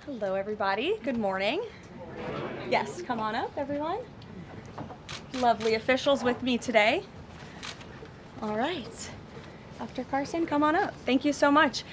Hello, everybody. Good morning. Yes, come on up, everyone. Lovely officials with me today. All right. Dr. Carson, come on up. Thank you so much.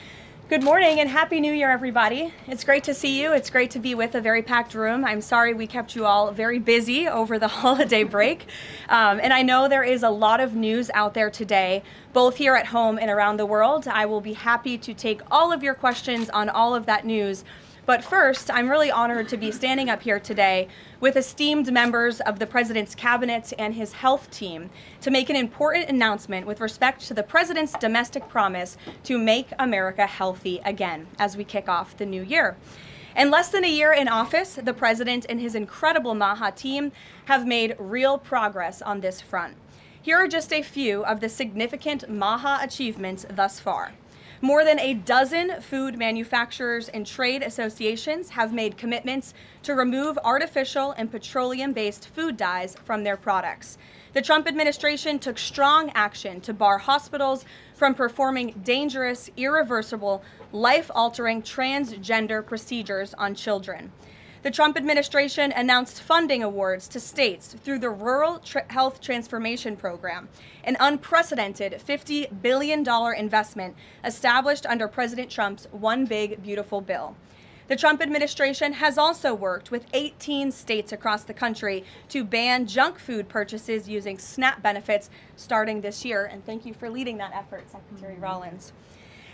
Good morning and Happy New Year, everybody. It's great to see you. It's great to be with a very packed room. I'm sorry we kept you all very busy over the holiday break. And I know there is a lot of news out there today, both here at home and around the world. I will be happy to take all of your questions on all of that news. But first, I'm really honored to be standing up here today with esteemed members of the President's Cabinet and his health team to make an important announcement with respect to the President's domestic promise to make America healthy again as we kick off the new year. In less than a year in office, the President and his incredible MAHA team have made real progress on this front. Here are just a few of the significant MAHA achievements thus far. More than a dozen food manufacturers and trade associations have made commitments to remove artificial and petroleum-based food dyes from their products. The Trump administration took strong action to bar hospitals from performing dangerous, irreversible, life-altering transgender procedures on children. The Trump administration announced funding awards to states through the Rural Health Transformation Program, an unprecedented $50 billion investment established under President Trump's One Big Beautiful Bill. The Trump administration has also worked with 18 states across the country to ban junk food purchases using SNAP benefits starting this year. And thank you for leading that effort, Secretary Rollins.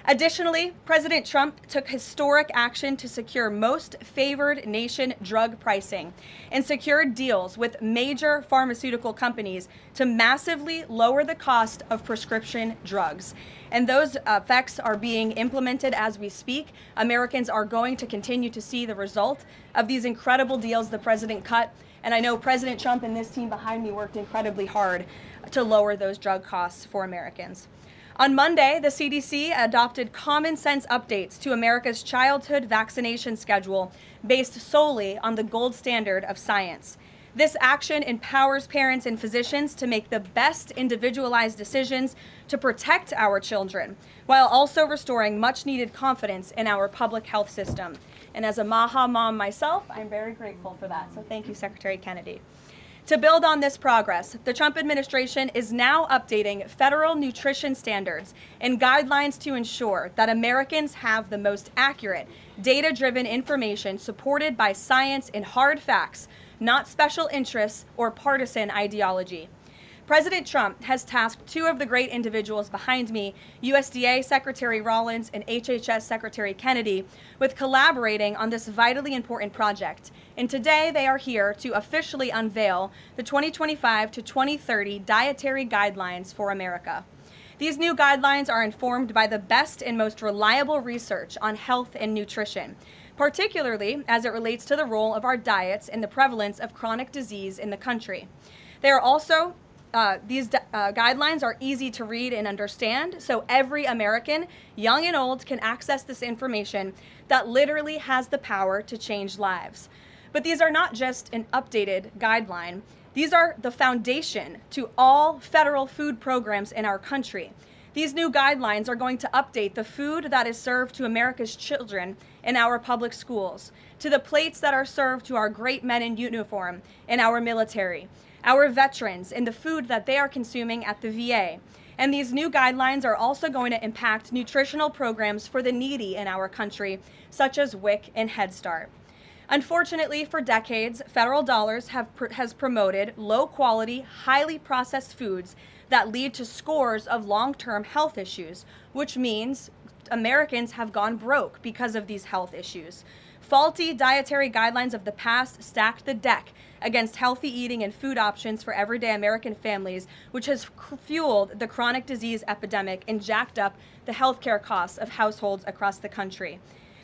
Additionally, President Trump took historic action to secure most favored nation drug pricing and secured deals with major pharmaceutical companies to massively lower the cost of prescription drugs. And those effects are being implemented as we speak. Americans are going to continue to see the result of these incredible deals the president cut. And I know President Trump and this team behind me worked incredibly hard to lower those drug costs for Americans. On Monday, the CDC adopted common sense updates to America's childhood vaccination schedule based solely on the gold standard of science. This action empowers parents and physicians to make the best individualized decisions to protect our children, while also restoring much needed confidence in our public health system. And as a MAHA mom myself, I'm very grateful for that. So thank you, Secretary Kennedy. To build on this progress, the Trump administration is now updating federal nutrition standards and guidelines to ensure that Americans have the most accurate, data-driven information supported by science and hard facts, not special interests or partisan ideology. President Trump has tasked two of the great individuals behind me, USDA Secretary Rollins and HHS Secretary Kennedy, with collaborating on this vitally important project. And today they are here to officially unveil the 2025 to 2030 dietary guidelines for America. These new guidelines are informed by the best and most reliable research on health and nutrition, particularly as it relates to the role of our diets and the prevalence of chronic disease in the country. They are also These guidelines are easy to read and understand, so every American, young and old, can access this information that literally has the power to change lives. But these are not just an updated guideline. These are the foundation to all federal food programs in our country. These new guidelines are going to update the food that is served to America's children in our public schools, to the plates that are served to our great men in uniform in our military, our veterans, and the food that they are consuming at the VA. And these new guidelines are also going to impact nutritional programs for the needy in our country, such as WIC and Head Start. Unfortunately, for decades, federal dollars has promoted low-quality, highly processed foods that lead to scores of long-term health issues, which means Americans have gone broke because of these health issues. Faulty dietary guidelines of the past stacked the deck against healthy eating and food options for everyday American families, which has fueled the chronic disease epidemic and jacked up the healthcare costs of households across the country.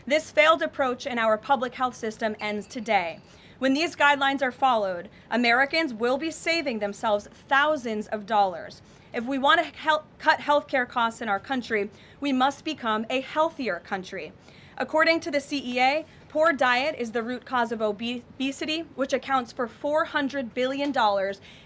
This failed approach in our public health system ends today. When these guidelines are followed, Americans will be saving themselves thousands of dollars. If we want to cut healthcare costs in our country, we must become a healthier country. According to the CEA, poor diet is the root cause of obesity, which accounts for $400 billion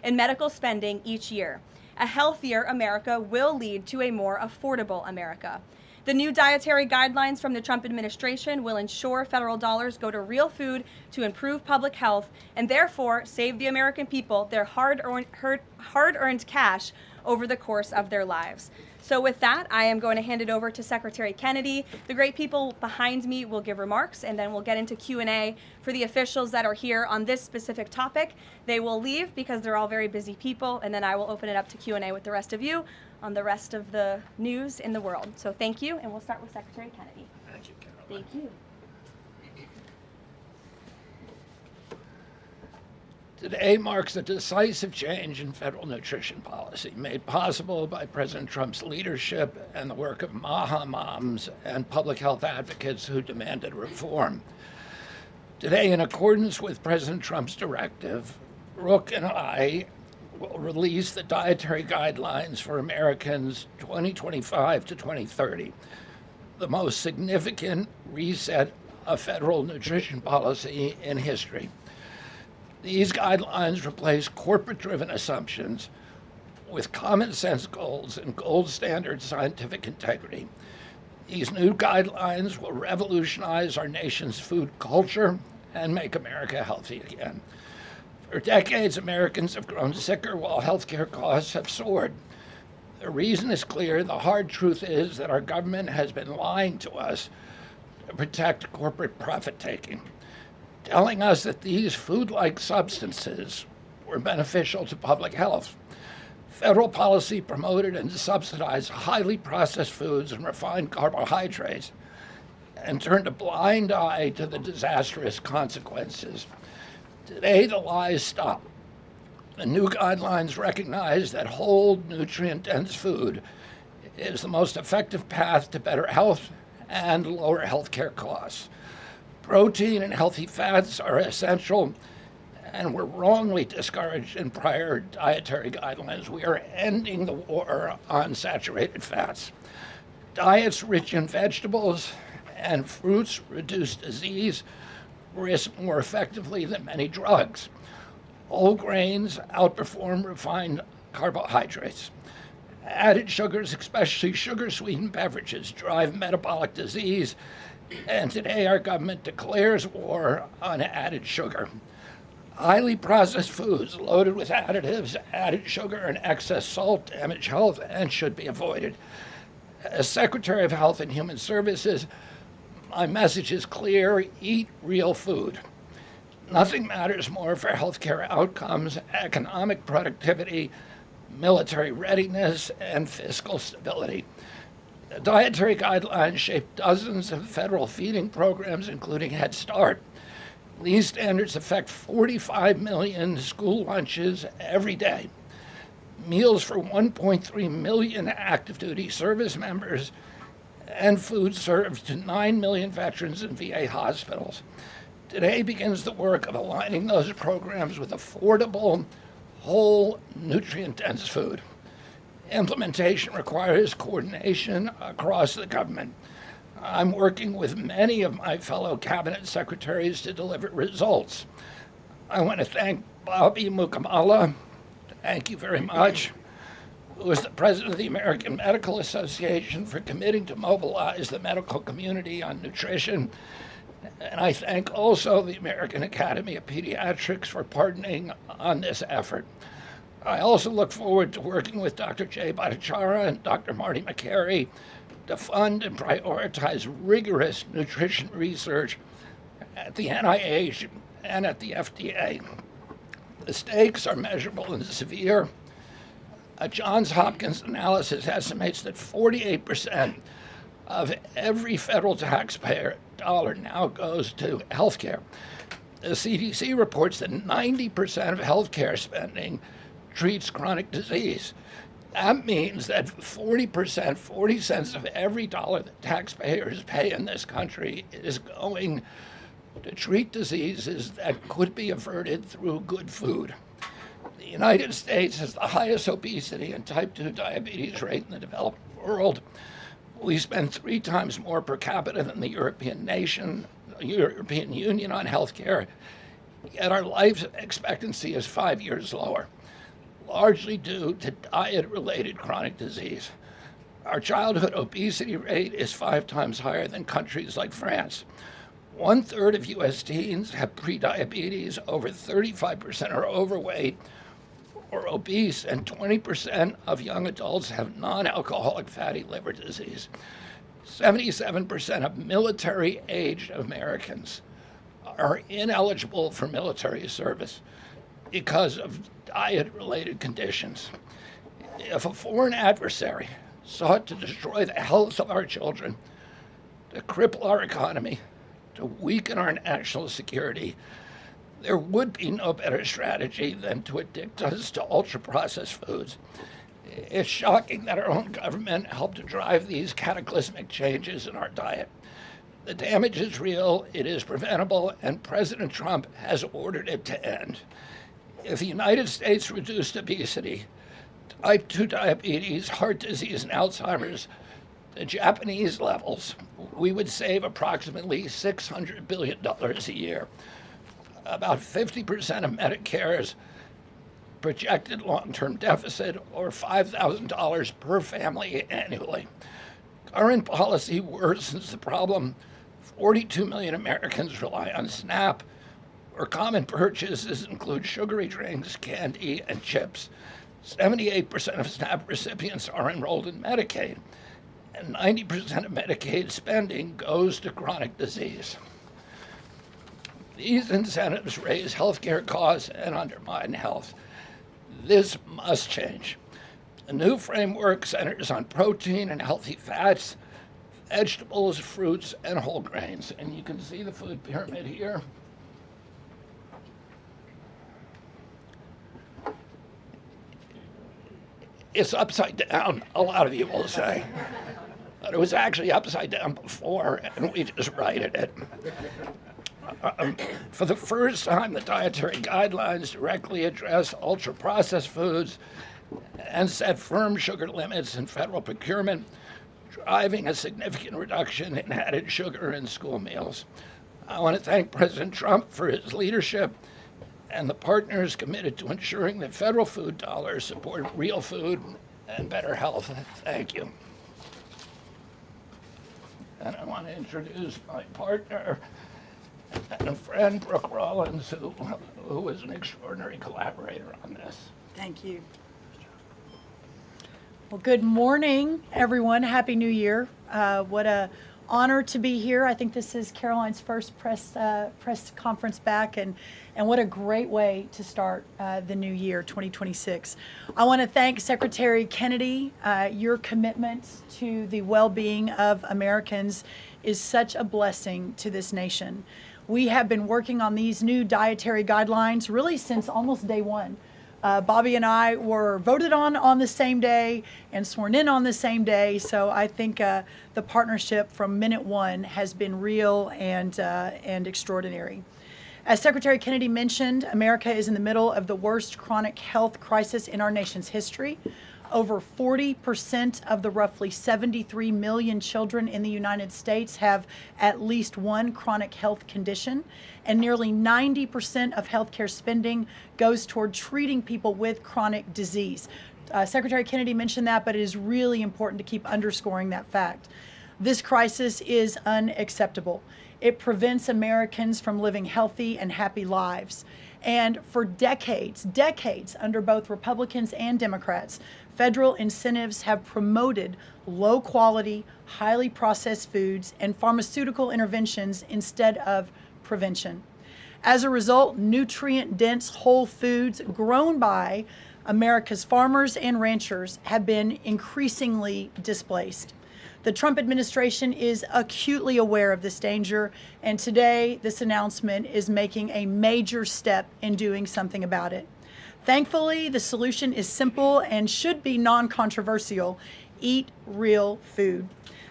in medical spending each year. A healthier America will lead to a more affordable America. The new dietary guidelines from the Trump administration will ensure federal dollars go to real food to improve public health and therefore save the American people their hard-earned cash over the course of their lives. So with that, I am going to hand it over to Secretary Kennedy. The great people behind me will give remarks, and then we'll get into Q&A for the officials that are here on this specific topic. They will leave because they're all very busy people, and then I will open it up to Q&A with the rest of you on the rest of the news in the world. So thank you, and we'll start with Secretary Kennedy. Thank you, Karoline. Thank you. Today marks a decisive change in federal nutrition policy, made possible by President Trump's leadership and the work of MAHA moms and public health advocates who demanded reform. Today, in accordance with President Trump's directive, Brooke and I will release the dietary guidelines for Americans 2025 to 2030, the most significant reset of federal nutrition policy in history. These guidelines replace corporate-driven assumptions with common sense goals and gold standard scientific integrity. These new guidelines will revolutionize our nation's food culture and make America healthy again. For decades, Americans have grown sicker while healthcare costs have soared. The reason is clear. The hard truth is that our government has been lying to us to protect corporate profit-taking, telling us that these food-like substances were beneficial to public health. Federal policy promoted and subsidized highly processed foods and refined carbohydrates and turned a blind eye to the disastrous consequences. Today, the lies stop. The new guidelines recognize that whole, nutrient-dense food is the most effective path to better health and lower healthcare costs. Protein and healthy fats are essential and were wrongly discouraged in prior dietary guidelines. We are ending the war on saturated fats. Diets rich in vegetables and fruits reduce disease risk more effectively than many drugs. Whole grains outperform refined carbohydrates. Added sugars, especially sugar-sweetened beverages, drive metabolic disease, and today our government declares war on added sugar. Highly processed foods loaded with additives, added sugar, and excess salt damage health and should be avoided. As Secretary of Health and Human Services, my message is clear: eat real food. Nothing matters more for healthcare outcomes, economic productivity, military readiness, and fiscal stability. The dietary guidelines shape dozens of federal feeding programs, including Head Start. These standards affect 45 million school lunches every day, meals for 1.3 million active duty service members, and food served to 9 million veterans in VA hospitals. Today begins the work of aligning those programs with affordable, whole, nutrient-dense food. Implementation requires coordination across the government. I'm working with many of my fellow cabinet secretaries to deliver results. I want to thank Bobby Mukamala, thank you very much, who is the president of the American Medical Association, for committing to mobilize the medical community on nutrition. And I thank also the American Academy of Pediatrics for partnering on this effort. I also look forward to working with Dr. Jay Bhattacharya and Dr. Marty McCary to fund and prioritize rigorous nutrition research at the NIH and at the FDA. The stakes are measurable and severe. A Johns Hopkins analysis estimates that 48% of every federal taxpayer dollar now goes to healthcare. The CDC reports that 90% of healthcare spending treats chronic disease. That means that 40%, 40 cents of every dollar that taxpayers pay in this country is going to treat diseases that could be averted through good food. The United States has the highest obesity and type 2 diabetes rate in the developed world. We spend 3 times more per capita than the European Union on healthcare, yet our life expectancy is 5 years lower, largely due to diet-related chronic disease. Our childhood obesity rate is 5 times higher than countries like France. 1/3 of U.S. teens have prediabetes, over 35% are overweight or obese, and 20% of young adults have non-alcoholic fatty liver disease. 77% of military-aged Americans are ineligible for military service because of diet-related conditions. If a foreign adversary sought to destroy the health of our children, to cripple our economy, to weaken our national security, there would be no better strategy than to addict us to ultra-processed foods. It's shocking that our own government helped to drive these cataclysmic changes in our diet. The damage is real, it is preventable, and President Trump has ordered it to end. If the United States reduced obesity, type 2 diabetes, heart disease, and Alzheimer's to Japanese levels, we would save approximately $600 billion a year. About 50% of Medicare's projected long-term deficit, or $5,000 per family annually. Current policy worsens the problem. 42 million Americans rely on SNAP, where common purchases include sugary drinks, candy, and chips. 78% of SNAP recipients are enrolled in Medicaid, and 90% of Medicaid spending goes to chronic disease. These incentives raise healthcare costs and undermine health. This must change. The new framework centers on protein and healthy fats, vegetables, fruits, and whole grains. And you can see the food pyramid here. It's upside down, a lot of you will say. But it was actually upside down before, and we just righted it. For the first time, the dietary guidelines directly address ultra-processed foods and set firm sugar limits in federal procurement, driving a significant reduction in added sugar in school meals. I want to thank President Trump for his leadership and the partners committed to ensuring that federal food dollars support real food and better health. Thank you. And I want to introduce my partner and a friend, Brooke Rollins, who is an extraordinary collaborator on this. Thank you. Well, good morning, everyone. Happy New Year. What a honor to be here. I think this is Karoline's first press conference back, and what a great way to start the new year, 2026. I want to thank Secretary Kennedy. Your commitment to the well-being of Americans is such a blessing to this nation. We have been working on these new dietary guidelines really since almost day one. Bobby and I were voted on the same day and sworn in on the same day. So I think the partnership from minute one has been real and extraordinary. As Secretary Kennedy mentioned, America is in the middle of the worst chronic health crisis in our nation's history. Over 40% of the roughly 73 million children in the United States have at least one chronic health condition, and nearly 90% of healthcare spending goes toward treating people with chronic disease. Secretary Kennedy mentioned that, but it is really important to keep underscoring that fact. This crisis is unacceptable. It prevents Americans from living healthy and happy lives. And for decades under both Republicans and Democrats, federal incentives have promoted low quality, highly processed foods and pharmaceutical interventions instead of prevention. As a result, nutrient-dense whole foods grown by America's farmers and ranchers have been increasingly displaced. The Trump administration is acutely aware of this danger, and today this announcement is making a major step in doing something about it. Thankfully, the solution is simple and should be non-controversial: eat real food.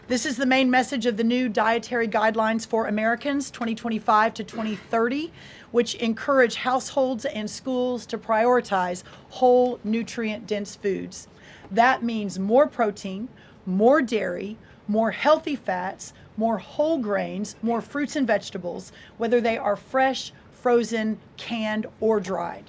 This is the main message of the new Dietary Guidelines for Americans 2025 to 2030, which encourage households and schools to prioritize whole, nutrient-dense foods. That means more protein, more dairy, more healthy fats, more whole grains, more fruits and vegetables, whether they are fresh, frozen, canned, or dried.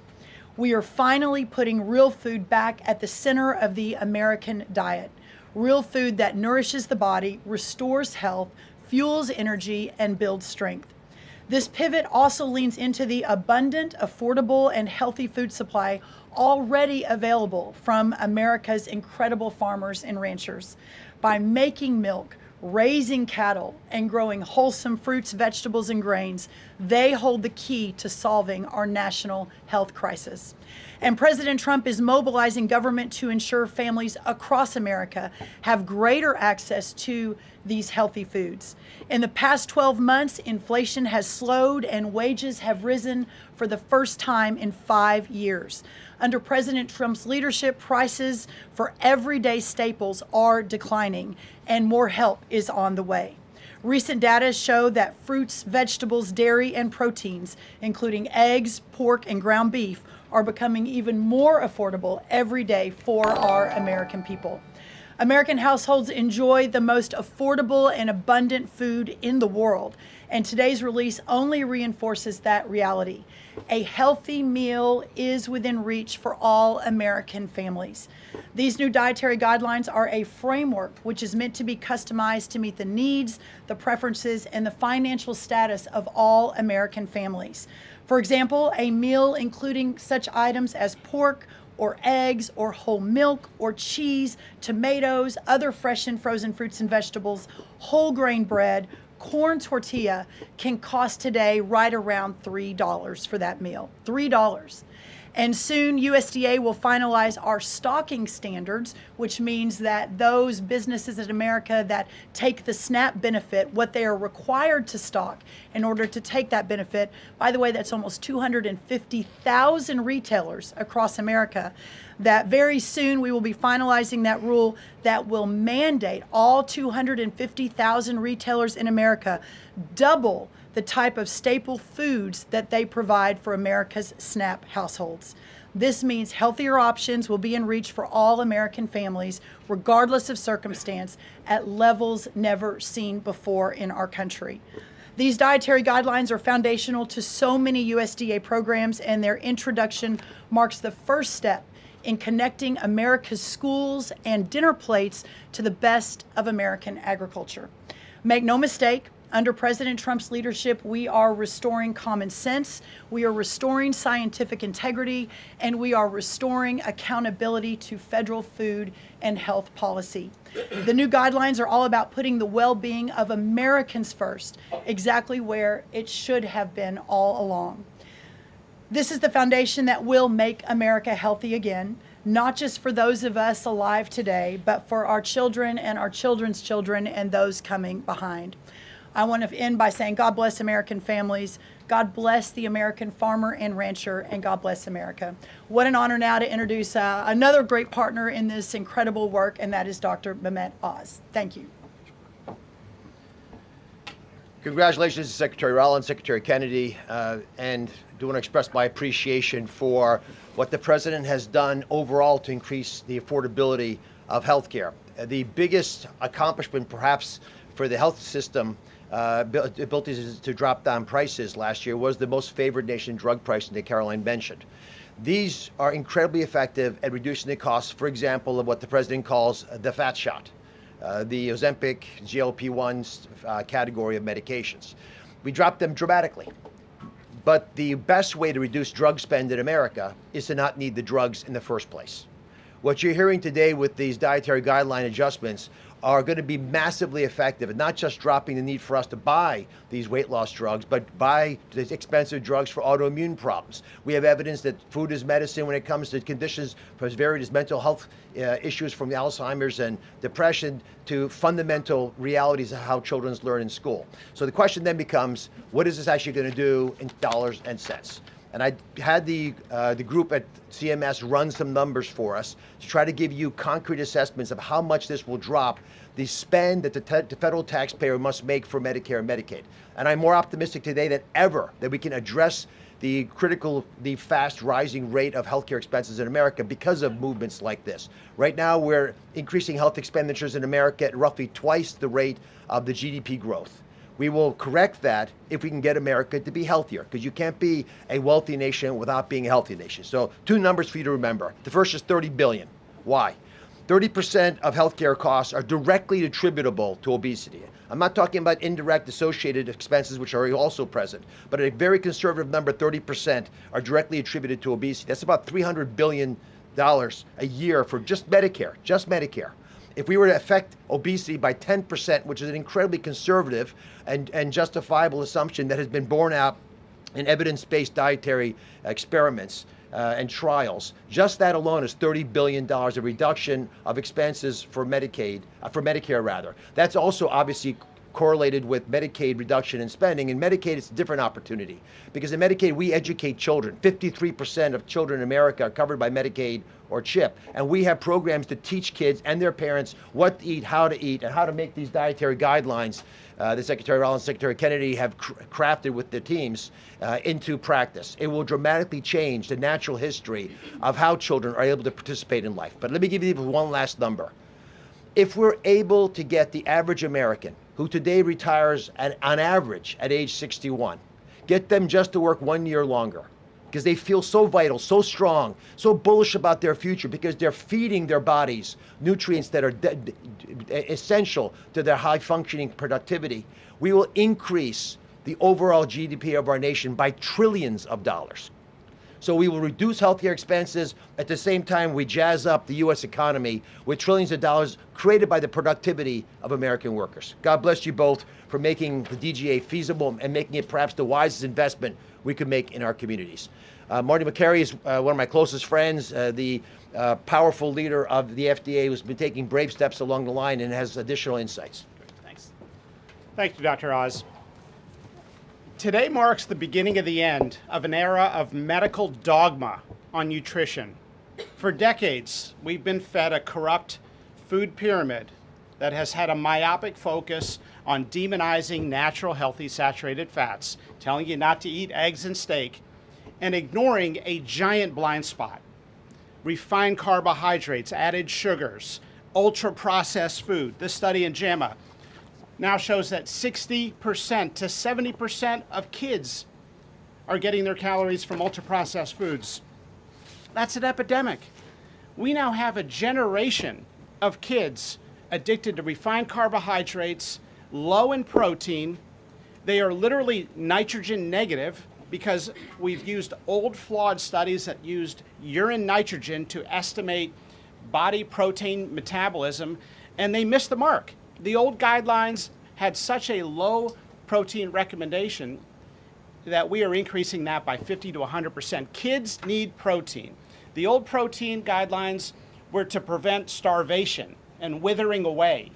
We are finally putting real food back at the center of the American diet. real food that nourishes the body, restores health, fuels energy, and builds strength. This pivot also leans into the abundant, affordable, and healthy food supply already available from America's incredible farmers and ranchers. By making milk, raising cattle, and growing wholesome fruits, vegetables, and grains, they hold the key to solving our national health crisis. And President Trump is mobilizing government to ensure families across America have greater access to these healthy foods. In the past 12 months, inflation has slowed and wages have risen for the first time in 5 years. Under President Trump's leadership, prices for everyday staples are declining, and more help is on the way. Recent data show that fruits, vegetables, dairy, and proteins, including eggs, pork, and ground beef, are becoming even more affordable every day for our American people. American households enjoy the most affordable and abundant food in the world, and today's release only reinforces that reality. A healthy meal is within reach for all American families. These new dietary guidelines are a framework which is meant to be customized to meet the needs, the preferences, and the financial status of all American families. For example, a meal including such items as pork, or eggs, or whole milk, or cheese, tomatoes, other fresh and frozen fruits and vegetables, whole grain bread, corn tortilla can cost today right around $3 for that meal. $3. And soon USDA will finalize our stocking standards, which means that those businesses in America that take the SNAP benefit, what they are required to stock in order to take that benefit, by the way, that's almost 250,000 retailers across America, that very soon we will be finalizing that rule that will mandate all 250,000 retailers in America double the type of staple foods that they provide for America's SNAP households. This means healthier options will be in reach for all American families, regardless of circumstance, at levels never seen before in our country. These dietary guidelines are foundational to so many USDA programs, and their introduction marks the first step in connecting America's schools and dinner plates to the best of American agriculture. Make no mistake, under President Trump's leadership, we are restoring common sense, we are restoring scientific integrity, and we are restoring accountability to federal food and health policy. The new guidelines are all about putting the well-being of Americans first, exactly where it should have been all along. This is the foundation that will make America healthy again, not just for those of us alive today, but for our children and our children's children and those coming behind. I want to end by saying God bless American families, God bless the American farmer and rancher, and God bless America. What an honor now to introduce another great partner in this incredible work, and that is Dr. Mehmet Oz. Thank you. Congratulations to Secretary Rollins, Secretary Kennedy, and do want to express my appreciation for what the President has done overall to increase the affordability of healthcare. The biggest accomplishment perhaps for the health system ability to drop down prices last year was the most favored nation drug pricing that Karoline mentioned. These are incredibly effective at reducing the cost, for example, of what the President calls the fat shot, the Ozempic, GLP-1 category of medications. We dropped them dramatically. But the best way to reduce drug spend in America is to not need the drugs in the first place. What you're hearing today with these dietary guideline adjustments are going to be massively effective, and not just dropping the need for us to buy these weight loss drugs, but buy these expensive drugs for autoimmune problems. We have evidence that food is medicine when it comes to conditions as varied as mental health issues, from Alzheimer's and depression to fundamental realities of how children learn in school. So the question then becomes, what is this actually going to do in dollars and cents? And I had the group at CMS run some numbers for us to try to give you concrete assessments of how much this will drop the spend that the federal taxpayer must make for Medicare and Medicaid. And I'm more optimistic today than ever that we can address the fast rising rate of healthcare expenses in America because of movements like this. Right now, we're increasing health expenditures in America at roughly twice the rate of the GDP growth. We will correct that if we can get America to be healthier, because you can't be a wealthy nation without being a healthy nation. So 2 numbers for you to remember. The first is $30 billion. Why? 30% of healthcare costs are directly attributable to obesity. I'm not talking about indirect associated expenses, which are also present, but a very conservative number, 30%, are directly attributed to obesity. That's about $300 billion a year for just Medicare, If we were to affect obesity by 10%, which is an incredibly conservative and justifiable assumption that has been borne out in evidence-based dietary experiments and trials, just that alone is $30 billion of reduction of expenses for Medicare rather. That's also obviously correlated with Medicaid reduction in spending. In Medicaid, it's a different opportunity because in Medicaid, we educate children. 53% of children in America are covered by Medicaid or CHIP, and we have programs to teach kids and their parents what to eat, and how to make these dietary guidelines that Secretary Rollins, Secretary Kennedy have crafted with their teams into practice. It will dramatically change the natural history of how children are able to participate in life. But let me give you one last number. If we're able to get the average American, who today retires on average at age 61, get them just to work 1 year longer, because they feel so vital, so strong, so bullish about their future, because they're feeding their bodies nutrients that are essential to their high-functioning productivity, we will increase the overall GDP of our nation by trillions of dollars. So we will reduce healthcare expenses. At the same time, we jazz up the U.S. economy with trillions of dollars created by the productivity of American workers. God bless you both for making the DGA feasible and making it perhaps the wisest investment we could make in our communities. Marty Makary is one of my closest friends, the powerful leader of the FDA who's been taking brave steps along the line and has additional insights. Thanks. Thank you, Dr. Oz. Today marks the beginning of the end of an era of medical dogma on nutrition. For decades, we've been fed a corrupt food pyramid that has had a myopic focus on demonizing natural, healthy, saturated fats, telling you not to eat eggs and steak, and ignoring a giant blind spot. Refined carbohydrates, added sugars, ultra-processed food. This study in JAMA now shows that 60% to 70% of kids are getting their calories from ultra-processed foods. That's an epidemic. We now have a generation of kids addicted to refined carbohydrates, low in protein. They are literally nitrogen negative because we've used old flawed studies that used urine nitrogen to estimate body protein metabolism, and they missed the mark. The old guidelines had such a low protein recommendation that we are increasing that by 50 to 100%. Kids need protein. The old protein guidelines were to prevent starvation and withering away.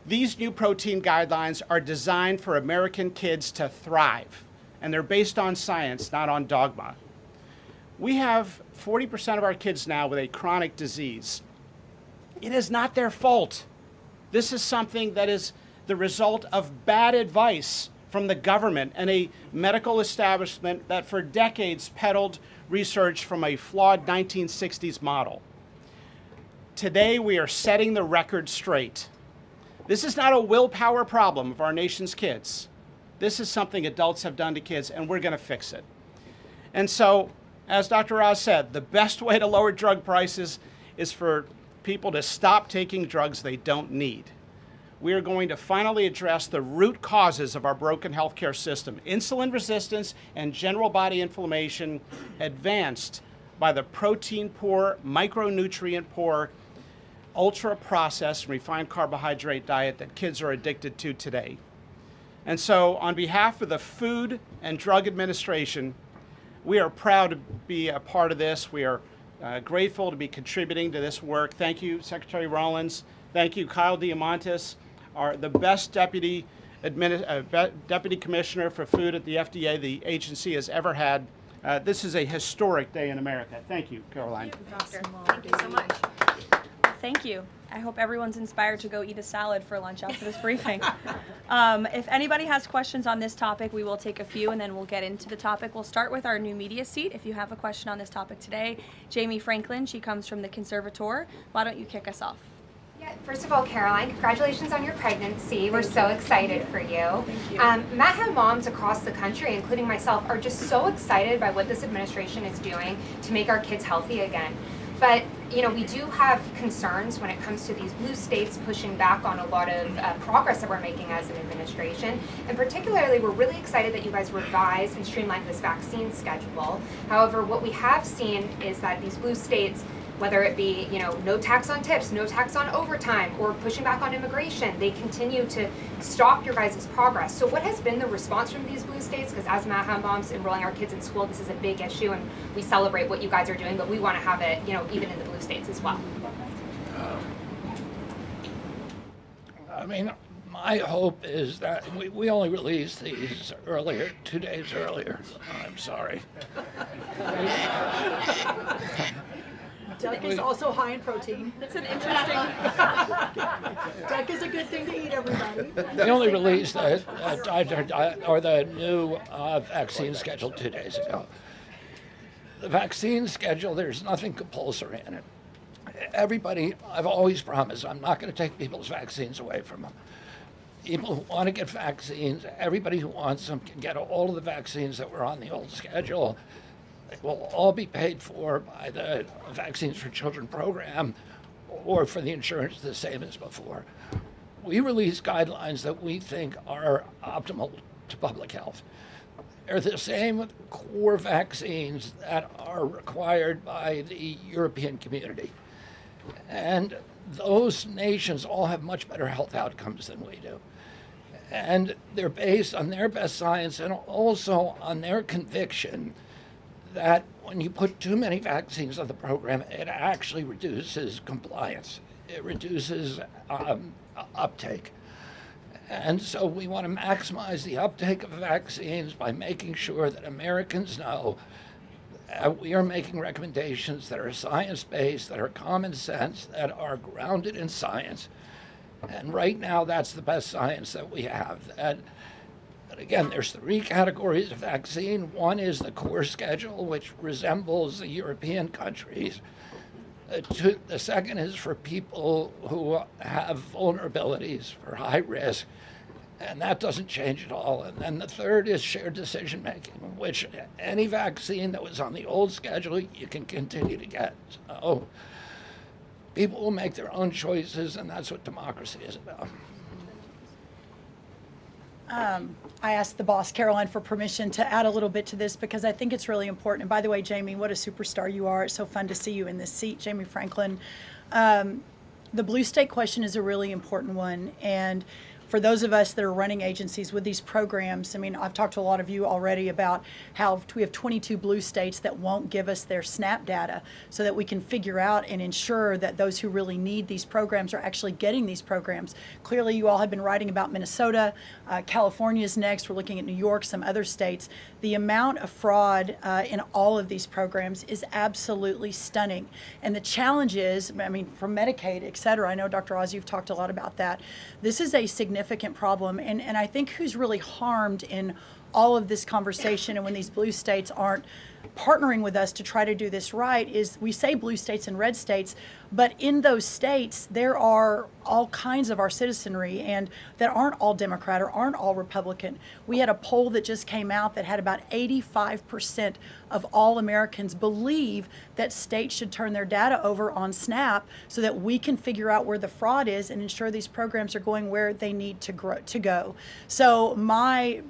These new protein guidelines are designed for American kids to thrive, and they're based on science, not on dogma. We have 40% of our kids now with a chronic disease. It is not their fault. This is something that is the result of bad advice from the government and a medical establishment that for decades peddled research from a flawed 1960s model. Today, we are setting the record straight. This is not a willpower problem of our nation's kids. This is something adults have done to kids, and we're going to fix it. And so, as Dr. Oz said, the best way to lower drug prices is for people to stop taking drugs they don't need. We are going to finally address the root causes of our broken healthcare system: insulin resistance and general body inflammation, advanced by the protein-poor, micronutrient-poor, ultra-processed, refined carbohydrate diet that kids are addicted to today. And so, on behalf of the Food and Drug Administration, we are proud to be a part of this. We are grateful to be contributing to this work. Thank you, Secretary Rollins. Thank you, Kyle Diamantis, the best deputy commissioner for food at the FDA the agency has ever had. This is a historic day in America. Thank you, Karoline. Doctor. Thank you so much. Thank you. I hope everyone's inspired to go eat a salad for lunch after this briefing. If anybody has questions on this topic, we will take a few and then we'll get into the topic. We'll start with our new media seat. If you have a question on this topic today, Jamie Franklin, she comes from the Conservator. Why don't you kick us off? Yeah, first of all, Caroline, congratulations on your pregnancy. We're so excited for you. Thank you. MAHA moms across the country, including myself, are just so excited by what this administration is doing to make our kids healthy again. But we do have concerns when it comes to these blue states pushing back on a lot of progress that we're making as an administration. And particularly, we're really excited that you guys revised and streamlined this vaccine schedule. However, what we have seen is that these blue states, whether it be no tax on tips, no tax on overtime, or pushing back on immigration, they continue to stop your guys' progress. So what has been the response from these blue states? Because as Maham moms enrolling our kids in school, this is a big issue, and we celebrate what you guys are doing, but we want to have it even in the blue states as well. I mean, my hope is that we only released these earlier, 2 days earlier. I'm sorry. Duck is also high in protein. It's an interesting. Duck is a good thing to eat, everybody. We only released the new vaccine schedule 2 days ago. The vaccine schedule, there's nothing compulsory in it. Everybody, I've always promised, I'm not going to take people's vaccines away from them. People who want to get vaccines, everybody who wants them can get all of the vaccines that were on the old schedule. They will all be paid for by the Vaccines for Children program or for the insurance the same as before. We release guidelines that we think are optimal to public health. They're the same core vaccines that are required by the European community. And those nations all have much better health outcomes than we do. And they're based on their best science and also on their conviction that when you put too many vaccines on the program, it actually reduces compliance. It reduces uptake. And so we want to maximize the uptake of vaccines by making sure that Americans know that we are making recommendations that are science-based, that are common sense, that are grounded in science. And right now, that's the best science that we have. But again, there's 3 categories of vaccine. One is the core schedule, which resembles the European countries. The second is for people who have vulnerabilities, for high risk, and that doesn't change at all. And then the third is shared decision making, which any vaccine that was on the old schedule, you can continue to get. So people will make their own choices, and that's what democracy is about. I asked the boss, Karoline, for permission to add a little bit to this because I think it's really important. And by the way, Jamie, what a superstar you are. It's so fun to see you in this seat, Jamie Franklin. The blue state question is a really important one. And for those of us that are running agencies with these programs, I mean, I've talked to a lot of you already about how we have 22 blue states that won't give us their SNAP data so that we can figure out and ensure that those who really need these programs are actually getting these programs. Clearly, you all have been writing about Minnesota. California is next. We're looking at New York, some other states. The amount of fraud in all of these programs is absolutely stunning. And the challenge is, I mean, for Medicaid, et cetera, I know, Dr. Oz, you've talked a lot about that. This is a significant problem. And I think who's really harmed in all of this conversation and when these blue states aren't partnering with us to try to do this right is we say blue states and red states, but in those states, there are all kinds of our citizenry and that aren't all Democrat or aren't all Republican. We had a poll that just came out that had about 85% of all Americans believe that states should turn their data over on SNAP so that we can figure out where the fraud is and ensure these programs are going where they need to go. So my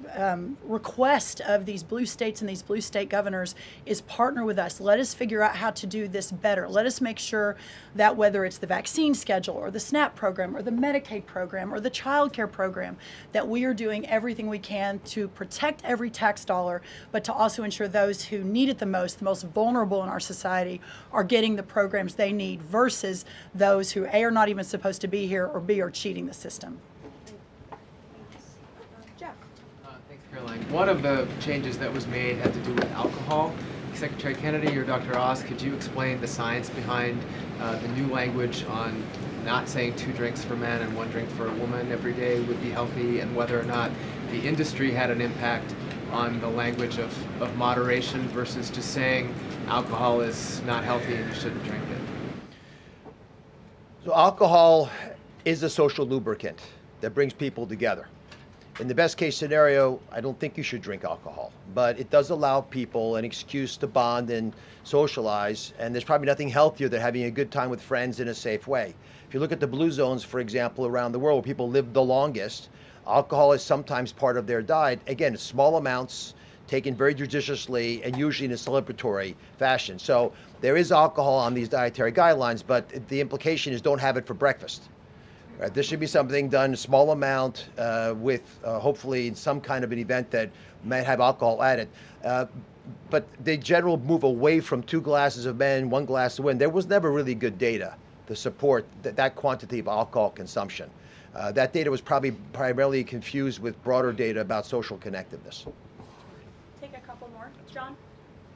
request of these blue states and these blue state governors is partner with us. Let us figure out how to do this better. Let us make sure that whether it's the vaccine schedule or the SNAP program or the Medicaid program or the child care program, that we are doing everything we can to protect every tax dollar, but to also ensure those who need it the most vulnerable in our society, are getting the programs they need versus those who A, are not even supposed to be here, or B, are cheating the system. Jeff. Thanks, Caroline. One of the changes that was made had to do with alcohol. Secretary Kennedy or Dr. Oz, could you explain the science behind the new language on not saying 2 drinks for men and 1 drink for a woman every day would be healthy, and whether or not the industry had an impact on the language of moderation versus just saying alcohol is not healthy and you shouldn't drink it? So alcohol is a social lubricant that brings people together. In the best case scenario, I don't think you should drink alcohol, but it does allow people an excuse to bond and socialize, and there's probably nothing healthier than having a good time with friends in a safe way. If you look at the blue zones, for example, around the world where people live the longest, alcohol is sometimes part of their diet. Again, small amounts, taken very judiciously and usually in a celebratory fashion. So there is alcohol on these dietary guidelines, but the implication is don't have it for breakfast. Right? This should be something done in a small amount with hopefully in some kind of an event that might have alcohol added. But the general move away from 2 glasses of men, 1 glass of women, there was never really good data to support that quantity of alcohol consumption. That data was probably primarily confused with broader data about social connectiveness. Take a couple more. John?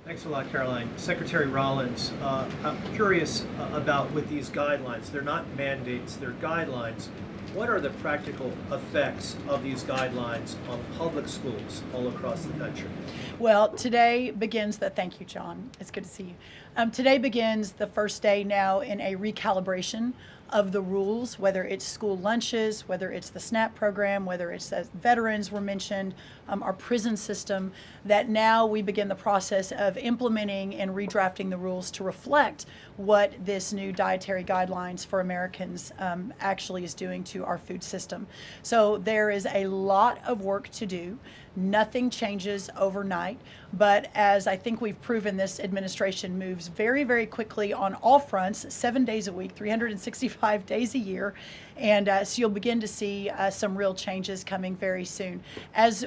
Thanks a lot, Caroline. Secretary Rollins, I'm curious about with these guidelines. They're not mandates, they're guidelines. What are the practical effects of these guidelines on public schools all across the country? Well, today begins thank you, John. It's good to see you. Today begins the first day now in a recalibration of the rules, whether it's school lunches, whether it's the SNAP program, whether it's as veterans were mentioned, our prison system, that now we begin the process of implementing and redrafting the rules to reflect what this new dietary guidelines for Americans actually is doing to our food system. So there is a lot of work to do. Nothing changes overnight, but as I think we've proven, this administration moves very, very quickly on all fronts, 7 days a week, 365 days a year, and so you'll begin to see some real changes coming very soon. As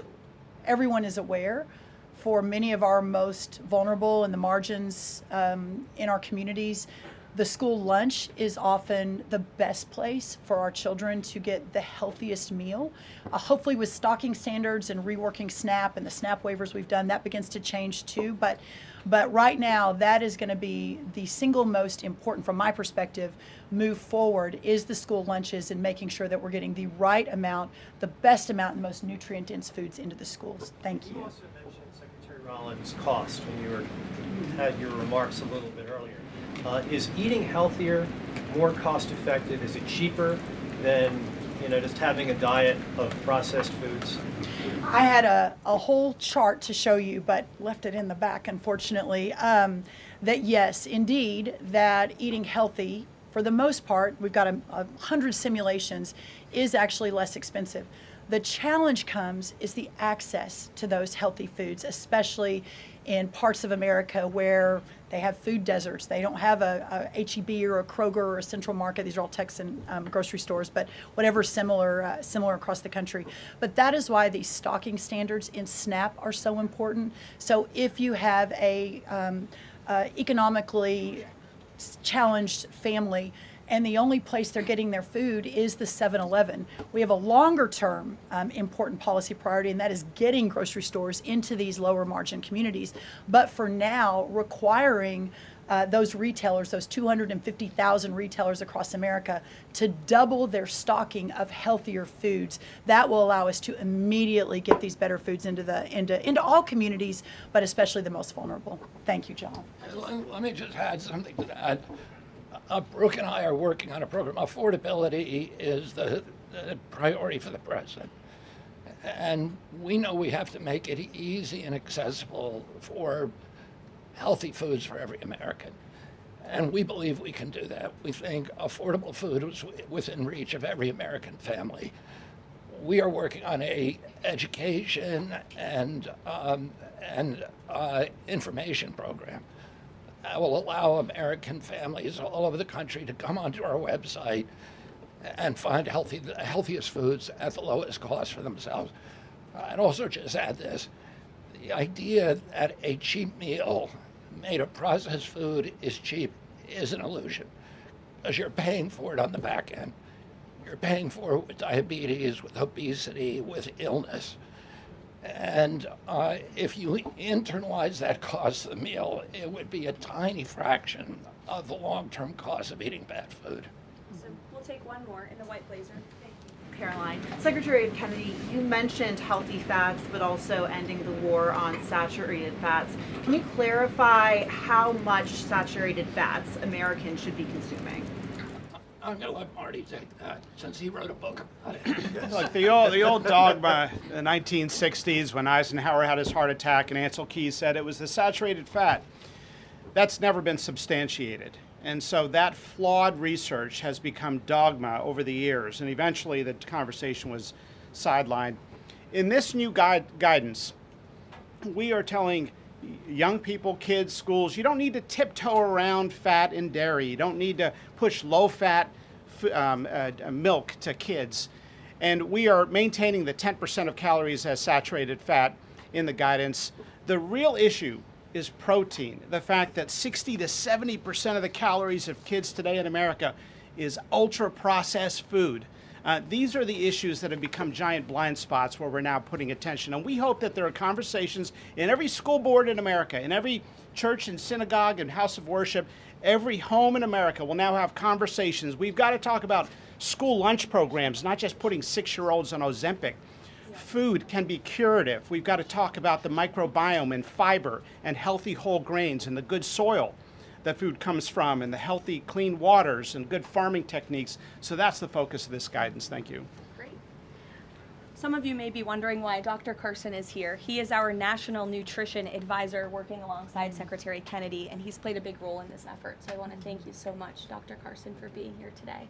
everyone is aware, for many of our most vulnerable in the margins in our communities, the school lunch is often the best place for our children to get the healthiest meal. Hopefully with stocking standards and reworking SNAP and the SNAP waivers we've done, that begins to change too. But right now, that is going to be the single most important, from my perspective, move forward, is the school lunches and making sure that we're getting the right amount, the best amount, and most nutrient-dense foods into the schools. Thank you. You also mentioned, Secretary Rollins, cost when you had your remarks a little bit earlier. Is eating healthier more cost effective? Is it cheaper than just having a diet of processed foods? I had a whole chart to show you, but left it in the back, unfortunately, that yes, indeed, that eating healthy, for the most part, we've got 100 simulations, is actually less expensive. The challenge is the access to those healthy foods, especially in parts of America where they have food deserts. They don't have a H-E-B or a Kroger or a Central Market. These are all Texan grocery stores, but whatever similar across the country. But that is why these stocking standards in SNAP are so important. So if you have a economically challenged family, and the only place they're getting their food is the 7-Eleven. We have a longer term important policy priority, and that is getting grocery stores into these lower margin communities. But for now, requiring those retailers, those 250,000 retailers across America, to double their stocking of healthier foods, that will allow us to immediately get these better foods into all communities, but especially the most vulnerable. Thank you, John. Let me just add something to that. Brooke and I are working on a program. Affordability is the priority for the president. And we know we have to make it easy and accessible for healthy foods for every American. And we believe we can do that. We think affordable food is within reach of every American family. We are working on a education and information program that will allow American families all over the country to come onto our website and find the healthiest foods at the lowest cost for themselves. I'd also just add this. The idea that a cheap meal made of processed food is cheap is an illusion, because you're paying for it on the back end. You're paying for it with diabetes, with obesity, with illness. And if you internalize that cost of the meal, it would be a tiny fraction of the long-term cost of eating bad food. So we'll take one more in the white blazer. Thank you. Caroline. Secretary Kennedy, you mentioned healthy fats, but also ending the war on saturated fats. Can you clarify how much saturated fats Americans should be consuming? I'm going to let Marty take that since he wrote a book about it. Look, the old dogma in the 1960s when Eisenhower had his heart attack and Ansel Keys said it was the saturated fat. That's never been substantiated. And so that flawed research has become dogma over the years, and eventually the conversation was sidelined. In this new guidance, we are telling young people, kids, schools, you don't need to tiptoe around fat and dairy. You don't need to push low-fat milk to kids. And we are maintaining the 10% of calories as saturated fat in the guidance. The real issue is protein. The fact that 60 to 70% of the calories of kids today in America is ultra-processed food. These are the issues that have become giant blind spots where we're now putting attention. And we hope that there are conversations in every school board in America, in every church and synagogue and house of worship, every home in America will now have conversations. We've got to talk about school lunch programs, not just putting 6-year-olds on Ozempic. Food can be curative. We've got to talk about the microbiome and fiber and healthy whole grains and the good soil that food comes from and the healthy clean waters and good farming techniques. So that's the focus of this guidance. Thank you. Great. Some of you may be wondering why Dr. Carson is here. He is our National Nutrition Advisor working alongside Secretary Kennedy, and he's played a big role in this effort. So I want to thank you so much, Dr. Carson, for being here today.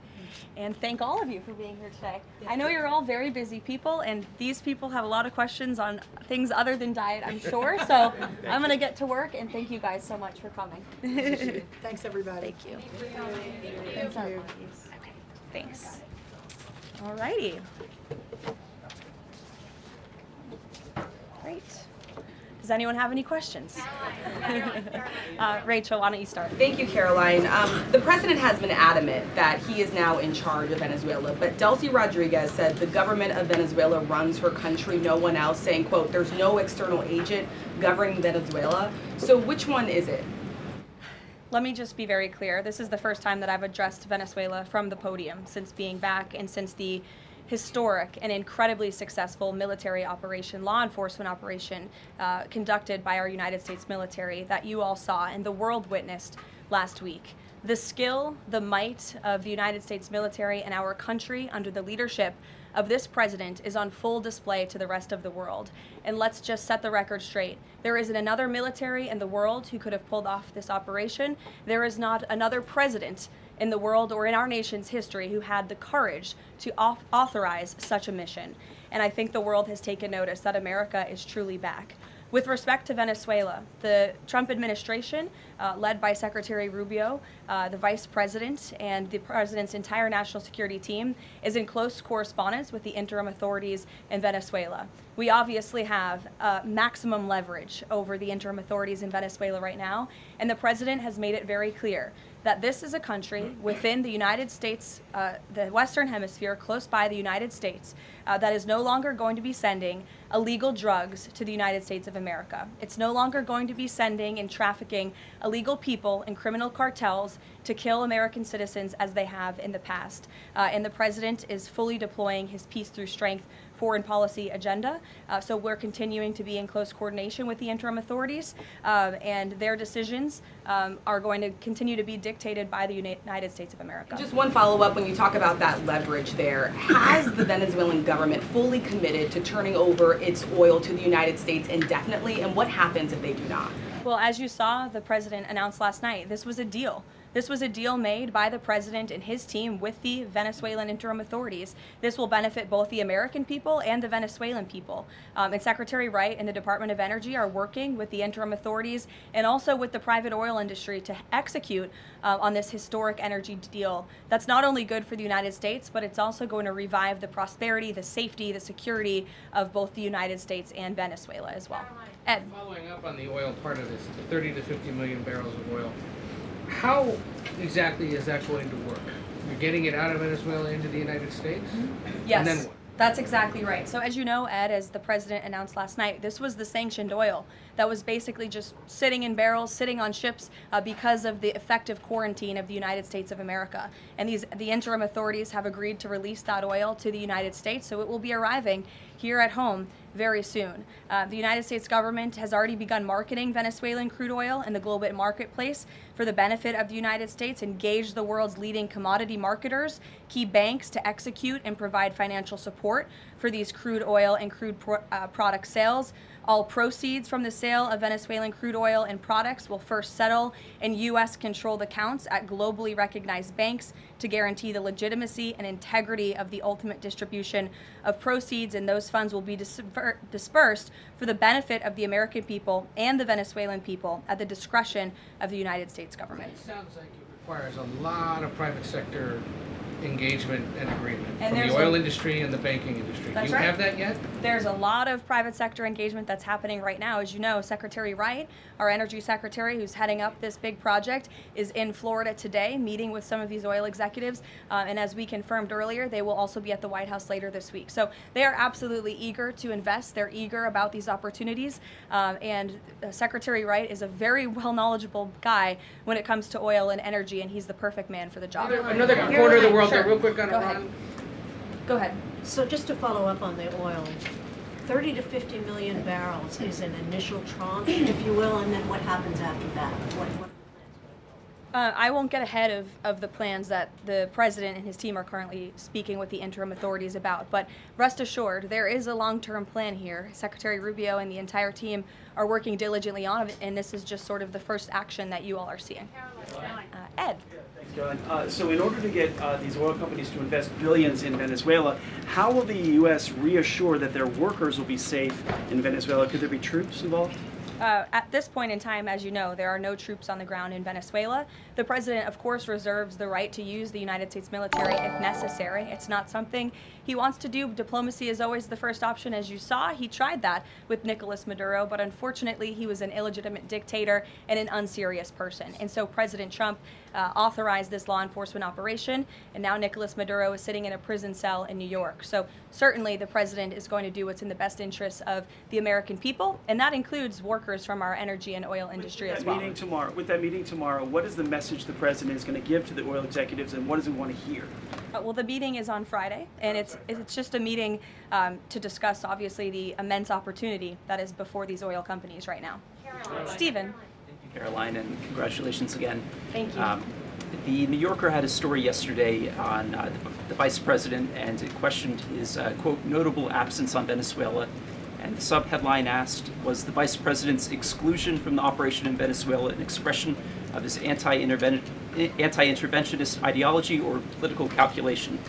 And thank all of you for being here today. I know you're all very busy people, and these people have a lot of questions on things other than diet, I'm sure. So I'm going to get to work, and thank you guys so much for coming. Thanks, everybody. Thank you. Thank you. Okay, thanks. All righty. Great. Does anyone have any questions? Rachel, why don't you start? Thank you, Caroline. The president has been adamant that he is now in charge of Venezuela, but Delcy Rodriguez said the government of Venezuela runs her country, no one else, saying, quote, there's no external agent governing Venezuela. So which one is it? Let me just be very clear. This is the first time that I've addressed Venezuela from the podium since being back and since the historic and incredibly successful military operation, law enforcement operation conducted by our United States military that you all saw and the world witnessed last week. The skill, the might of the United States military and our country under the leadership of this president is on full display to the rest of the world. And let's just set the record straight. There isn't another military in the world who could have pulled off this operation. There is not another president in the world or in our nation's history who had the courage to authorize such a mission. And I think the world has taken notice that America is truly back. With respect to Venezuela, the Trump administration, led by Secretary Rubio, the vice president, and the president's entire national security team, is in close correspondence with the interim authorities in Venezuela. We obviously have maximum leverage over the interim authorities in Venezuela right now, and the president has made it very clear that this is a country within the United States, the Western Hemisphere, close by the United States, that is no longer going to be sending illegal drugs to the United States of America. It's no longer going to be sending and trafficking illegal people and criminal cartels to kill American citizens as they have in the past. And the president is fully deploying his peace through strength foreign policy agenda. So we're continuing to be in close coordination with the interim authorities, and their decisions are going to continue to be dictated by the United States of America. Just one follow-up, when you talk about that leverage there, has the Venezuelan government fully committed to turning over its oil to the United States indefinitely, and what happens if they do not? Well, as you saw, the president announced last night, this was a deal. This was a deal made by the president and his team with the Venezuelan interim authorities. This will benefit both the American people and the Venezuelan people. And Secretary Wright and the Department of Energy are working with the interim authorities and also with the private oil industry to execute on this historic energy deal. That's not only good for the United States, but it's also going to revive the prosperity, the safety, the security of both the United States and Venezuela as well. Ed. Following up on the oil part of this, the 30 to 50 million barrels of oil, how exactly is that going to work? You're getting it out of Venezuela into the United States? Yes. And then what? That's exactly right. So as you know, Ed, as the president announced last night, this was the sanctioned oil that was basically just sitting in barrels, sitting on ships because of the effective quarantine of the United States of America. And the interim authorities have agreed to release that oil to the United States, so it will be arriving here at home very soon. The United States government has already begun marketing Venezuelan crude oil in the global marketplace for the benefit of the United States, engaged the world's leading commodity marketers, key banks to execute and provide financial support for these crude oil and crude product sales. All proceeds from the sale of Venezuelan crude oil and products will first settle in U.S.-controlled accounts at globally recognized banks to guarantee the legitimacy and integrity of the ultimate distribution of proceeds, and those funds will be dispersed for the benefit of the American people and the Venezuelan people at the discretion of the United States government. It sounds like it requires a lot of private sector engagement and agreement And from the oil industry and the banking industry. Do you have that yet? There's a lot of private sector engagement that's happening right now. As you know, Secretary Wright, our energy secretary who's heading up this big project, is in Florida today meeting with some of these oil executives. And as we confirmed earlier, they will also be at the White House later this week. So they are absolutely eager to invest. They're eager about these opportunities. And Secretary Wright is a very well knowledgeable guy when it comes to oil and energy, and he's the perfect man for the job. Another corner of the world, Sure. real quick on Go ahead. Iran. Go ahead. So just to follow up on the oil, 30 to 50 million barrels is an initial tranche, if you will, and then what happens after that? What I won't get ahead of the plans that the president and his team are currently speaking with the interim authorities about, but rest assured, there is a long-term plan here. Secretary Rubio and the entire team are working diligently on it, and this is just sort of the first action that you all are seeing. Ed. Thanks, Caroline. So in order to get these oil companies to invest billions in Venezuela, how will the U.S. reassure that their workers will be safe in Venezuela? Could there be troops involved? At this point in time, as you know, there are no troops on the ground in Venezuela. The president, of course, reserves the right to use the United States military if necessary. It's not something he wants to do. Diplomacy is always the first option. As you saw, he tried that with Nicolas Maduro, but unfortunately, he was an illegitimate dictator and an unserious person. And so President Trump authorized this law enforcement operation, and now Nicolas Maduro is sitting in a prison cell in New York. So certainly the president is going to do what's in the best interests of the American people, and that includes workers from our energy and oil industry as well. With that meeting tomorrow, what is the message the president is going to give to the oil executives, and what does he want to hear? Well, the meeting is on Friday, and it's just a meeting to discuss, obviously, the immense opportunity that is before these oil companies right now. Stephen. Thank you, Caroline, and congratulations again. Thank you. The New Yorker had a story yesterday on the vice president, and it questioned his, quote, notable absence on Venezuela. And the sub-headline asked, was the vice president's exclusion from the operation in Venezuela an expression of his anti-interventionist ideology or political calculation?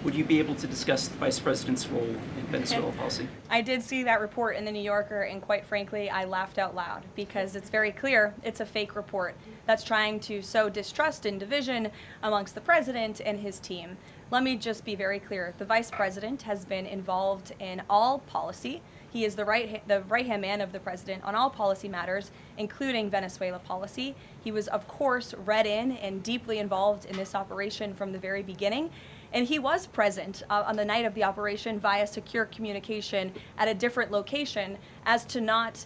Would you be able to discuss the vice president's role in Venezuela policy? I did see that report in the New Yorker, and quite frankly, I laughed out loud because it's very clear it's a fake report that's trying to sow distrust and division amongst the president and his team. Let me just be very clear. The vice president has been involved in all policy. He is the right-hand man of the president on all policy matters, including Venezuela policy. He was, of course, read in and deeply involved in this operation from the very beginning. And he was present on the night of the operation via secure communication at a different location as to not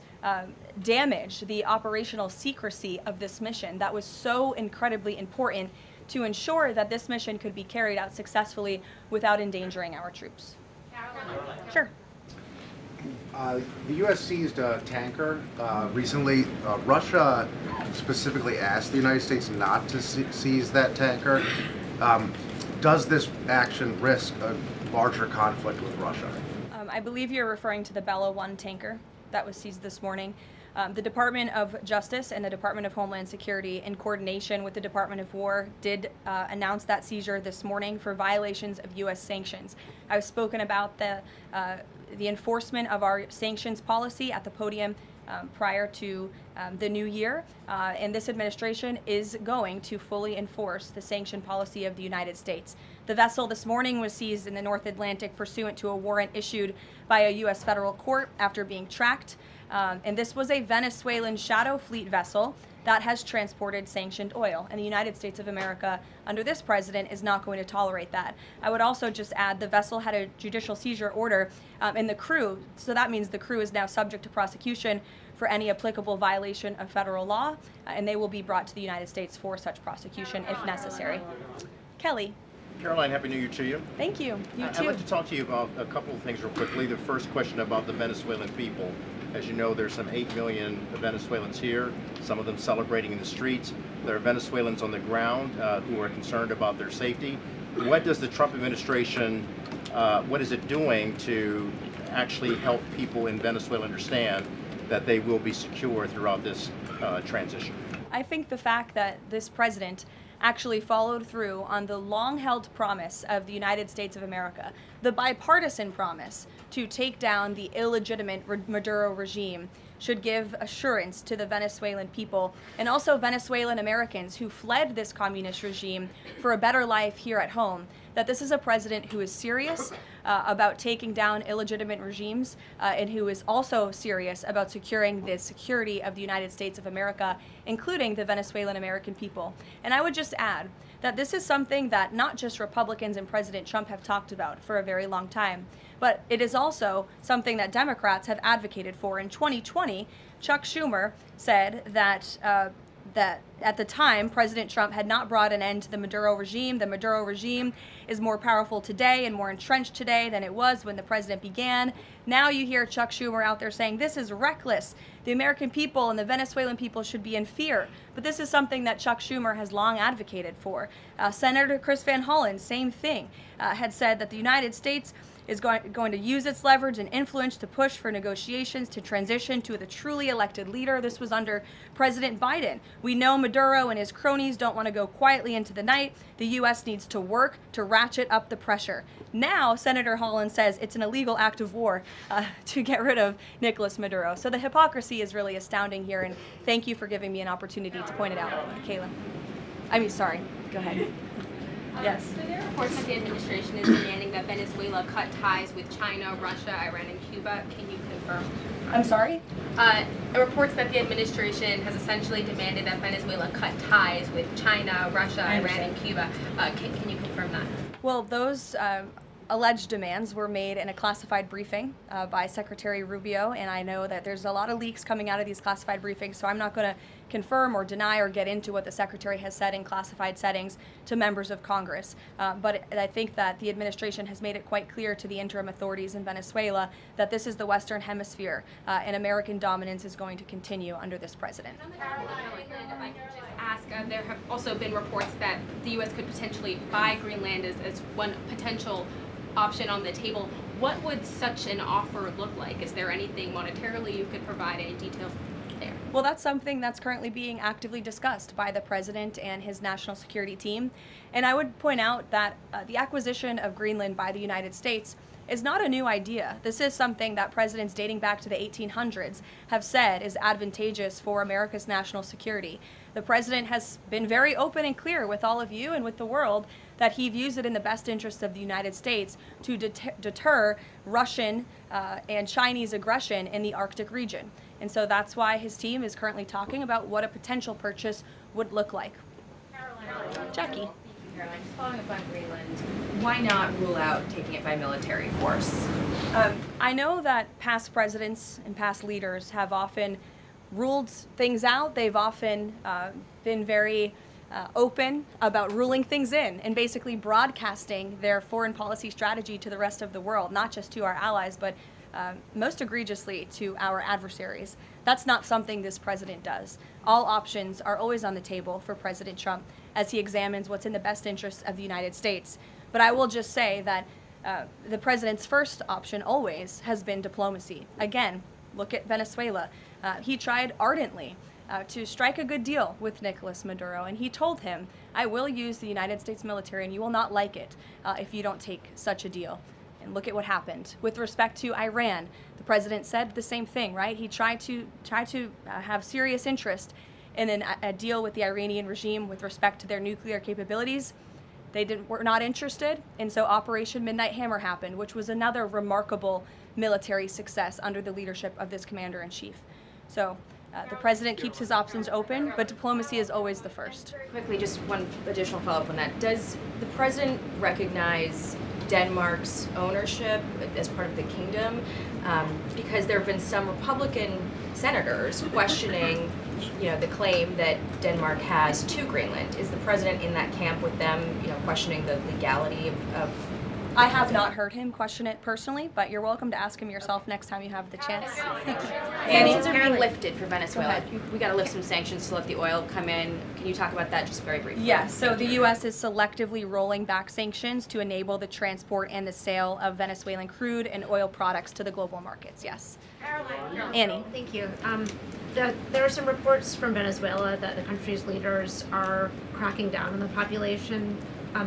damage the operational secrecy of this mission that was so incredibly important to ensure that this mission could be carried out successfully without endangering our troops. Sure. The U.S. seized a tanker recently. Russia specifically asked the United States not to seize that tanker. Does this action risk a larger conflict with Russia? I believe you're referring to the Bella 1 tanker that was seized this morning. The Department of Justice and the Department of Homeland Security, in coordination with the Department of War, did announce that seizure this morning for violations of U.S. sanctions. I've spoken about the enforcement of our sanctions policy at the podium prior to the new year, and this administration is going to fully enforce the sanction policy of the United States. The vessel this morning was seized in the North Atlantic pursuant to a warrant issued by a U.S. federal court after being tracked, and this was a Venezuelan shadow fleet vessel that has transported sanctioned oil, and the United States of America, under this president, is not going to tolerate that. I would also just add the vessel had a judicial seizure order, and the crew, so that means the crew is now subject to prosecution for any applicable violation of federal law, and they will be brought to the United States for such prosecution if necessary. Kelly. Caroline, Happy New Year to you. Thank you. You I'd too. like to talk to you about a couple of things real quickly. The first question about the Venezuelan people. As you know, there's some 8 million Venezuelans here, some of them celebrating in the streets. There are Venezuelans on the ground who are concerned about their safety. What does the Trump administration, what is it doing to actually help people in Venezuela understand that they will be secure throughout this transition? I think the fact that this president actually followed through on the long-held promise of the United States of America, the bipartisan promise to take down the illegitimate Maduro regime, should give assurance to the Venezuelan people and also Venezuelan Americans who fled this communist regime for a better life here at home, that this is a president who is serious about taking down illegitimate regimes and who is also serious about securing the security of the United States of America, including the Venezuelan American people. And I would just add that this is something that not just Republicans and President Trump have talked about for a very long time, but it is also something that Democrats have advocated for. In 2020, Chuck Schumer said that that at the time, President Trump had not brought an end to the Maduro regime. The Maduro regime is more powerful today and more entrenched today than it was when the president began. Now you hear Chuck Schumer out there saying this is reckless. The American people and the Venezuelan people should be in fear. But this is something that Chuck Schumer has long advocated for. Senator Chris Van Hollen, same thing, had said that the United States is going to use its leverage and influence to push for negotiations to transition to the truly elected leader. This was under President Biden. We know Maduro and his cronies don't want to go quietly into the night. The U.S. needs to work to ratchet up the pressure. Now, Senator Holland says it's an illegal act of war to get rid of Nicolas Maduro. So the hypocrisy is really astounding here, and thank you for giving me an opportunity to point it out, Kayla. Sorry, go ahead. Yes. So there are reports that the administration is demanding that Venezuela cut ties with China, Russia, Iran, and Cuba. Can you confirm? I'm sorry? Reports that the administration has essentially demanded that Venezuela cut ties with China, Russia, Iran, and Cuba. Can you confirm that? Well, those alleged demands were made in a classified briefing by Secretary Rubio, and I know that there's a lot of leaks coming out of these classified briefings, so I'm not going to confirm or deny or get into what the Secretary has said in classified settings to members of Congress. But I think that the administration has made it quite clear to the interim authorities in Venezuela that this is the Western Hemisphere, and American dominance is going to continue under this president. If I could just ask, there have also been reports that the U.S. could potentially buy Greenland as one potential option on the table. What would such an offer look like? Is there anything monetarily you could provide, any details there? Well, that's something that's currently being actively discussed by the president and his national security team. And I would point out that the acquisition of Greenland by the United States is not a new idea. This is something that presidents dating back to the 1800s have said is advantageous for America's national security. The president has been very open and clear with all of you and with the world that he views it in the best interest of the United States to deter Russian and Chinese aggression in the Arctic region. And so that's why his team is currently talking about what a potential purchase would look like. Caroline. Jackie. Caroline, just following up on Greenland, why not rule out taking it by military force? I know that past presidents and past leaders have often ruled things out. They've often been very open about ruling things in and basically broadcasting their foreign policy strategy to the rest of the world, not just to our allies, but most egregiously to our adversaries. That's not something this president does. All options are always on the table for President Trump as he examines what's in the best interests of the United States. But I will just say that the president's first option always has been diplomacy. Again, look at Venezuela. He tried ardently to strike a good deal with Nicolas Maduro, and he told him, I will use the United States military and you will not like it if you don't take such a deal. And look at what happened. With respect to Iran, the president said the same thing, right? He tried to have serious interest in a deal with the Iranian regime with respect to their nuclear capabilities. They were not interested, and so Operation Midnight Hammer happened, which was another remarkable military success under the leadership of this commander-in-chief. So the president keeps his options open, but diplomacy is always the first. Very quickly, just one additional follow-up on that. Does the president recognize Denmark's ownership as part of the kingdom? Because there have been some Republican senators questioning the claim that Denmark has to Greenland. Is the president in that camp with them, questioning the legality of I have not heard him question it personally, but you're welcome to ask him yourself next time you have the chance. Sanctions are being lifted for Venezuela. We got to lift some sanctions to let the oil come in. Can you talk about that just very briefly? Yes, so the U.S. is selectively rolling back sanctions to enable the transport and the sale of Venezuelan crude and oil products to the global markets, yes. Karoline. Annie. Thank you. There are some reports from Venezuela that the country's leaders are cracking down on the population,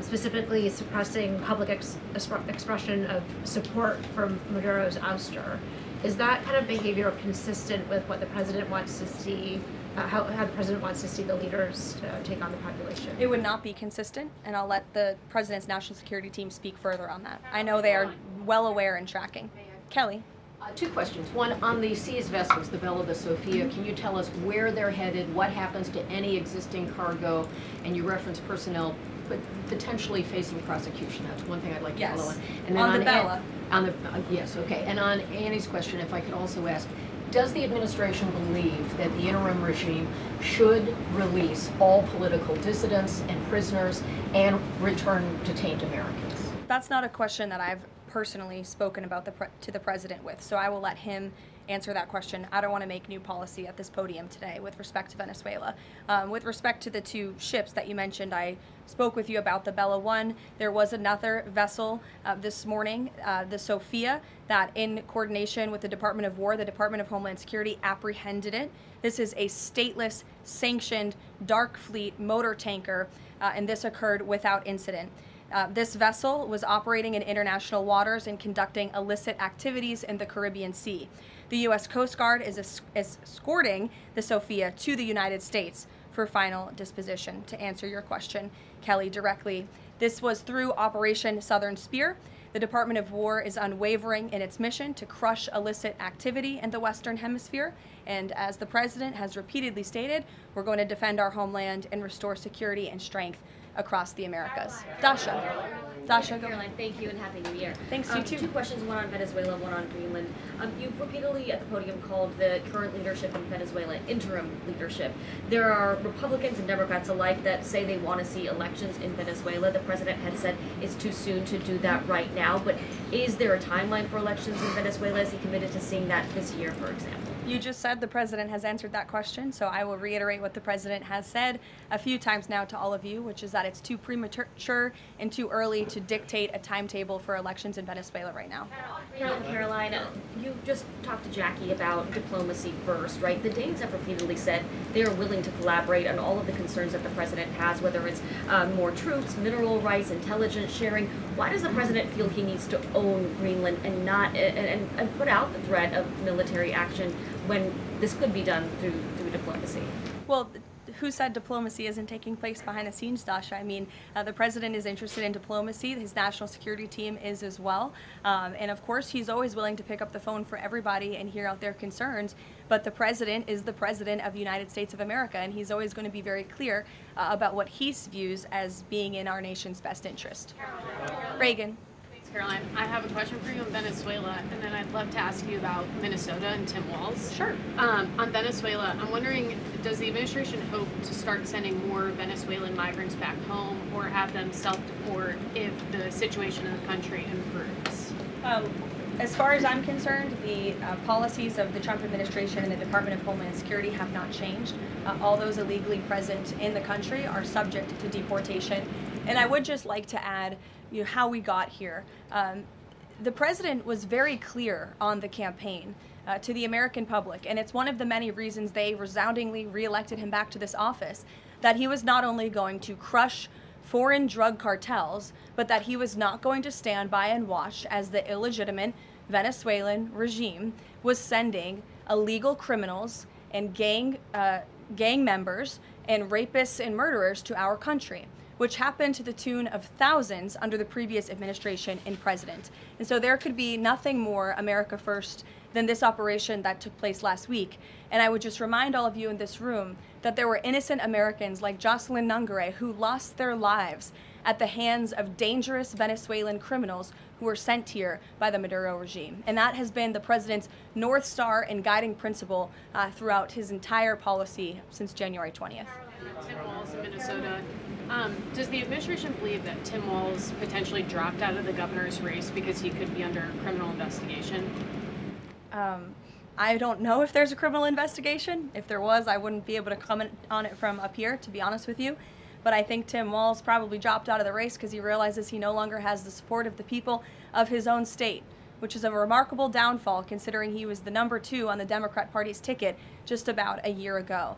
specifically suppressing public expression of support for Maduro's ouster. Is that kind of behavior consistent with what the president wants to see, how the president wants to see the leaders take on the population? It would not be consistent, and I'll let the president's national security team speak further on that. I know they are well aware and tracking. Kelly. Two questions. One, on the seized vessels, the Bella, the Sophia, can you tell us where they're headed, what happens to any existing cargo, and you reference personnel but potentially facing prosecution? That's one thing I'd like to follow on. And then on the Bella. Yes, okay. And on Annie's question, if I could also ask, does the administration believe that the interim regime should release all political dissidents and prisoners and return detained Americans? That's not a question that I've personally spoken about to the president with, so I will let him answer that question. I don't want to make new policy at this podium today with respect to Venezuela. With respect to the two ships that you mentioned, I spoke with you about the Bella 1. There was another vessel this morning, the Sophia, that in coordination with the Department of War, the Department of Homeland Security apprehended it. This is a stateless, sanctioned, dark fleet motor tanker, and this occurred without incident. This vessel was operating in international waters and conducting illicit activities in the Caribbean Sea. The U.S. Coast Guard is escorting the Sophia to the United States for final disposition. To answer your question, Kelly, directly, this was through Operation Southern Spear. The Department of War is unwavering in its mission to crush illicit activity in the Western Hemisphere. And as the President has repeatedly stated, we're going to defend our homeland and restore security and strength across the Americas. Dasha. Dasha, go. Caroline, thank you and Happy New Year. Thanks, you too. Two questions, one on Venezuela, one on Greenland. You've repeatedly at the podium called the current leadership in Venezuela interim leadership. There are Republicans and Democrats alike that say they want to see elections in Venezuela. The president had said it's too soon to do that right now, but is there a timeline for elections in Venezuela? Is he committed to seeing that this year, for example? You just said the president has answered that question, so I will reiterate what the president has said a few times now to all of you, which is that it's too premature and too early to dictate a timetable for elections in Venezuela right now. Caroline, you just talked to Jackie about diplomacy first, right? The Danes have repeatedly said they are willing to collaborate on all of the concerns that the president has, whether it's more troops, mineral rights, intelligence sharing. Why does the president feel he needs to own Greenland and not and put out the threat of military action when this could be done through diplomacy? Well, who said diplomacy isn't taking place behind the scenes, Dasha? I mean, the president is interested in diplomacy. His national security team is as well. And of course, he's always willing to pick up the phone for everybody and hear out their concerns. But the president is the president of the United States of America, and he's always going to be very clear about what he views as being in our nation's best interest. Reagan. Caroline, I have a question for you on Venezuela, and then I'd love to ask you about Minnesota and Tim Walz. Sure. On Venezuela, I'm wondering, does the administration hope to start sending more Venezuelan migrants back home or have them self-deport if the situation in the country improves? As far as I'm concerned, the policies of the Trump administration and the Department of Homeland Security have not changed. All those illegally present in the country are subject to deportation. And I would just like to add how we got here. The president was very clear on the campaign to the American public, and it's one of the many reasons they resoundingly reelected him back to this office, that he was not only going to crush foreign drug cartels, but that he was not going to stand by and watch as the illegitimate Venezuelan regime was sending illegal criminals and gang members and rapists and murderers to our country, which happened to the tune of thousands under the previous administration and president. And so there could be nothing more America first than this operation that took place last week. And I would just remind all of you in this room that there were innocent Americans like Jocelyn Nungare who lost their lives at the hands of dangerous Venezuelan criminals who were sent here by the Maduro regime. And that has been the president's North Star and guiding principle throughout his entire policy since January 20th. Tim Walz in Minnesota. Does the administration believe that Tim Walz potentially dropped out of the governor's race because he could be under criminal investigation? I don't know if there's a criminal investigation. If there was, I wouldn't be able to comment on it from up here, to be honest with you. But I think Tim Walz probably dropped out of the race because he realizes he no longer has the support of the people of his own state, which is a remarkable downfall considering he was the number 2 on the Democrat Party's ticket just about a year ago.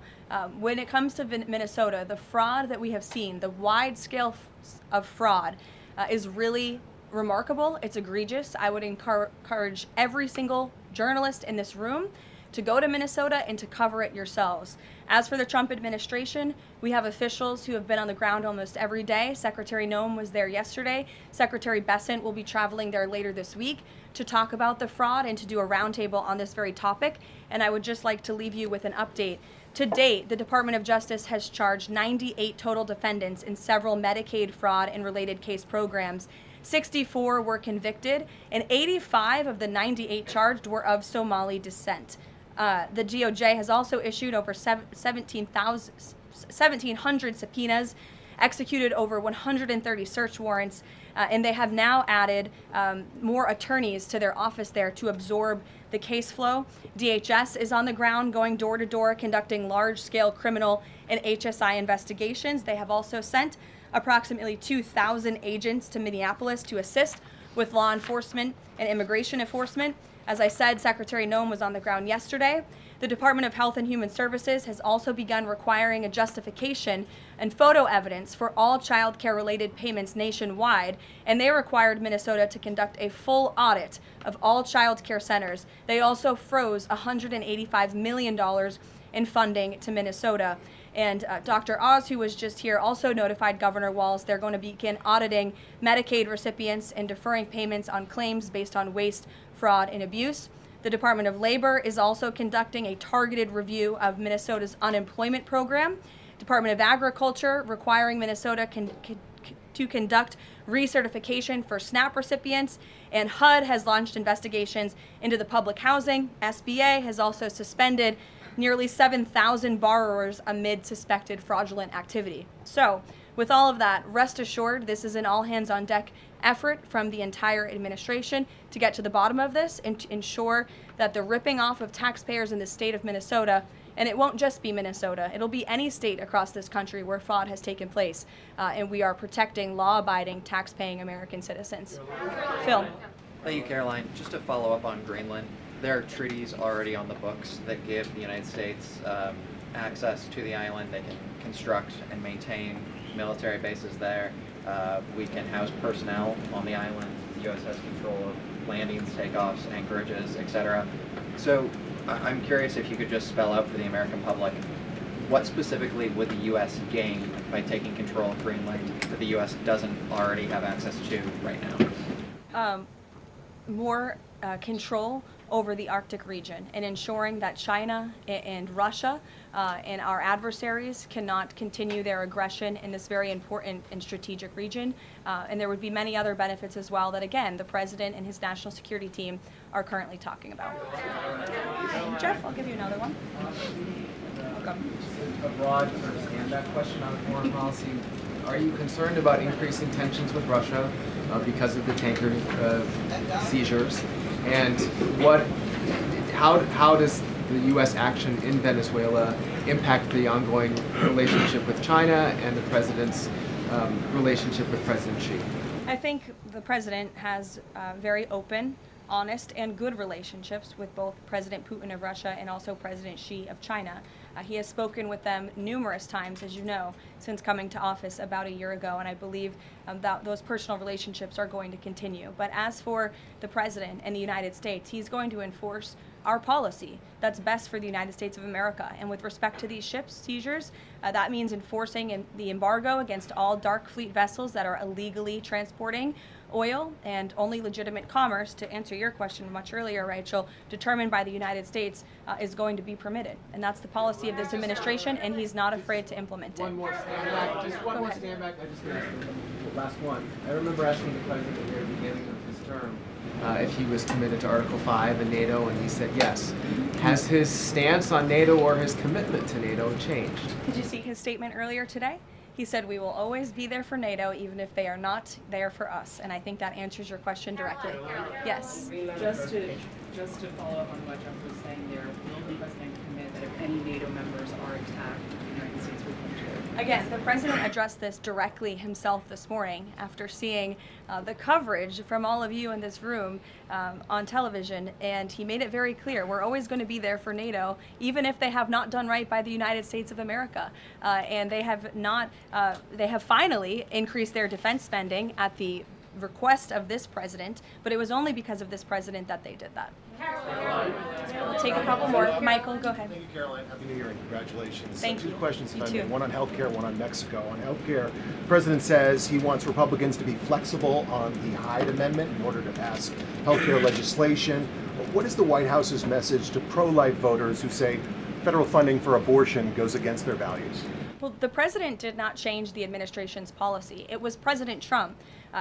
When it comes to Minnesota, the fraud that we have seen, the wide scale of fraud is really remarkable. It's egregious. I would encourage every single journalist in this room to go to Minnesota and to cover it yourselves. As for the Trump administration, we have officials who have been on the ground almost every day. Secretary Noem was there yesterday. Secretary Bessent will be traveling there later this week to talk about the fraud and to do a roundtable on this very topic. And I would just like to leave you with an update. To date, the Department of Justice has charged 98 total defendants in several Medicaid fraud and related case programs. 64 were convicted, and 85 of the 98 charged were of Somali descent. The DOJ has also issued over 1,700 subpoenas, executed over 130 search warrants, and they have now added more attorneys to their office there to absorb the case flow. DHS is on the ground going door to door conducting large-scale criminal and HSI investigations. They have also sent approximately 2,000 agents to Minneapolis to assist with law enforcement and immigration enforcement. As I said, Secretary Noem was on the ground yesterday. The Department of Health and Human Services has also begun requiring a justification and photo evidence for all child care related payments nationwide, and they required Minnesota to conduct a full audit of all child care centers. They also froze $185 million in funding to Minnesota. And Dr. Oz, who was just here, also notified Governor Walz they're going to begin auditing Medicaid recipients and deferring payments on claims based on waste, fraud, and abuse. The Department of Labor is also conducting a targeted review of Minnesota's unemployment program. Department of Agriculture requiring Minnesota to conduct recertification for SNAP recipients, and HUD has launched investigations into the public housing. SBA has also suspended nearly 7,000 borrowers amid suspected fraudulent activity. So, with all of that, rest assured this is an all-hands-on-deck effort from the entire administration to get to the bottom of this and to ensure that the ripping off of taxpayers in the state of Minnesota, and it won't just be Minnesota, it'll be any state across this country where fraud has taken place, and we are protecting law-abiding, tax-paying American citizens. Phil. Thank you, Caroline. Just to follow up on Greenland, there are treaties already on the books that give the United States access to the island. They can construct and maintain military bases there. We can house personnel on the island. The U.S. has control of landings, takeoffs, anchorages, etc. So I'm curious if you could just spell out for the American public, what specifically would the U.S. gain by taking control of Greenland that the U.S. doesn't already have access to right now? More control over the Arctic region and ensuring that China and Russia and our adversaries cannot continue their aggression in this very important and strategic region. And there would be many other benefits as well that, again, the President and his national security team are currently talking about. Jeff, I'll give you another one. Welcome. A broad sort of stand-back question on foreign policy. Are you concerned about increasing tensions with Russia because of the tanker seizures? And how does the U.S. action in Venezuela impact the ongoing relationship with China and the president's relationship with President Xi? I think the president has very open, honest, and good relationships with both President Putin of Russia and also President Xi of China. He has spoken with them numerous times, as you know, since coming to office about a year ago, and I believe that those personal relationships are going to continue. But as for the president and the United States, he's going to enforce our policy that's best for the United States of America. And with respect to these ship seizures, That means enforcing the embargo against all dark fleet vessels that are illegally transporting oil, and only legitimate commerce, to answer your question much earlier, Rachel, determined by the United States is going to be permitted. And that's the policy of this administration, and he's not afraid to implement it. One more stand back. Just one more stand back. I just asked the last one. I remember asking the president at the very beginning of his term if he was committed to Article 5 and NATO, and he said yes. Has his stance on NATO or his commitment to NATO changed? Did you see his statement earlier today? He said we will always be there for NATO even if they are not there for us. And I think that answers your question directly. Yes. Just to follow up on what Jeff was saying there, will the president commit that if any NATO members are attacked, the United States will come to? Again, the president addressed this directly himself this morning after seeing the coverage from all of you in this room on television, and he made it very clear we're always going to be there for NATO, even if they have not done right by the United States of America. And they have not, they have finally increased their defense spending at the request of this president, but it was only because of this president that they did that. We'll take a couple more. Michael, go ahead. Thank you, Caroline. Happy New Year and congratulations. Thank you. Two questions, You if I too. may. One on healthcare, one on Mexico. On healthcare, the president says he wants Republicans to be flexible on the Hyde Amendment in order to pass healthcare legislation. What is the White House's message to pro-life voters who say federal funding for abortion goes against their values? Well, the president did not change the administration's policy. It was President Trump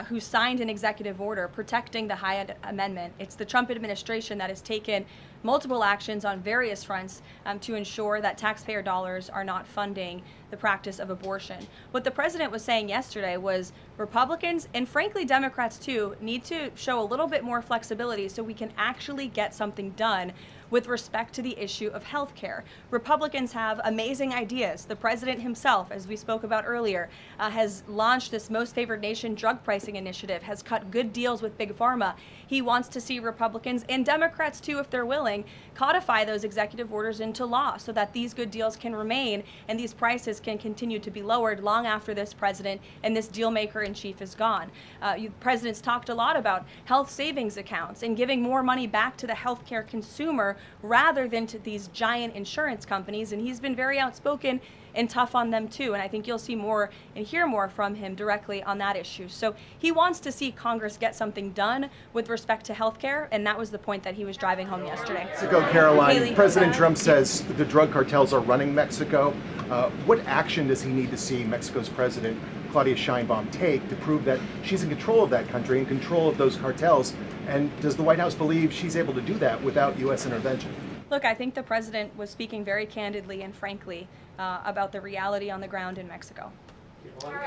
who signed an executive order protecting the Hyde Amendment. It's the Trump administration that has taken multiple actions on various fronts to ensure that taxpayer dollars are not funding the practice of abortion. What the president was saying yesterday was Republicans, and frankly Democrats too, need to show a little bit more flexibility so we can actually get something done with respect to the issue of health care. Republicans have amazing ideas. The president himself, as we spoke about earlier, has launched this Most Favored Nation drug pricing initiative, has cut good deals with Big Pharma. He wants to see Republicans, and Democrats too, if they're willing, codify those executive orders into law so that these good deals can remain and these prices can continue to be lowered long after this president and this deal maker in chief is gone. Presidents talked a lot about health savings accounts and giving more money back to the healthcare consumer rather than to these giant insurance companies, and he's been very outspoken and tough on them too, and I think you'll see more and hear more from him directly on that issue. So he wants to see Congress get something done with respect to health care, and that was the point that he was driving home yesterday. Mexico, Caroline, Haley, President Trump says the drug cartels are running Mexico. What action does he need to see Mexico's president, Claudia Sheinbaum, take to prove that she's in control of that country, in control of those cartels? And does the White House believe she's able to do that without U.S. intervention? Look, I think the president was speaking very candidly and frankly about the reality on the ground in Mexico.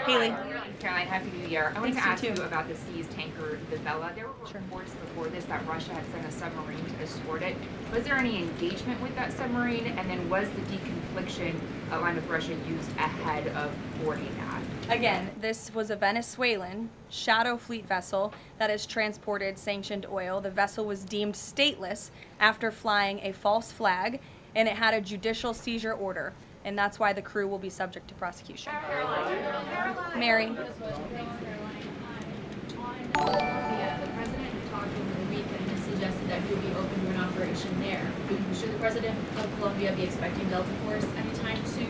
Haley. Caroline, Happy New Year. I wanted to Thanks, ask you you too. about the seized tanker, the Vela. There were reports before this that Russia had sent a submarine to escort it. Was there any engagement with that submarine? And then was the deconfliction line with Russia used ahead of boarding that? Again, this was a Venezuelan shadow fleet vessel that has transported sanctioned oil. The vessel was deemed stateless after flying a false flag, and it had a judicial seizure order, and that's why the crew will be subject to prosecution. Mary. The president talked over the weekend and suggested that he would be open to an operation there. Should the president of Colombia be expecting Delta Force anytime soon?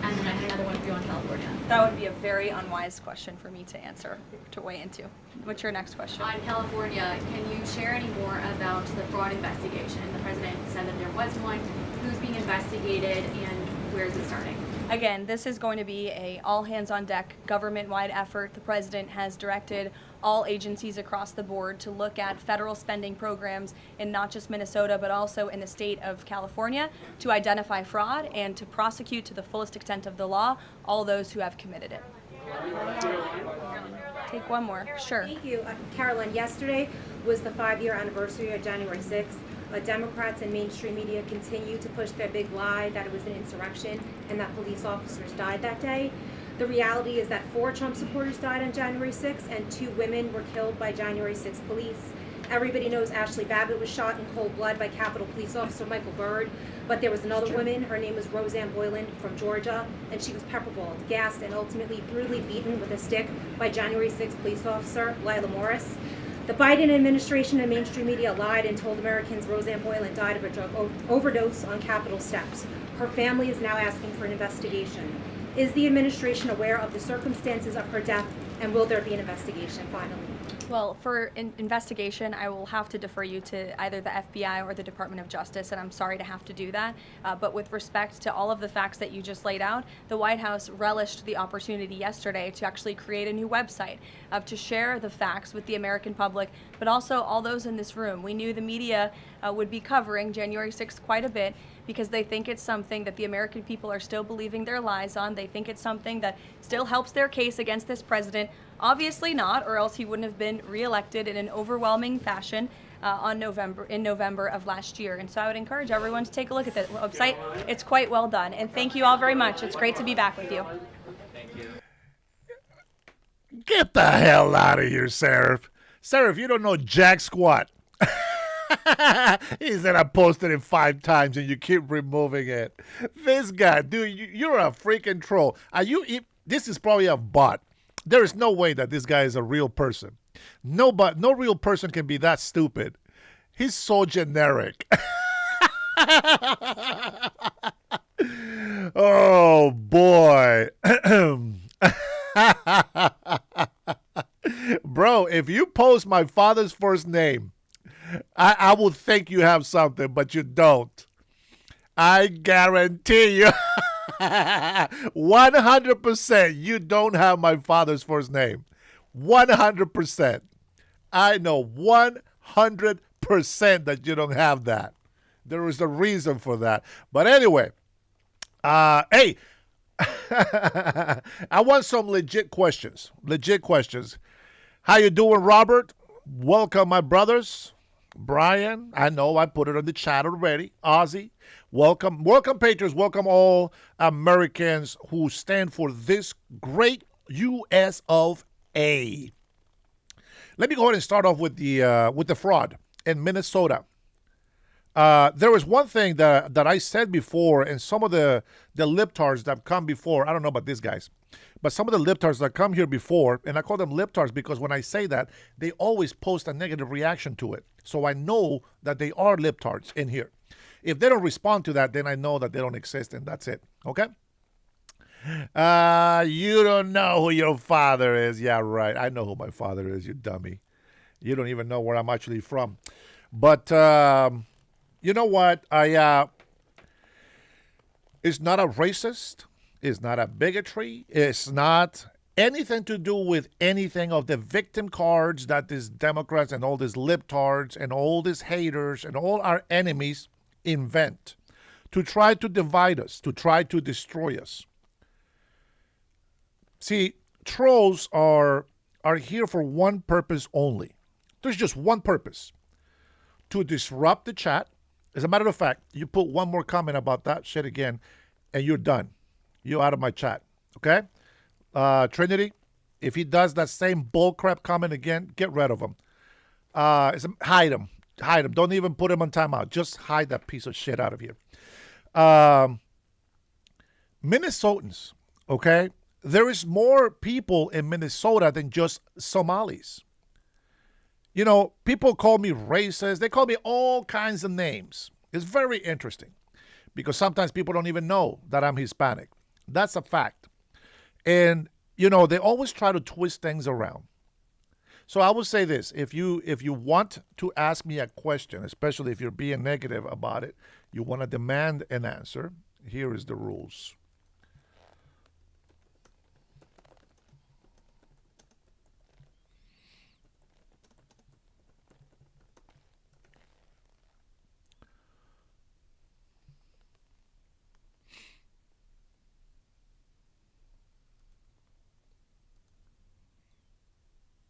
And then I had another one for you on California. That would be a very unwise question for me to answer, to weigh into. What's your next question? On California, can you share any more about the fraud investigation? The president said that there was one. Who's being investigated and where is it starting? Again, this is going to be a all-hands-on-deck government-wide effort. The president has directed all agencies across the board to look at federal spending programs in not just Minnesota, but also in the state of California to identify fraud and to prosecute to the fullest extent of the law all those who have committed it. Take one more, sure. Thank you. Caroline, yesterday was the 5-year anniversary of January 6th. Democrats and mainstream media continue to push their big lie that it was an insurrection and that police officers died that day. The reality is that 4 Trump supporters died on January 6th and 2 women were killed by January 6th police. Everybody knows Ashley Babbitt was shot in cold blood by Capitol Police Officer Michael Byrd, but there was another woman, her name was Roseanne Boylan from Georgia, and she was pepperballed, gassed, and ultimately brutally beaten with a stick by January 6th police officer Lila Morris. The Biden administration and mainstream media lied and told Americans Roseanne Boylan died of a drug overdose on Capitol steps. Her family is now asking for an investigation. Is the administration aware of the circumstances of her death, and will there be an investigation finally? Well, for investigation, I will have to defer you to either the FBI or the Department of Justice, and I'm sorry to have to do that. But with respect to all of the facts that you just laid out, the White House relished the opportunity yesterday to actually create a new website to share the facts with the American public, but also all those in this room. We knew the media would be covering January 6th quite a bit because they think it's something that the American people are still believing their lies on. They think it's something that still helps their case against this president. Obviously not, or else he wouldn't have been reelected in an overwhelming fashion in November of last year. And so I would encourage everyone to take a look at the website. It's quite well done. And thank you all very much. It's great to be back with you. Get the hell out of here, Seraph. Seraph, you don't know jack squat. He said I posted it 5 times and you keep removing it. This guy, dude, you're a freaking troll. This is probably a bot. There is no way that this guy is a real person. No real person can be that stupid. He's so generic. Oh, boy. Bro, if you post my father's first name, I will think you have something, but you don't. I guarantee you. 100% you don't have my father's first name. 100%. I know 100% that you don't have that. There is a reason for that. But anyway, hey, I want some legit questions. Legit questions. How you doing, Robert? Welcome, my brothers. Brian, I know I put it on the chat already. Ozzy, welcome. Welcome, Patriots. Welcome all Americans who stand for this great U.S. of A. Let me go ahead and start off with the fraud in Minnesota. There was one thing that I said before, and some of the libtards that have come before, I don't know about these guys, but some of the libtards that come here before, and I call them libtards because when I say that, they always post a negative reaction to it. So I know that they are libtards in here. If they don't respond to that, then I know that they don't exist, and that's it. Okay? You don't know who your father is. Yeah, right. I know who my father is, you dummy. You don't even know where I'm actually from. But you know what? It's not a racist. It's not a bigotry. It's not anything to do with anything of the victim cards that these Democrats and all these libtards and all these haters and all our enemies invent to try to divide us, to try to destroy us. See, trolls are here for one purpose only. There's just one purpose: to disrupt the chat. As a matter of fact, you put one more comment about that shit again, and you're done. You're out of my chat, okay? Trinity, if he does that same bullcrap comment again, get rid of him. Hide him. Hide him. Don't even put him on timeout. Just hide that piece of shit out of here. Minnesotans, okay? There is more people in Minnesota than just Somalis. You know, people call me racist. They call me all kinds of names. It's very interesting because sometimes people don't even know that I'm Hispanic. That's a fact. And, you know, they always try to twist things around. So I will say this. If you want to ask me a question, especially if you're being negative about it, you want to demand an answer, here is the rules.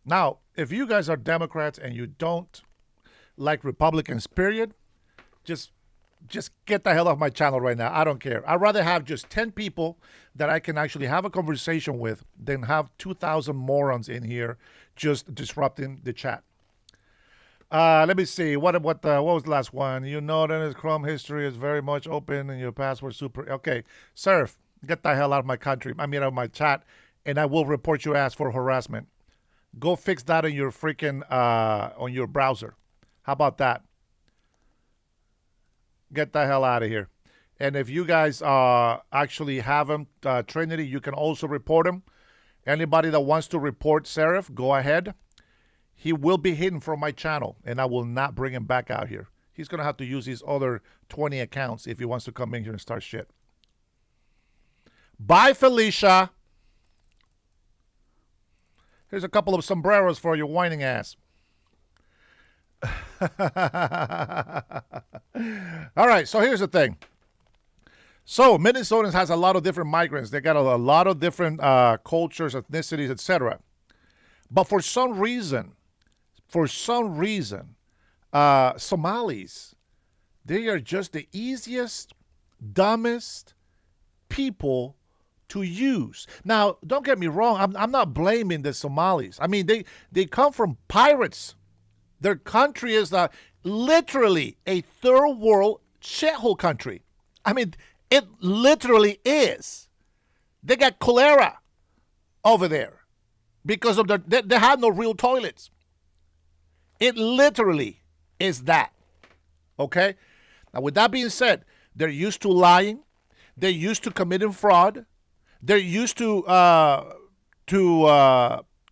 Now, if you guys are Democrats and you don't like Republicans, period, just get the hell off my channel right now. I don't care. I'd rather have just 10 people that I can actually have a conversation with than have 2,000 morons in here just disrupting the chat. Let me see. What was the last one? You know that his Chrome history is very much open and your password super. Okay, Surf, get the hell out of my country. I mean, out of my chat, and I will report your ass for harassment. Go fix that on your freaking on your browser. How about that? Get the hell out of here. And if you guys actually have them, Trinity, you can also report them. Anybody that wants to report Seraph, go ahead. He will be hidden from my channel, and I will not bring him back out here. He's going to have to use his other 20 accounts if he wants to come in here and start shit. Bye, Felicia. Here's a couple of sombreros for your whining ass. All right, so here's the thing. So Minnesotans has a lot of different migrants. They got a lot of different cultures, ethnicities, etc. But for some reason, Somalis, they are just the easiest, dumbest people to use. Now, don't get me wrong. I'm not blaming the Somalis. I mean, they come from pirates. Their country is literally a third world shithole country. I mean, it literally is. They got cholera over there because of they have no real toilets. It literally is that. Okay? Now, with that being said, they're used to lying. They're used to committing fraud. They're used to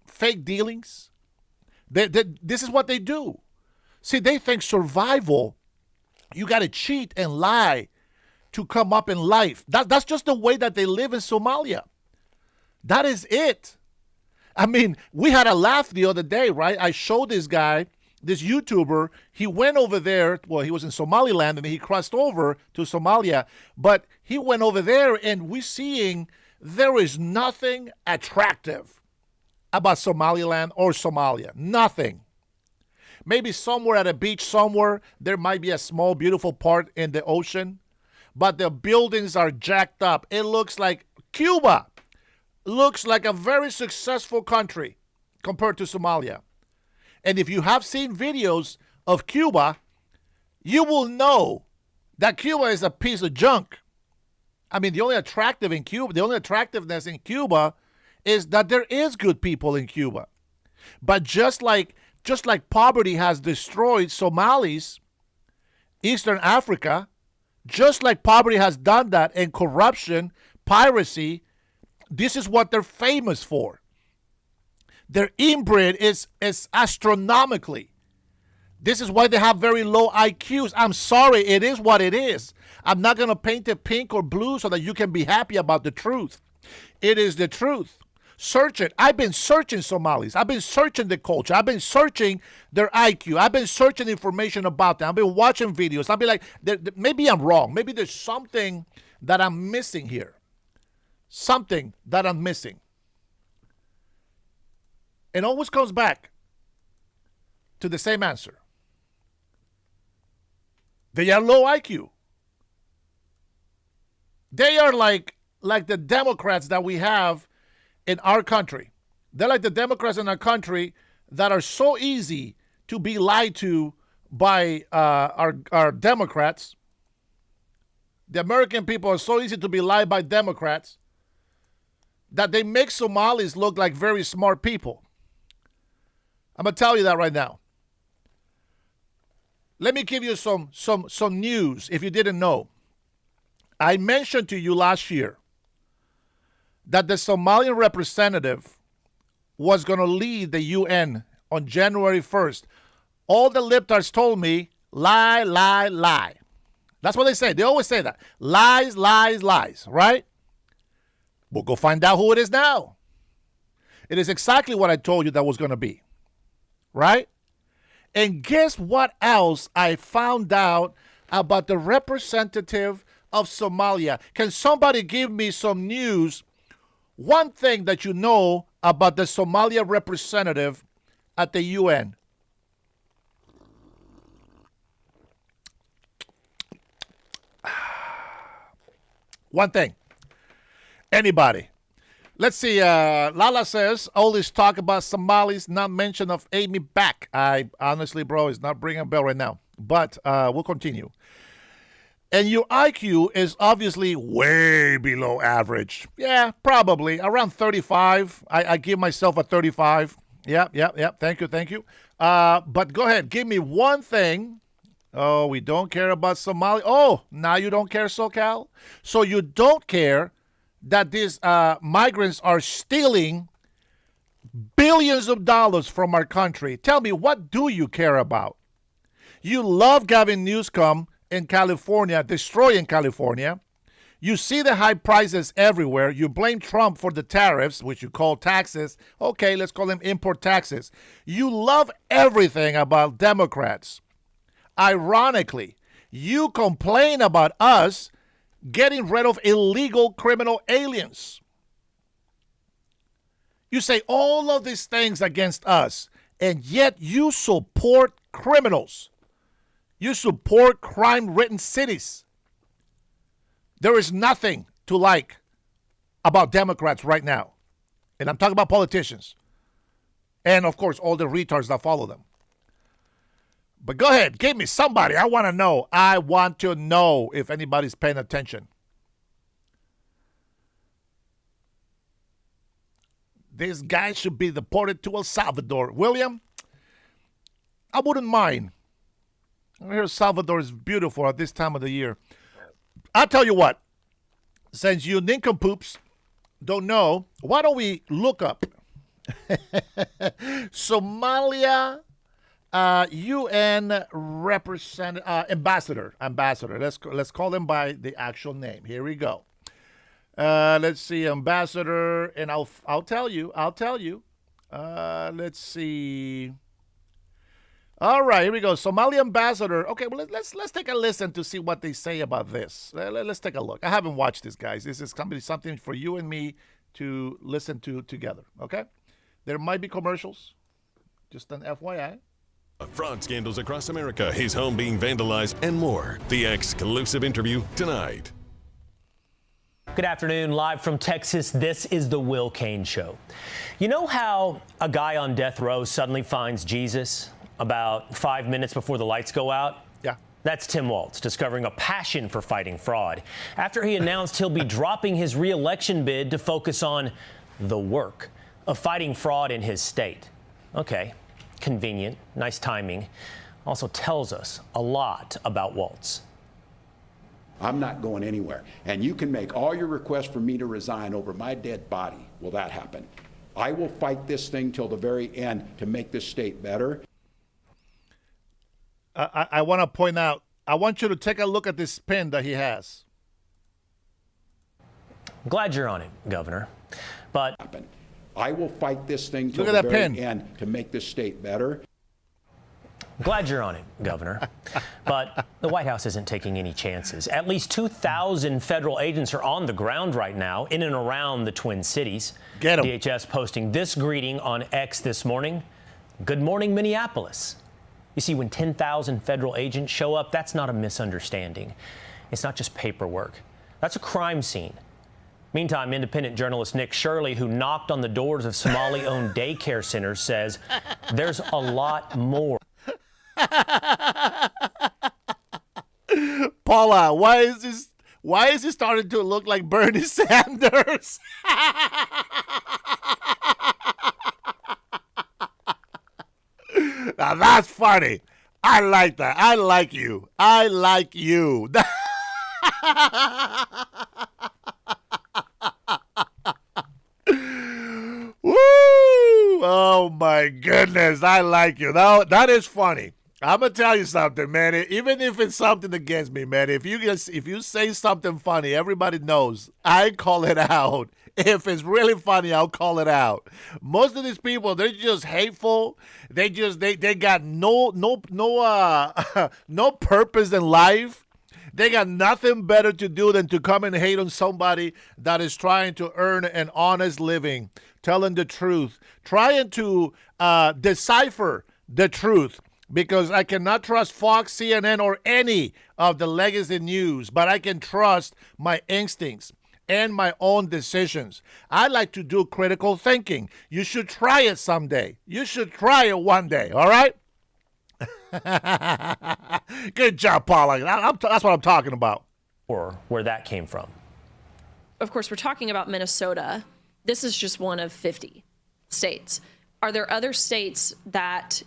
fake dealings. This is what they do. See, they think survival, you got to cheat and lie to come up in life. That's just the way that they live in Somalia. That is it. I mean, we had a laugh the other day, right? I showed this guy, this YouTuber, he went over there. Well, he was in Somaliland and he crossed over to Somalia. But he went over there and we're seeing there is nothing attractive about Somaliland or Somalia. Nothing. Maybe somewhere at a beach somewhere, there might be a small, beautiful part in the ocean. But the buildings are jacked up. It looks like Cuba. Looks like a very successful country compared to Somalia. And if you have seen videos of Cuba, you will know that Cuba is a piece of junk. I mean, the only attractiveness in Cuba is that there is good people in Cuba. But just like poverty has destroyed Somalis, Eastern Africa, just like poverty has done that, and corruption, piracy, this is what they're famous for. Their inbred is astronomically. This is why they have very low IQs. I'm sorry, it is what it is. I'm not going to paint it pink or blue so that you can be happy about the truth. It is the truth. Search it. I've been searching Somalis. I've been searching the culture. I've been searching their IQ. I've been searching information about them. I've been watching videos. I'll be like, maybe I'm wrong. Maybe there's something that I'm missing here. Something that I'm missing. It always comes back to the same answer. They are low IQ. They are like the Democrats that we have in our country. They're like the Democrats in our country that are so easy to be lied to by our Democrats. The American people are so easy to be lied by Democrats that they make Somalis look like very smart people. I'm going to tell you that right now. Let me give you some news if you didn't know. I mentioned to you last year that the Somalian representative was going to lead the UN on January 1st. All the libtards told me, lie, lie, lie. That's what they say. They always say that. Lies, lies, lies, right? We'll go find out who it is now. It is exactly what I told you that was going to be, right? And guess what else I found out about the representative of Somalia? Can somebody give me some news? One thing that you know about the Somalia representative at the UN. One thing. Anybody. Let's see. Lala says, all this talk about Somalis, not mention of Amy back. I honestly, bro, it's not ringing a bell right now. But we'll continue. And your IQ is obviously way below average. Yeah, probably. Around 35. I give myself a 35. Yep. Thank you. But go ahead. Give me one thing Oh, we don't care about Somalia. Oh, now you don't care, SoCal? So you don't care that these migrants are stealing billions of dollars from our country. Tell me, what do you care about? You love Gavin Newsom in California, destroying California. You see the high prices everywhere. You blame Trump for the tariffs, which you call taxes. Okay, let's call them import taxes. You love everything about Democrats. Ironically, you complain about us getting rid of illegal criminal aliens. You say all of these things against us, and yet you support criminals. You support crime-ridden cities. There is nothing to like about Democrats right now. And I'm talking about politicians. And, of course, all the retards that follow them. But go ahead, give me somebody. I want to know. I want to know if anybody's paying attention. This guy should be deported to El Salvador. William, I wouldn't mind. I hear Salvador is beautiful at this time of the year. I'll tell you what. Since you nincompoops don't know, why don't we look up Somalia UN ambassador. Let's call them by the actual name. Here we go. Let's see, ambassador, and I'll tell you. Let's see. All right, here we go. Somali ambassador. Okay, well let's take a listen to see what they say about this. Let's take a look. I haven't watched this, guys. This is something for you and me to listen to together. Okay, there might be commercials. Just an FYI. Fraud scandals across America, his home being vandalized, and more. The exclusive interview tonight. Good afternoon, live from Texas. This is the Will Cain Show. You know how a guy on death row suddenly finds Jesus about 5 minutes before the lights go out? Yeah. That's Tim Walz discovering a passion for fighting fraud after he announced he'll be dropping his re-election bid to focus on the work of fighting fraud in his state. Okay, convenient, nice timing. Also tells us a lot about Walz. I'm not going anywhere. And you can make all your requests for me to resign over my dead body. Will that happen? I will fight this thing till the very end to make this state better. I want to point out, I want you to take a look at this pin that he has. Glad you're on it, Governor. But I will fight this thing till Look at the that very pin. end to make this state better. Glad you're on it, Governor. But the White House isn't taking any chances. At least 2,000 federal agents are on the ground right now in and around the Twin Cities. Get 'em. DHS posting this greeting on X this morning. Good morning, Minneapolis. You see, when 10,000 federal agents show up, that's not a misunderstanding. It's not just paperwork. That's a crime scene. Meantime, independent journalist Nick Shirley, who knocked on the doors of Somali-owned daycare centers, says there's a lot more. Paula, why is he starting to look like Bernie Sanders? Now that's funny. I like that. I like you. I like you. Woo! Oh my goodness. I like you. That is funny. I'm gonna tell you something, man. Even if it's something against me, man, if you say something funny, everybody knows. I call it out. If it's really funny, I'll call it out. Most of these people, they're just hateful. They got no purpose in life. They got nothing better to do than to come and hate on somebody that is trying to earn an honest living, telling the truth, trying to decipher the truth. Because I cannot trust Fox, CNN, or any of the legacy news, but I can trust my instincts and my own decisions. I like to do critical thinking. You should try it someday. You should try it one day, all right? Good job, Paula. That's what I'm talking about. Or where that came from. Of course, we're talking about Minnesota. This is just one of 50 states. Are there other states that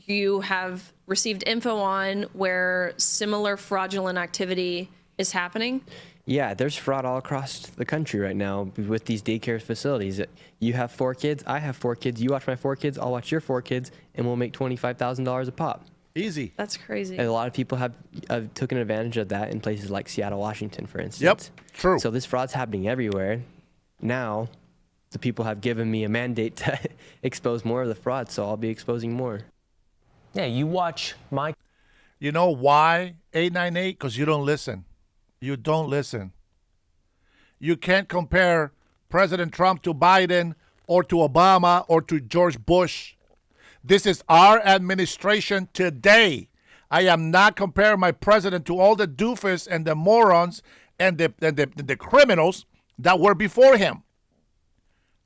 you have received info on where similar fraudulent activity is happening? Yeah, there's fraud all across the country right now with these daycare facilities. You have 4 kids, I have 4 kids, you watch my 4 kids, I'll watch your 4 kids, and we'll make $25,000 a pop. Easy. That's crazy. And a lot of people have taken advantage of that in places like Seattle, Washington, for instance. Yep, true. So this fraud's happening everywhere. Now, the people have given me a mandate to expose more of the fraud, so I'll be exposing more. Yeah, you watch my... You know why, 898? Because you don't listen. You don't listen. You can't compare President Trump to Biden or to Obama or to George Bush. This is our administration today. I am not comparing my president to all the doofus and the morons and the criminals that were before him.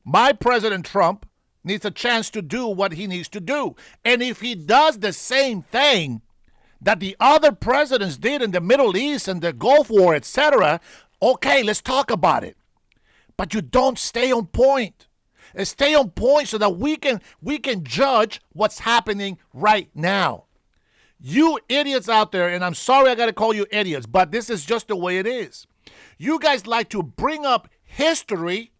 My President Trump needs a chance to do what he needs to do. And if he does the same thing that the other presidents did in the Middle East and the Gulf War, etc., okay, let's talk about it. But you don't stay on point. Stay on point so that we can judge what's happening right now. You idiots out there, and I'm sorry I got to call you idiots, but this is just the way it is. You guys like to bring up history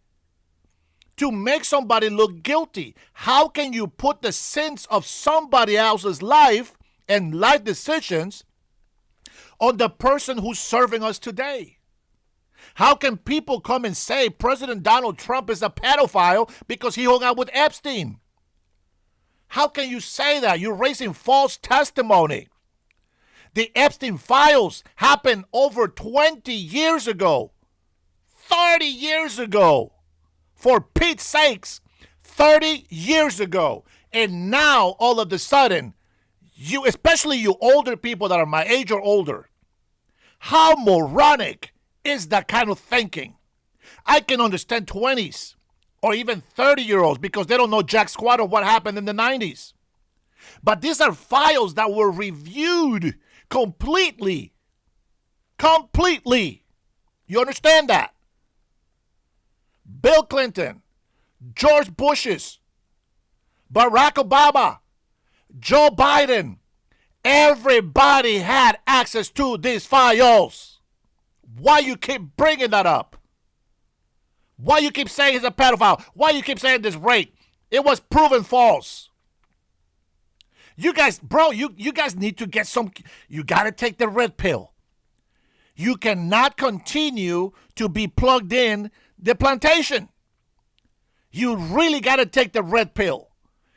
to make somebody look guilty. How can you put the sins of somebody else's life and life decisions on the person who's serving us today? How can people come and say President Donald Trump is a pedophile because he hung out with Epstein? How can you say that? You're raising false testimony. The Epstein files happened over 20 years ago, 30 years ago. For Pete's sakes, 30 years ago. And now, all of a sudden, you, especially you older people that are my age or older, how moronic is that kind of thinking? I can understand 20s or even 30-year-olds because they don't know jack squat of what happened in the 90s. But these are files that were reviewed completely. Completely. You understand that? Bill Clinton, George Bush's, Barack Obama, Joe Biden, everybody had access to these files. Why you keep bringing that up? Why you keep saying he's a pedophile? Why you keep saying this rape? It was proven false. You guys, bro, you guys need to get some, you got to take the red pill. You cannot continue to be plugged in the plantation. You really got to take the red pill.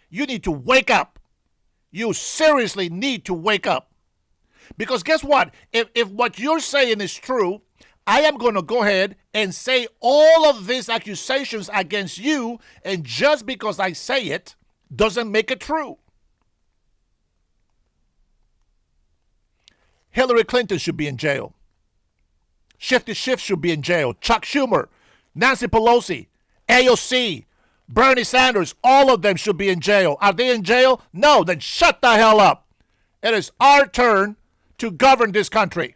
You need to wake up. You seriously need to wake up. Because guess what? If what you're saying is true, I am going to go ahead and say all of these accusations against you, and just because I say it doesn't make it true. Hillary Clinton should be in jail. Shifty Schiff should be in jail. Chuck Schumer, Nancy Pelosi, AOC, Bernie Sanders, all of them should be in jail. Are they in jail? No, then shut the hell up. It is our turn to govern this country.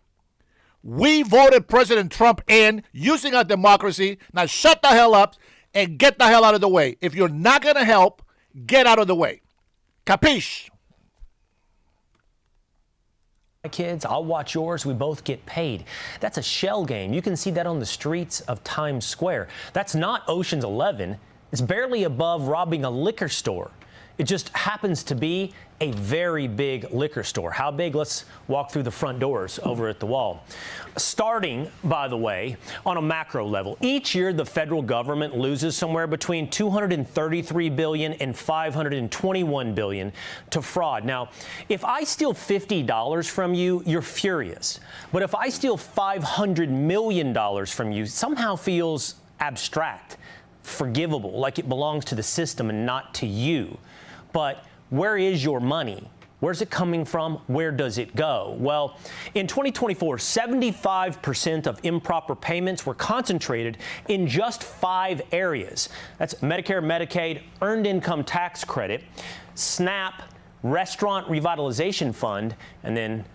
We voted President Trump in using our democracy. Now shut the hell up and get the hell out of the way. If you're not going to help, get out of the way. Capiche? My kids, I'll watch yours. We both get paid. That's a shell game. You can see that on the streets of Times Square. That's not Ocean's 11. It's barely above robbing a liquor store. It just happens to be a very big liquor store. How big? Let's walk through the front doors over at the wall. Starting, by the way, on a macro level, each year the federal government loses somewhere between $233 billion and $521 billion to fraud. Now, if I steal $50 from you, you're furious. But if I steal $500 million from you, it somehow feels abstract, forgivable, like it belongs to the system and not to you. But where is your money? Where's it coming from? Where does it go? Well, in 2024, 75% of improper payments were concentrated in just 5 areas. That's Medicare, Medicaid, Earned Income Tax Credit, SNAP, Restaurant Revitalization Fund, and then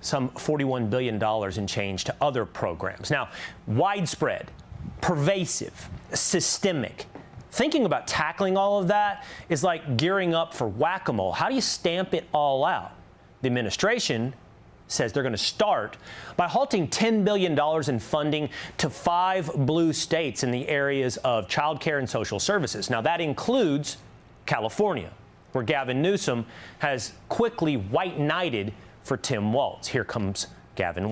some $41 billion in change to other programs. Now, widespread, pervasive, systemic, thinking about tackling all of that is like gearing up for whack-a-mole. How do you stamp it all out? The administration says they're going to start by halting $10 billion in funding to 5 blue states in the areas of child care and social services. Now, that includes California, where Gavin Newsom has quickly white-knighted for Tim Walz. Here comes Gavin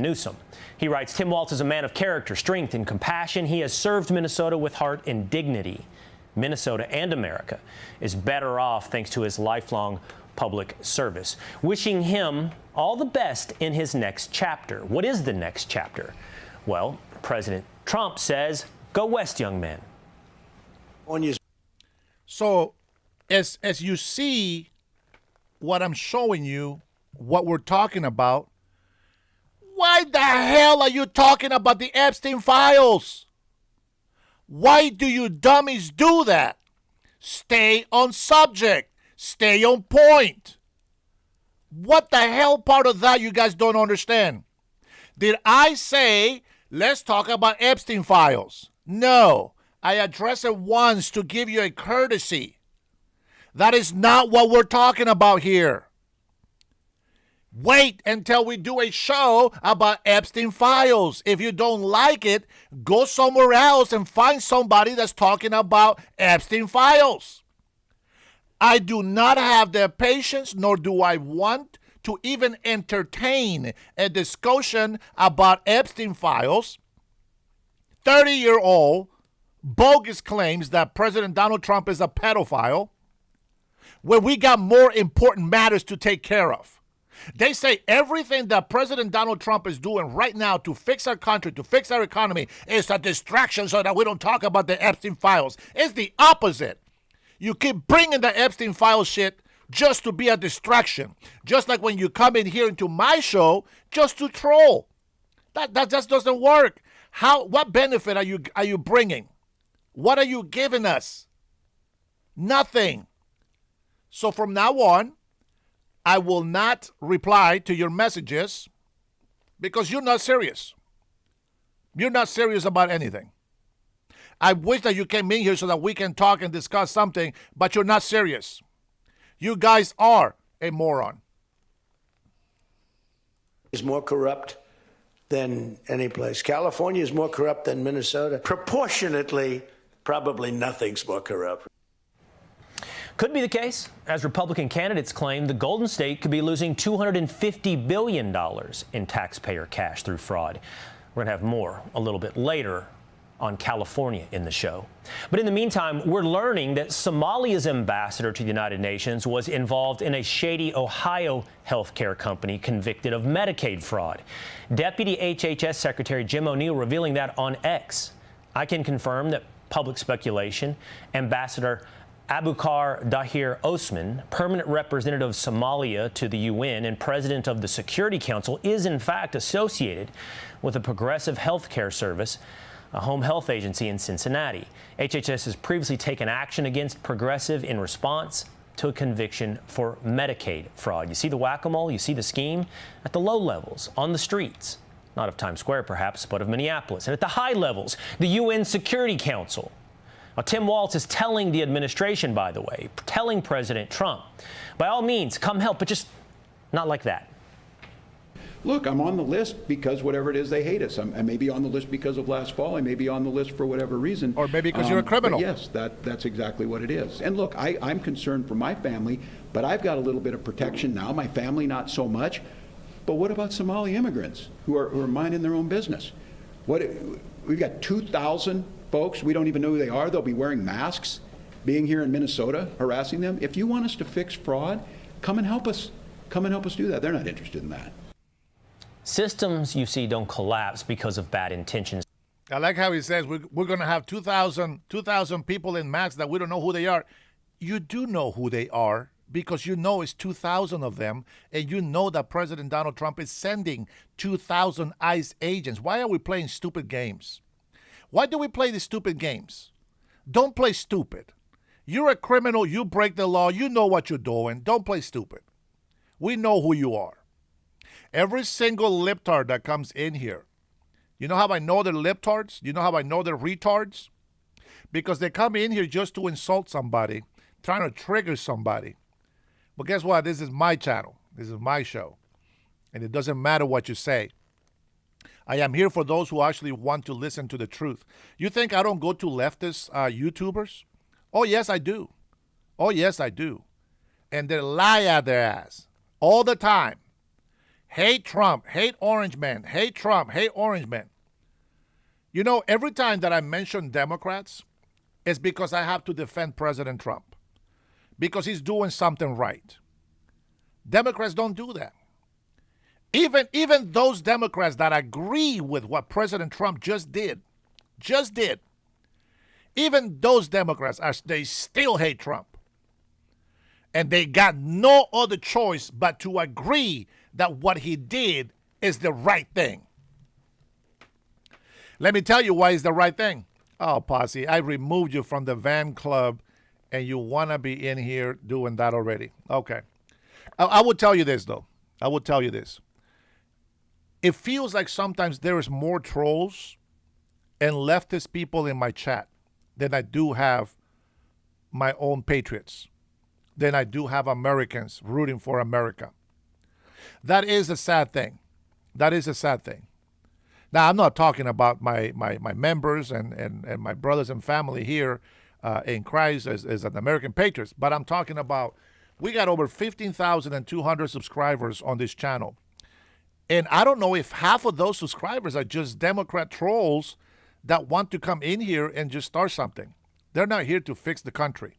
Newsom. He writes, Tim Walz is a man of character, strength, and compassion. He has served Minnesota with heart and dignity. Minnesota and America is better off thanks to his lifelong public service. Wishing him all the best in his next chapter. What is the next chapter? Well, President Trump says, go west, young man. So as you see what I'm showing you, what we're talking about, why the hell are you talking about the Epstein files? Why do you dummies do that? Stay on subject. Stay on point. What the hell part of that you guys don't understand? Did I say, let's talk about Epstein files? No. I addressed it once to give you a courtesy. That is not what we're talking about here. Wait until we do a show about Epstein files. If you don't like it, go somewhere else and find somebody that's talking about Epstein files. I do not have the patience, nor do I want to even entertain a discussion about Epstein files. 30-year-old bogus claims that President Donald Trump is a pedophile when we got more important matters to take care of. They say everything that President Donald Trump is doing right now to fix our country, to fix our economy, is a distraction so that we don't talk about the Epstein files. It's the opposite. You keep bringing the Epstein files shit just to be a distraction. Just like when you come in here into my show just to troll. That just doesn't work. What benefit are you bringing? What are you giving us? Nothing. So from now on, I will not reply to your messages because you're not serious. You're not serious about anything. I wish that you came in here so that we can talk and discuss something, but you're not serious. You guys are a moron. Is more corrupt than any place. California is more corrupt than Minnesota. Proportionately, probably nothing's more corrupt. Could be the case. As Republican candidates claim, the Golden State could be losing $250 billion in taxpayer cash through fraud. We're going to have more a little bit later on California in the show. But in the meantime, we're learning that Somalia's ambassador to the United Nations was involved in a shady Ohio healthcare company convicted of Medicaid fraud. Deputy HHS Secretary Jim O'Neill revealing that on X. I can confirm that public speculation, Ambassador Abukar Dahir Osman, permanent representative of Somalia to the UN and president of the Security Council, is in fact associated with a progressive health care service, a home health agency in Cincinnati. HHS has previously taken action against Progressive in response to a conviction for Medicaid fraud. You see the whack-a-mole, you see the scheme at the low levels, on the streets, not of Times Square perhaps, but of Minneapolis. And at the high levels, the UN Security Council. Now, Tim Walz is telling the administration, by the way, telling President Trump, by all means, come help, but just not like that. Look, I'm on the list because whatever it is, they hate us. I may be on the list because of last fall. I may be on the list for whatever reason. Or maybe because you're a criminal. Yes, that's exactly what it is. And look, I'm concerned for my family, but I've got a little bit of protection now. My family, not so much. But what about Somali immigrants who are minding their own business? We've got 2,000 folks. We don't even know who they are. They'll be wearing masks, being here in Minnesota, harassing them. If you want us to fix fraud, come and help us. Come and help us do that. They're not interested in that. Systems, you see, don't collapse because of bad intentions. I like how he says we're going to have 2,000 people in masks that we don't know who they are. You do know who they are because you know it's 2,000 of them, and you know that President Donald Trump is sending 2,000 ICE agents. Why are we playing stupid games? Why do we play these stupid games? Don't play stupid. You're a criminal. You break the law. You know what you're doing. Don't play stupid. We know who you are. Every single libtard that comes in here, you know how I know they're libtards? You know how I know they're retards? because they come in here just to insult somebody, trying to trigger somebody. But guess what? This is my channel. This is my show. And it doesn't matter what you say. I am here for those who actually want to listen to the truth. You think I don't go to leftist YouTubers? Oh, yes, I do. Oh, yes, I do. And they lie at their ass all the time. Hate Trump, hate Orange Man, hate Trump, hate Orange Man. You know, every time that I mention Democrats, it's because I have to defend President Trump. Because he's doing something right. Democrats don't do that. Even those Democrats that agree with what President Trump just did, even those Democrats, they still hate Trump. And they got no other choice but to agree that what he did is the right thing. Let me tell you why it's the right thing. Oh, Posse, I removed you from the Van Club, and you want to be in here doing that already. Okay. I would tell you this, though. I would tell you this. It feels like sometimes there is more trolls and leftist people in my chat than I do have my own patriots, than I do have Americans rooting for America. That is a sad thing. That is a sad thing. Now, I'm not talking about my members and my brothers and family here in Christ as an American patriots, but I'm talking about we got over 15,200 subscribers on this channel. And I don't know if half of those subscribers are just Democrat trolls that want to come in here and just start something. They're not here to fix the country.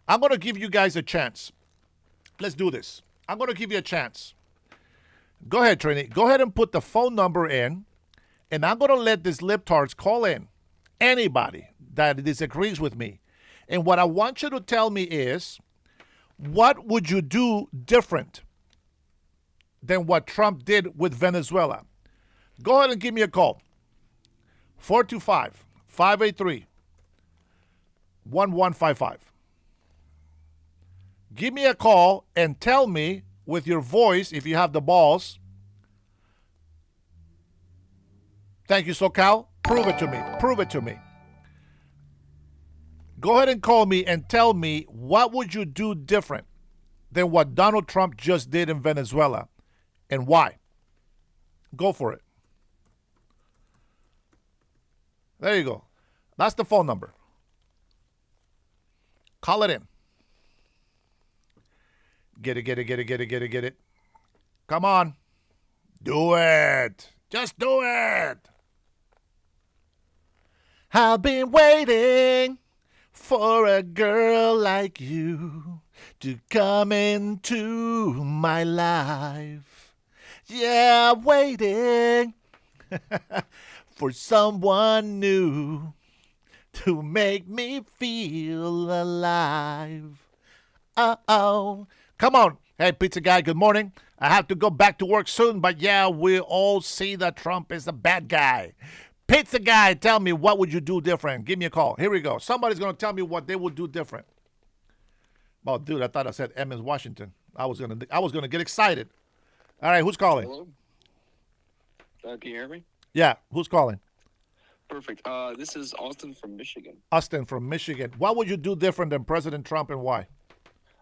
I'm going to give you guys a chance. Let's do this. I'm going to give you a chance. Go ahead, Trini. Go ahead and put the phone number in, and I'm going to let these libtards call in. Anybody that disagrees with me. And what I want you to tell me is, what would you do different than what Trump did with Venezuela? Go ahead and give me a call. 425-583-1155. Give me a call and tell me with your voice, if you have the balls. Thank you, SoCal. Prove it to me. Prove it to me. Go ahead and call me and tell me what would you do different than what Donald Trump just did in Venezuela and why. Go for it. There you go. That's the phone number. Call it in. Get it. Come on. Do it. Just do it. I've been waiting for a girl like you to come into my life. Yeah, waiting for someone new to make me feel alive. Uh-oh. Come on. Hey, pizza guy, good morning. I have to go back to work soon, but yeah, we all see that Trump is a bad guy. Pizza guy, tell me, what would you do different? Give me a call. Here we go. Somebody's going to tell me what they would do different. Oh, dude, I thought I said Emmons, Washington. I was gonna get excited. All right, who's calling? Hello? Can you hear me? Yeah, who's calling? Perfect. This is Austin from Michigan. Austin from Michigan. What would you do different than President Trump and why?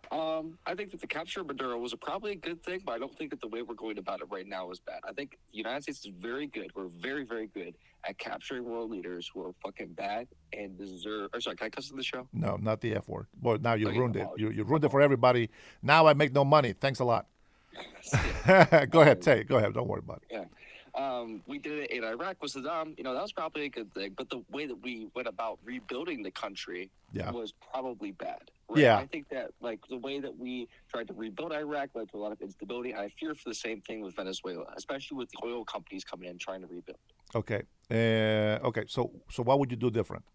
I think that the capture of Maduro was probably a good thing, but I don't think that the way we're going about it right now is bad. I think the United States is very good. We're very, very good at capturing world leaders who are fucking bad and deserve. Or sorry, can I cuss on the show? No, not the F word. Boy, now you ruined it. You ruined it for everybody. Now I make no money. Thanks a lot. Go ahead, say it. Go ahead. Don't worry about it. Yeah. We did it in Iraq with Saddam. You know, that was probably a good thing. But the way that we went about rebuilding the country was probably bad. Right? Yeah. I think that, like, the way that we tried to rebuild Iraq led to a lot of instability. And I fear for the same thing with Venezuela, especially with the oil companies coming in trying to rebuild. Okay. Okay. So what would you do different?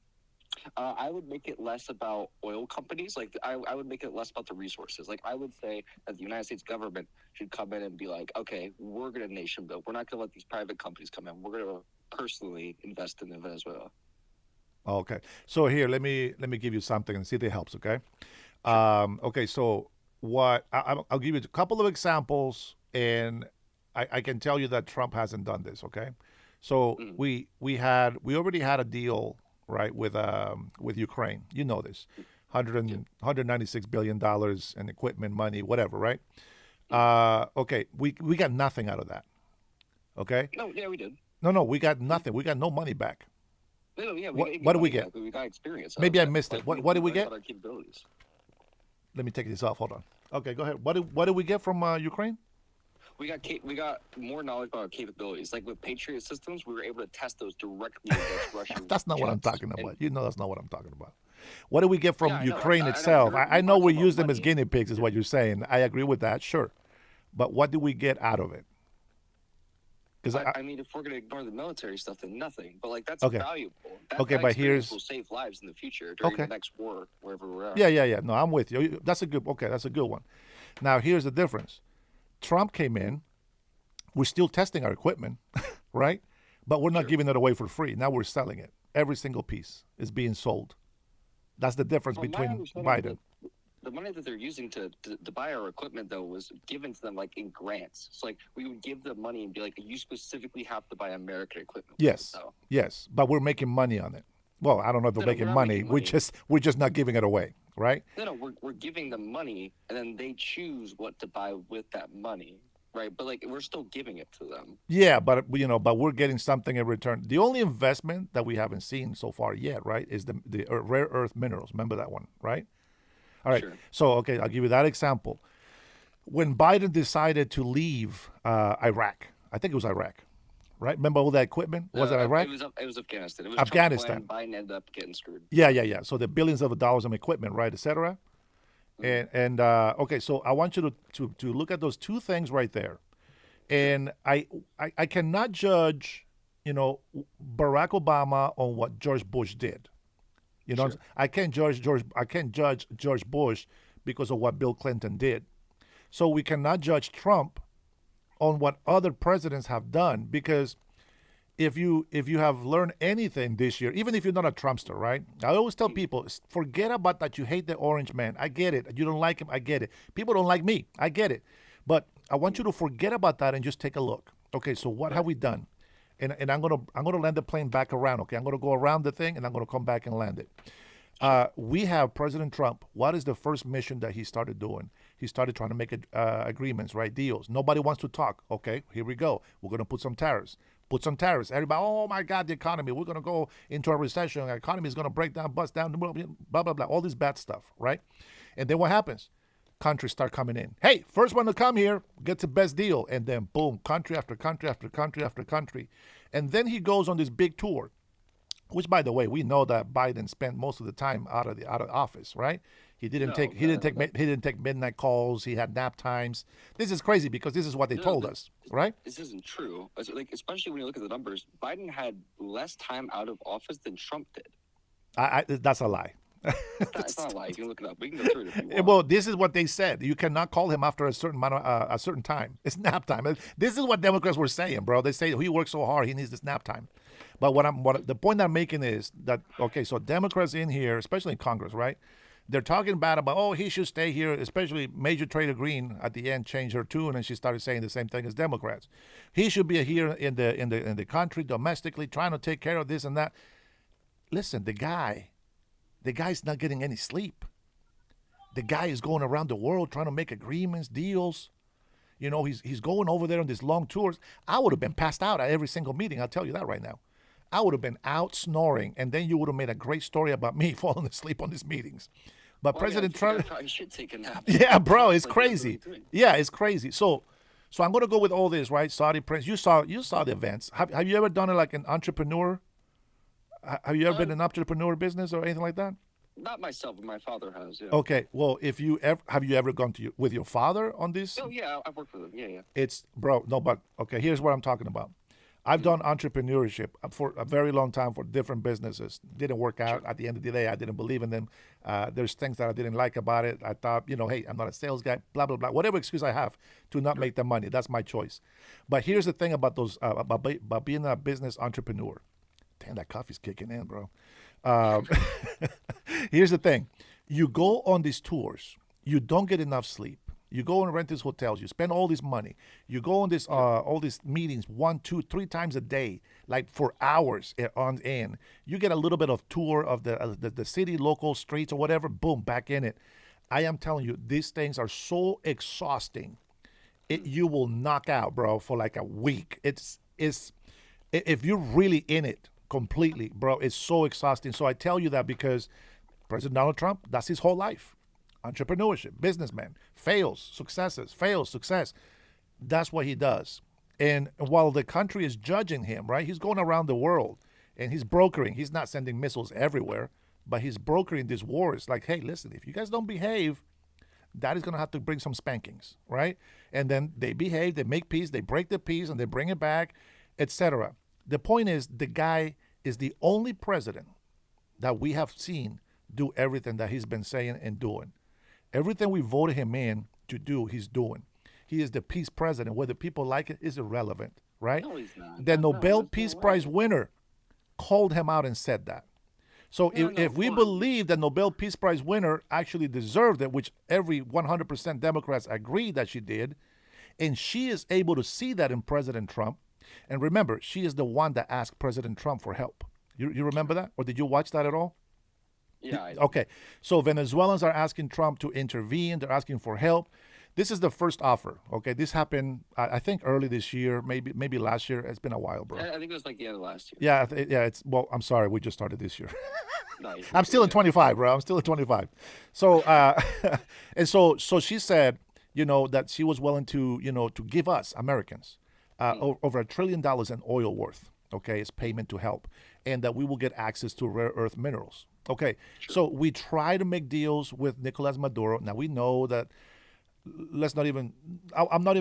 I would make it less about oil companies. Like, I would make it less about the resources. Like, I would say that the United States government should come in and be like, okay, we're going to nation build. We're not going to let these private companies come in. We're going to personally invest in Venezuela. Okay. So here, let me give you something and see if it helps. Okay. Okay. So what I'll give you a couple of examples, and I can tell you that Trump hasn't done this. Okay. So we already had a deal right, with Ukraine. You know this, $196 billion in equipment, money, whatever, right? Okay, we got nothing out of that. Okay. No, yeah, we did. No, we got nothing. We got no money back. No, yeah, What get do we money get? back, but we got experience. Maybe I out of missed that. it. Like, What did we learned get? about our capabilities. Let me take this off. Hold on. Okay, go ahead. What did we get from Ukraine? We got more knowledge about our capabilities. Like with Patriot systems, we were able to test those directly against Russian. That's not what I'm jets. talking about. And- You know that's not what I'm talking about. What do we get from Yeah, I know. Ukraine I know. itself? You're I know we talking about use them as money. guinea pigs, is what you're saying. I agree with that, sure. But what do we get out of it? Because I mean, if we're going to ignore the military stuff, then nothing. But like that's Okay. valuable. That Okay, but experience here's- will save lives in the future during Okay. the next war, wherever we're at. Yeah. No, I'm with you. That's a good one. Now, here's the difference. Trump came in. We're still testing our equipment, right? But we're not giving it away for free. Now we're selling it. Every single piece is being sold. That's the difference Well, my between understanding Biden. is that the money that they're using to buy our equipment, though, was given to them like in grants. So like we would give them money and be like, you specifically have to buy American equipment. Yes, So yes, but we're making money on it. Well, I don't know if they're No, making we're not money. making We're money. we're just not giving it away, right? no, we're giving them money, and then they choose what to buy with that money, right? But like we're still giving it to them. Yeah, but but we're getting something in return. The only investment that we haven't seen so far yet, right, is the rare earth minerals. Remember that one, right? All right. Sure. So, okay, I'll give you that example. When Biden decided to leave Iraq, I think it was Iraq, right? Remember all that equipment? Was it Iraq? It was Afghanistan. It was Afghanistan. Trump's plan. Biden ended up getting screwed. Yeah. So the billions of dollars in equipment, right, et cetera. And okay, so I want you to look at those two things right there. And I cannot judge, Barack Obama on what George Bush did. I can't judge George Bush because of what Bill Clinton did. So we cannot judge Trump on what other presidents have done, because if you have learned anything this year, even if you're not a Trumpster, right? I always tell people, forget about that you hate the orange man. I get it. You don't like him. I get it. People don't like me. I get it. But I want you to forget about that and just take a look. Okay, so what have we done? And I'm gonna land the plane back around. Okay, I'm gonna go around the thing and I'm gonna come back and land it. We have President Trump. What is the first mission that he started doing? He started trying to make agreements, right? Deals. Nobody wants to talk. Okay, here we go. We're gonna put some tariffs. Everybody, oh my God, the economy. We're gonna go into a recession. Our economy is gonna break down, bust down, blah blah blah. All this bad stuff, right? And then what happens? Countries start coming in. Hey, first one to come here gets the best deal. And then boom, country after country after country after country. And then he goes on this big tour, which, by the way, we know that Biden spent most of the time out of office, right? He didn't take midnight calls. He had nap times. This is crazy because this is what they told us, right? This isn't true. Like, especially when you look at the numbers, Biden had less time out of office than Trump did. That's a lie. It's not a lie. You can look it up. We can go through it if you want. Well, this is what they said. You cannot call him after a certain amount of, a certain time. It's nap time. This is what Democrats were saying, bro. They say he works so hard, he needs this nap time. But the point I'm making is that, okay, so Democrats in here, especially in Congress, right? They're talking bad about, oh, he should stay here, especially Major Trader Green at the end changed her tune and she started saying the same thing as Democrats. He should be here in the country domestically, trying to take care of this and that. Listen, the guy's not getting any sleep. The guy is going around the world trying to make agreements, deals. He's going over there on these long tours. I would have been passed out at every single meeting. I'll tell you that right now. I would have been out snoring, and then you would have made a great story about me falling asleep on these meetings. But President Trump, I should take a nap. yeah, bro, it's Like, crazy. what are you doing? Yeah, it's crazy. So I'm gonna go with all this, right? Saudi Prince, you saw the events. Have you ever done it like an entrepreneur? Have you ever been in an entrepreneur business or anything like that? Not myself, but my father has. Yeah. Okay, well, have you ever gone with your father on this? Oh yeah, I've worked with him. Yeah. It's but okay, here's what I'm talking about. I've done entrepreneurship for a very long time for different businesses. Didn't work out. At the end of the day, I didn't believe in them. There's things that I didn't like about it. I thought, hey, I'm not a sales guy, blah, blah, blah. Whatever excuse I have to not make the money, that's my choice. But here's the thing about those, about being a business entrepreneur. Damn, that coffee's kicking in, bro. Here's the thing. You go on these tours. You don't get enough sleep. You go and rent these hotels. You spend all this money. You go on this all these meetings 1, 2, 3 times a day, like for hours on end. You get a little bit of tour of the city, local streets or whatever. Boom, back in it. I am telling you, these things are so exhausting. You will knock out, bro, for like a week. It's if you're really in it completely, bro, it's so exhausting. So I tell you that because President Donald Trump, that's his whole life. Entrepreneurship, businessman, fails, successes, fails, success. That's what he does. And while the country is judging him, right, he's going around the world and he's brokering. He's not sending missiles everywhere, but he's brokering these wars. Like, hey, listen, if you guys don't behave, that is going to have to bring some spankings, right? And then they behave, they make peace, they break the peace, and they bring it back, etc. The point is, the guy is the only president that we have seen do everything that he's been saying and doing. Everything we voted him in to do, he's doing. He is the peace president. Whether people like it is irrelevant, right? No, he's not. The No, Nobel there's Peace no way. Prize winner called him out and said that. So if we believe the Nobel Peace Prize winner actually deserved it, which every 100% Democrats agree that she did, and she is able to see that in President Trump, and remember, she is the one that asked President Trump for help. You remember that? Or did you watch that at all? Yeah. Okay. So Venezuelans are asking Trump to intervene. They're asking for help. This is the first offer. Okay. This happened, I think, early this year, maybe last year. It's been a while, bro. I think it was like the end of last year. Yeah. Well, I'm sorry. We just started this year. No, I'm still in 25, bro. I'm still in 25. So, and so she said, that she was willing to, to give us Americans over $1 trillion in oil worth. Okay. It's payment to help, and that we will get access to rare earth minerals. Okay. So we try to make deals with Nicolas Maduro. Now we know that. I'm not even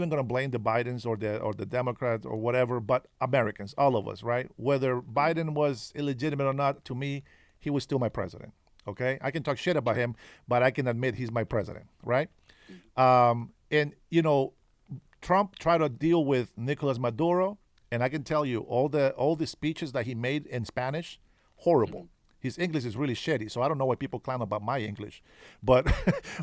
going to blame the Bidens or the Democrats or whatever, but Americans, all of us, right? Whether Biden was illegitimate or not, to me, he was still my president. Okay, I can talk shit about him, but I can admit he's my president, right? And Trump tried to deal with Nicolas Maduro, and I can tell you all the speeches that he made in Spanish, horrible. His English is really shitty, so I don't know why people clown about my English. But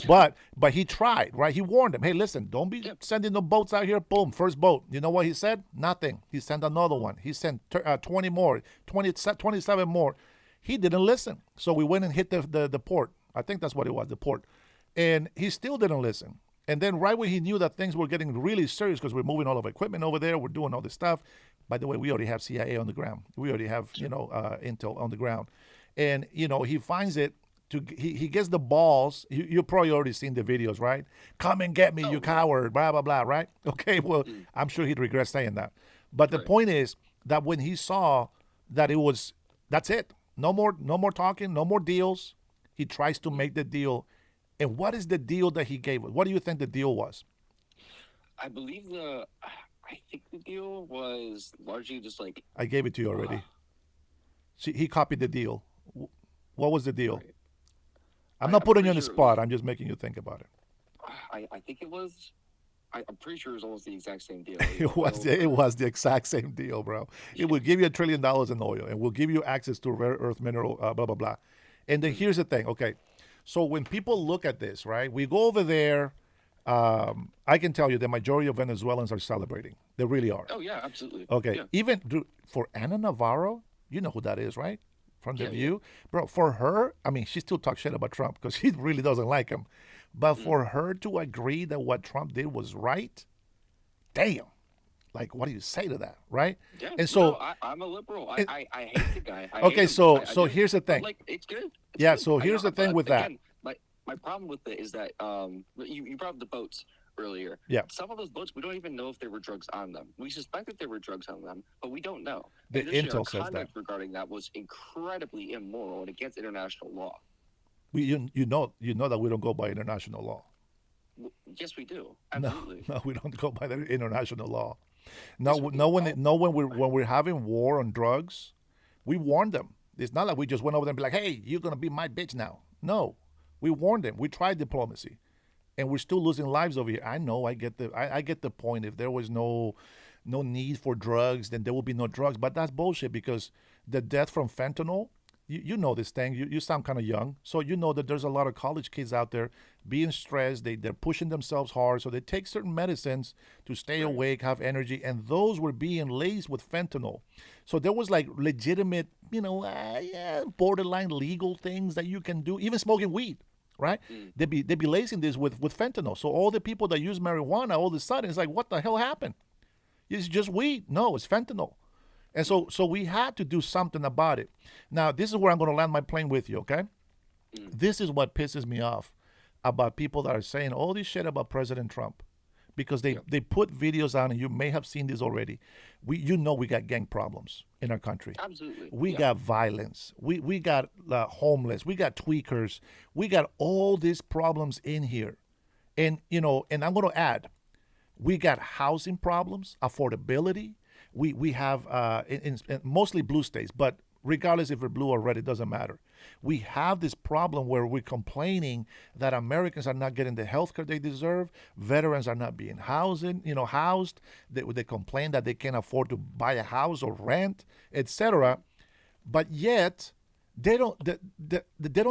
but he tried, right? He warned them, hey, listen, don't be sending no boats out here. Boom, first boat. You know what he said? Nothing. He sent another one. He sent 20 more, 27 more. He didn't listen. So we went and hit the port. I think that's what it was, the port. And he still didn't listen. And then right when he knew that things were getting really serious because we're moving all of our equipment over there, we're doing all this stuff. By the way, we already have CIA on the ground. We already have, intel on the ground. And, he finds it, he gets the balls. You've probably already seen the videos, right? Come and get me, you coward, blah, blah, blah, right? Okay, well, I'm sure he'd regret saying that. But the point is that when he saw that that's it. No more talking, no more deals. He tries to make the deal. And what is the deal that he gave us? What do you think the deal was? I think the deal was largely just like. I gave it to you already. He copied the deal. What was the deal? I'm not putting you on the spot. I'm just making you think about it. I think it was. I'm pretty sure it was almost the exact same deal. It was the exact same deal, bro. It will give you $1 trillion in oil, and will give you access to rare earth mineral, blah, blah, blah. And then here's the thing. Okay, so when people look at this, right, we go over there. I can tell you the majority of Venezuelans are celebrating. They really are. Oh, yeah, absolutely. Okay, yeah. Even for Ana Navarro, you know who that is, right? From The View. Bro, for her, I mean, she still talks shit about Trump because she really doesn't like him. But for her to agree that what Trump did was right, damn. Like, what do you say to that, right? Yeah, and so I'm a liberal. I hate the guy. Okay, so here's the thing. Like, it's good. So here's the thing with that. My problem with it is that you brought up the boats earlier. Yeah. Some of those boats, we don't even know if there were drugs on them. We suspect that there were drugs on them, but we don't know. The intel says that. Conduct regarding that was incredibly immoral and against international law. You know that we don't go by international law. Yes, we do. Absolutely. No, we don't go by the international law. When we're having war on drugs, we warn them. It's not like we just went over there and be like, hey, you're gonna be my bitch now. No, we warned them. We tried diplomacy, and we're still losing lives over here. I know. I get the point. If there was no need for drugs, then there will be no drugs. But that's bullshit because the death from fentanyl you know this thing. You sound kind of young, so you know that there's a lot of college kids out there being stressed. They're pushing themselves hard, so they take certain medicines to stay awake, have energy, and those were being laced with fentanyl. So there was like legitimate, borderline legal things that you can do, even smoking weed. Right? They'd be lacing this with fentanyl. So all the people that use marijuana, all of a sudden, it's like, what the hell happened? It's just weed. No, it's fentanyl. And so we had to do something about it. Now, this is where I'm going to land my plane with you, okay? This is what pisses me off about people that are saying all this shit about President Trump. Because they put videos on, and you may have seen this already. We got gang problems in our country. Absolutely. We got violence. We got homeless. We got tweakers. We got all these problems in here. And, and I'm going to add, we got housing problems, affordability. We have in mostly blue states, but regardless if we're blue or red, it doesn't matter. We have this problem where we're complaining that Americans are not getting the health care they deserve. Veterans are not being housed. They complain that they can't afford to buy a house or rent, etc. But yet, they don't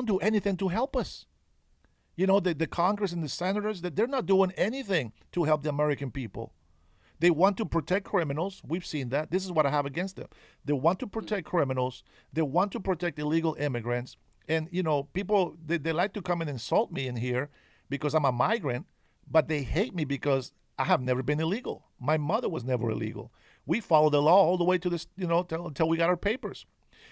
do anything to help us. The Congress and the senators, they're not doing anything to help the American people. They want to protect criminals. We've seen that. This is what I have against them. They want to protect criminals. They want to protect illegal immigrants. And, people, they like to come and insult me in here because I'm a migrant, but they hate me because I have never been illegal. My mother was never illegal. We followed the law all the way to this, until we got our papers.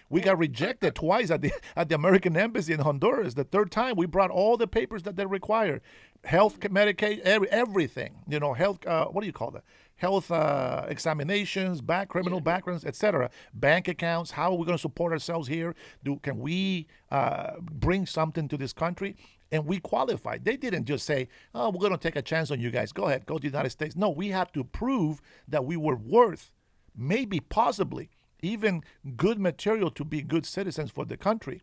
We got rejected twice at the American Embassy in Honduras. The third time, we brought all the papers that they require. Health, Medicaid, everything. Health, what do you call that? Health examinations, criminal backgrounds, etc. Bank accounts. How are we going to support ourselves here? Can we bring something to this country? And we qualified. They didn't just say, oh, we're going to take a chance on you guys. Go ahead, go to the United States. No, we had to prove that we were worth, maybe, possibly, even good material to be good citizens for the country.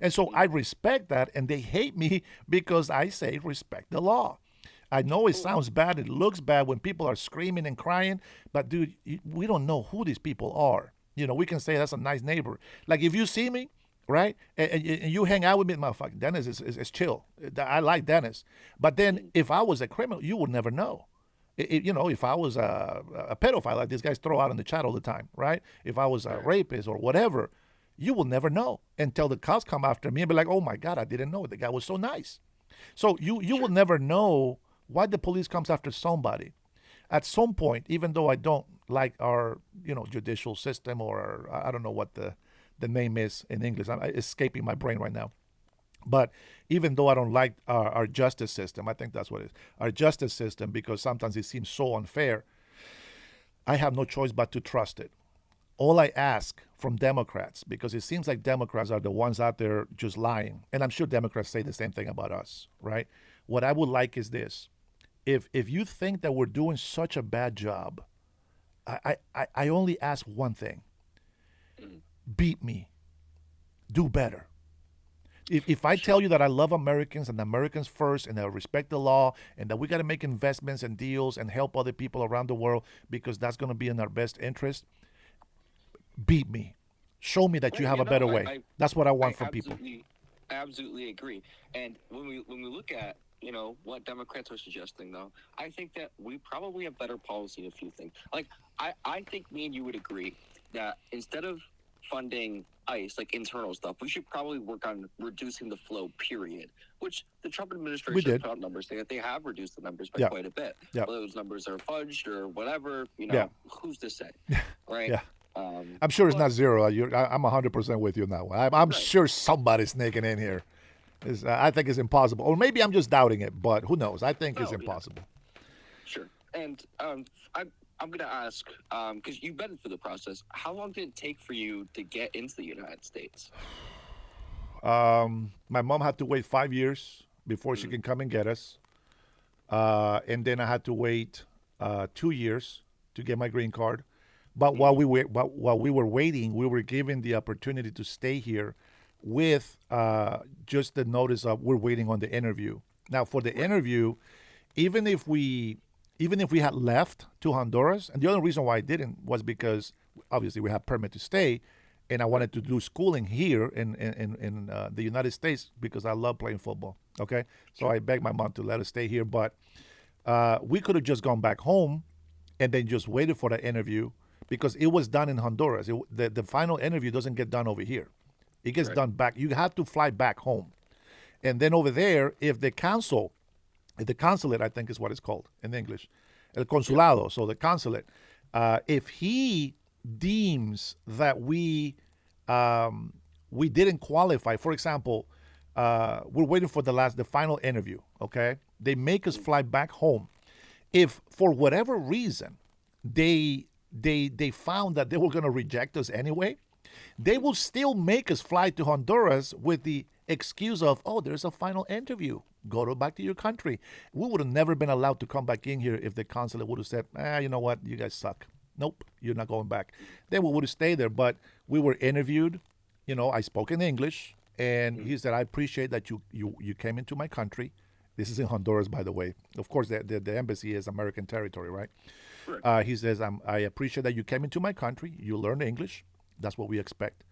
And so I respect that, and they hate me because I say respect the law. I know it sounds bad, it looks bad when people are screaming and crying, but dude, we don't know who these people are. We can say that's a nice neighbor. Like if you see me, right, and you hang out with me, motherfucker, Dennis is chill. I like Dennis. But then if I was a criminal, you would never know. If I was a pedophile, like these guys throw out in the chat all the time, right? If I was a rapist or whatever, you will never know until the cops come after me and be like, oh my God, I didn't know. The guy was so nice. So you will never know why the police comes after somebody. At some point, even though I don't like our, judicial system, or I don't know what the name is in English. It's escaping my brain right now. But even though I don't like our justice system, I think that's what it is, our justice system, because sometimes it seems so unfair, I have no choice but to trust it. All I ask from Democrats, because it seems like Democrats are the ones out there just lying, and I'm sure Democrats say the same thing about us, right? What I would like is this. If you think that we're doing such a bad job, I only ask one thing. Beat me. Do better. If I tell you that I love Americans and Americans first, and I respect the law, and that we got to make investments and deals and help other people around the world because that's going to be in our best interest, beat me. Show me that you have a better way. That's what I want from people. I absolutely agree. And when we look at what Democrats are suggesting, though, I think that we probably have better policy in a few things. Like I think me and you would agree that instead of funding ICE, like internal stuff, we should probably work on reducing the flow, period, which the Trump administration put out numbers saying that they have reduced the numbers by quite a bit. Whether those numbers are fudged or whatever, who's to say, right? I'm sure it's not zero. I'm 100% with you on that one. I'm sure somebody's sneaking in here. I think it's impossible. Or maybe I'm just doubting it, but who knows? I think it's impossible. Sure. And I'm going to ask, because you've been through the process, how long did it take for you to get into the United States? My mom had to wait 5 years before she can come and get us. And then I had to wait 2 years to get my green card. But while we were waiting, we were given the opportunity to stay here with just the notice of we're waiting on the interview. Now, for the interview, even if we had left to Honduras, and the only reason why I didn't was because obviously we have permit to stay, and I wanted to do schooling here in the United States because I love playing football. Okay, so I begged my mom to let us stay here, but we could have just gone back home and then just waited for the interview because it was done in Honduras. The final interview doesn't get done over here. It gets done back. You have to fly back home. And then over there, if the consulate, I think is what it's called in English, el consulado, so the consulate, if he deems that we didn't qualify, for example, we're waiting for the final interview, okay? They make us fly back home. If for whatever reason they found that they were going to reject us anyway, they will still make us fly to Honduras with the excuse of, oh, there's a final interview. Back to your country. We would have never been allowed to come back in here if the consulate would have said, you know what, you guys suck. Nope, you're not going back. Then we would have stayed there. But we were interviewed. I spoke in English, and he said, I appreciate that you came into my country. This is in Honduras, by the way. Of course, the embassy is American territory, right? He says, I appreciate that you came into my country. You learned English. That's what we expect.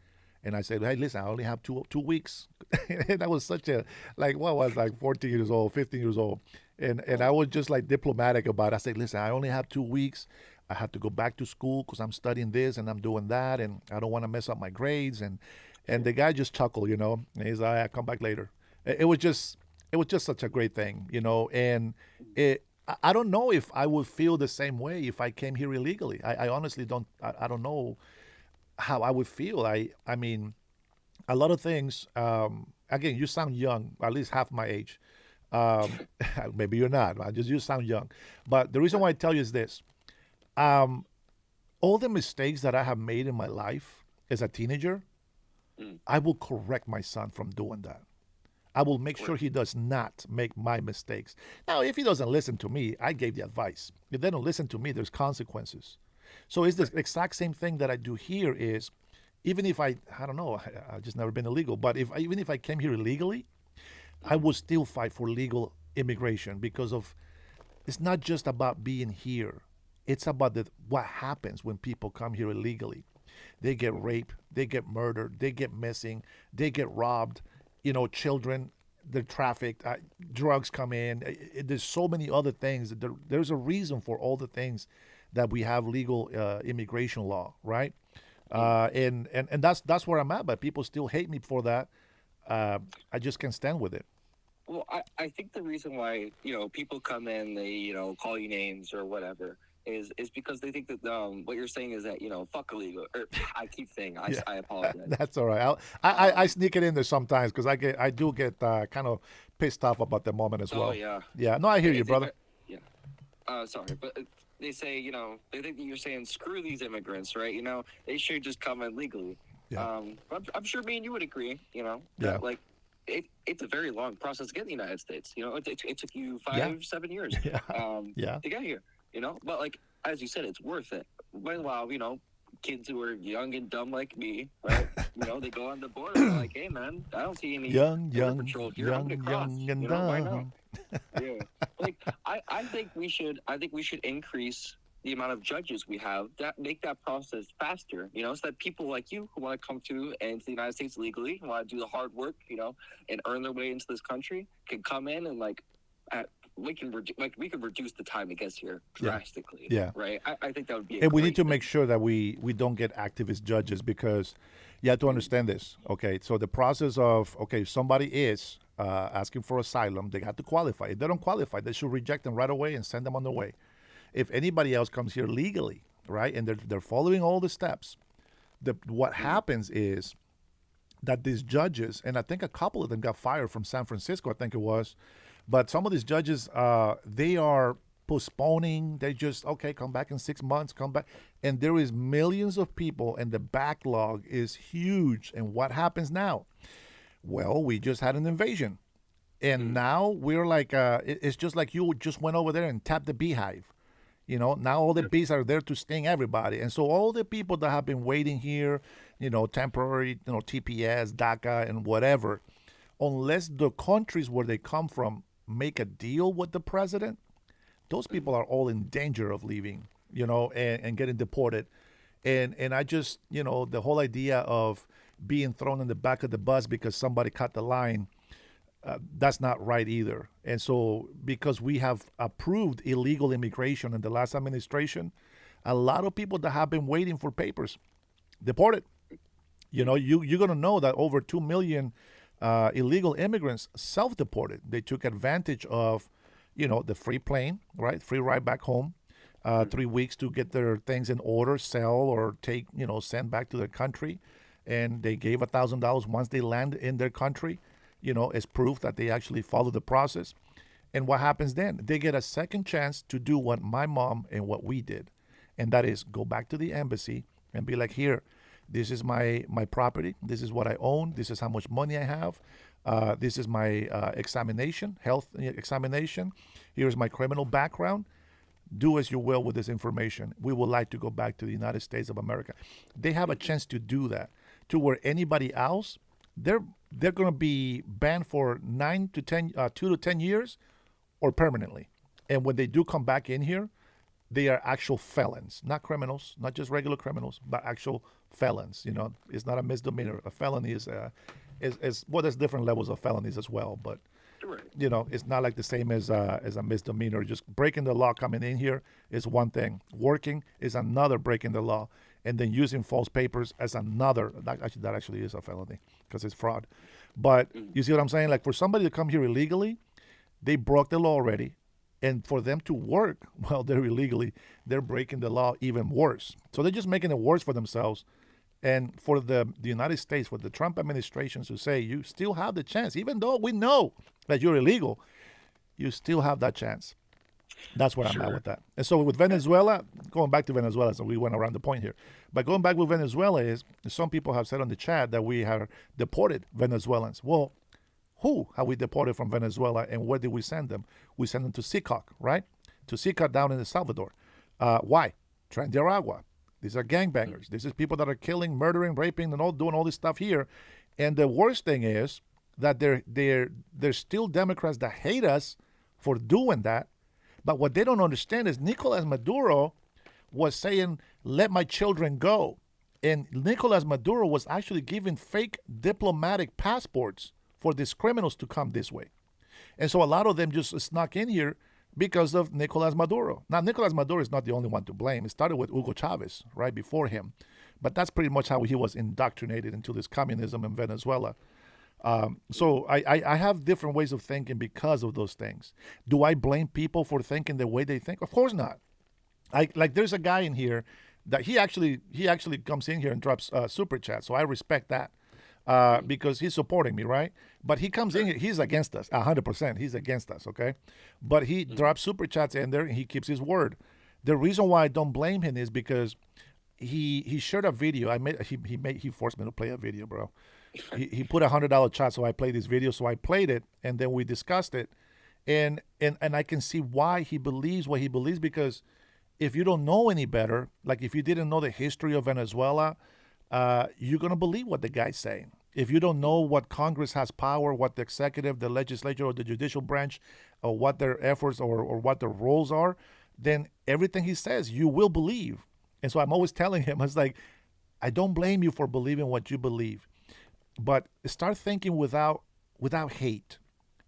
And I said, hey, listen, I only have two weeks. And I was such a, 14 years old, 15 years old. And I was just diplomatic about it. I said, listen, I only have 2 weeks. I have to go back to school because I'm studying this and I'm doing that. And I don't want to mess up my grades. And the guy just chuckled, And he's like, I'll come back later. It was just such a great thing, And I don't know if I would feel the same way if I came here illegally. I honestly don't. I don't know how I would feel. I mean, a lot of things. Again, you sound young, at least half my age. Maybe you're not. You sound young. But the reason why I tell you is this: all the mistakes that I have made in my life as a teenager, I will correct my son from doing that. I will make sure he does not make my mistakes. Now, if he doesn't listen to me, I gave the advice. If they don't listen to me, there's consequences. So it's the exact same thing that I do here is, even if I don't know, I've just never been illegal, but even if I came here illegally, I will still fight for legal immigration because it's not just about being here. It's about what happens when people come here illegally. They get raped, they get murdered, they get missing, they get robbed, children, they're trafficked, drugs come in. There's so many other things. There's a reason for all the things that we have legal immigration law, right? And that's where I'm at, but people still hate me for that. I just can't stand with it. Well, I think the reason why, people come in, they, call you names or whatever, is because they think that what you're saying is that, fuck illegal. Or, I keep saying, I apologize. That's all right. I sneak it in there sometimes because I do get kind of pissed off about the moment as well. Oh, yeah. Yeah, no, I hear you, brother. Yeah. Sorry, but they say, they think that you're saying screw these immigrants, right? They should just come in legally. Yeah. I'm sure me and you would agree, Yeah. that, it's a very long process to get in the United States. It took you 7 years to get here, But, as you said, it's worth it. Meanwhile, kids who are young and dumb like me, right? They go on the border and they're like, hey, man, I don't see any border patrol here. I'm gonna cross. and Why not? dumb. Yeah. I think we should increase the amount of judges we have that make that process faster, so that people like you who want to come into the United States legally, who want to do the hard work, and earn their way into this country, can come in and we can reduce the time it gets here drastically. Yeah. Right. I think that would be. And we need to make sure that we don't get activist judges because you have to understand this. Okay, so the process of if somebody is asking for asylum, they have to qualify. If they don't qualify, they should reject them right away and send them on their way. If anybody else comes here legally, right, and they're following all the steps, what happens is that these judges, and I think a couple of them got fired from San Francisco, I think it was, but some of these judges, they are postponing. They just, come back in 6 months, come back. And there is millions of people, and the backlog is huge. And what happens now? Well, we just had an invasion. And now we're it's just like you just went over there and tapped the beehive. Now all the bees are there to sting everybody. And so all the people that have been waiting here, temporary, TPS, DACA, and whatever, unless the countries where they come from make a deal with the president, those people are all in danger of leaving, and getting deported. And I just, the whole idea of being thrown in the back of the bus because somebody cut the line, that's not right either. And so because we have approved illegal immigration in the last administration, a lot of people that have been waiting for papers deported. You're going to know that over 2 million illegal immigrants self-deported. They took advantage of, the free plane, right? Free ride back home, 3 weeks to get their things in order, sell or take, send back to their country. And they gave $1,000 once they land in their country, as proof that they actually followed the process. And what happens then? They get a second chance to do what my mom and what we did. And that is go back to the embassy and be like, here, this is my property. This is what I own. This is how much money I have. This is my examination, health examination. Here's my criminal background. Do as you will with this information. We would like to go back to the United States of America. They have a chance to do that. To where anybody else, they're going to be banned for 2 to 10 years or permanently. And when they do come back in here, they are actual felons, not criminals, not just regular criminals, but actual felons. It's not a misdemeanor. A felony is there's different levels of felonies as well, but it's not like the same as a misdemeanor. Just breaking the law coming in here is one thing. Working is another, breaking the law, and then using false papers as another. That actually is a felony because it's fraud. But you see what I'm saying? Like for somebody to come here illegally, they broke the law already. And for them to work while they're illegally, they're breaking the law even worse. So they're just making it worse for themselves. And for the United States, for the Trump administration to say, you still have the chance, even though we know that you're illegal, you still have that chance. That's where I'm at with that. And so with Venezuela, going back to Venezuela, so we went around the point here. But going back with Venezuela is, some people have said on the chat that we have deported Venezuelans. Well, who have we deported from Venezuela, and where did we send them? We sent them to Sicac, right? To Sicac down in El Salvador. Why? Tren de Aragua. These are gangbangers. This is people that are killing, murdering, raping, and all doing all this stuff here. And the worst thing is that there's still Democrats that hate us for doing that. But what they don't understand is Nicolas Maduro was saying, let my children go. And Nicolas Maduro was actually giving fake diplomatic passports for these criminals to come this way. And so a lot of them just snuck in here because of Nicolas Maduro. Now, Nicolas Maduro is not the only one to blame. It started with Hugo Chavez right before him. But that's pretty much how he was indoctrinated into this communism in Venezuela. So I have different ways of thinking because of those things. Do I blame people for thinking the way they think? Of course not. There's a guy in here that he actually comes in here and drops super chat. So I respect that. Because he's supporting me, right? But he comes in here, he's against us, 100%. He's against us, okay? But he drops super chats in there and he keeps his word. The reason why I don't blame him is because he shared a video. He forced me to play a video, bro. He put $100 chat, so I played this video. So I played it, and then we discussed it, and I can see why he believes what he believes. Because if you don't know any better, like if you didn't know the history of Venezuela, you're going to believe what the guy's saying. If you don't know what Congress has power, what the executive, the legislature, or the judicial branch, or what their efforts or what their roles are, then everything he says, you will believe. And so I'm always telling him, I was like, I don't blame you for believing what you believe, but start thinking without hate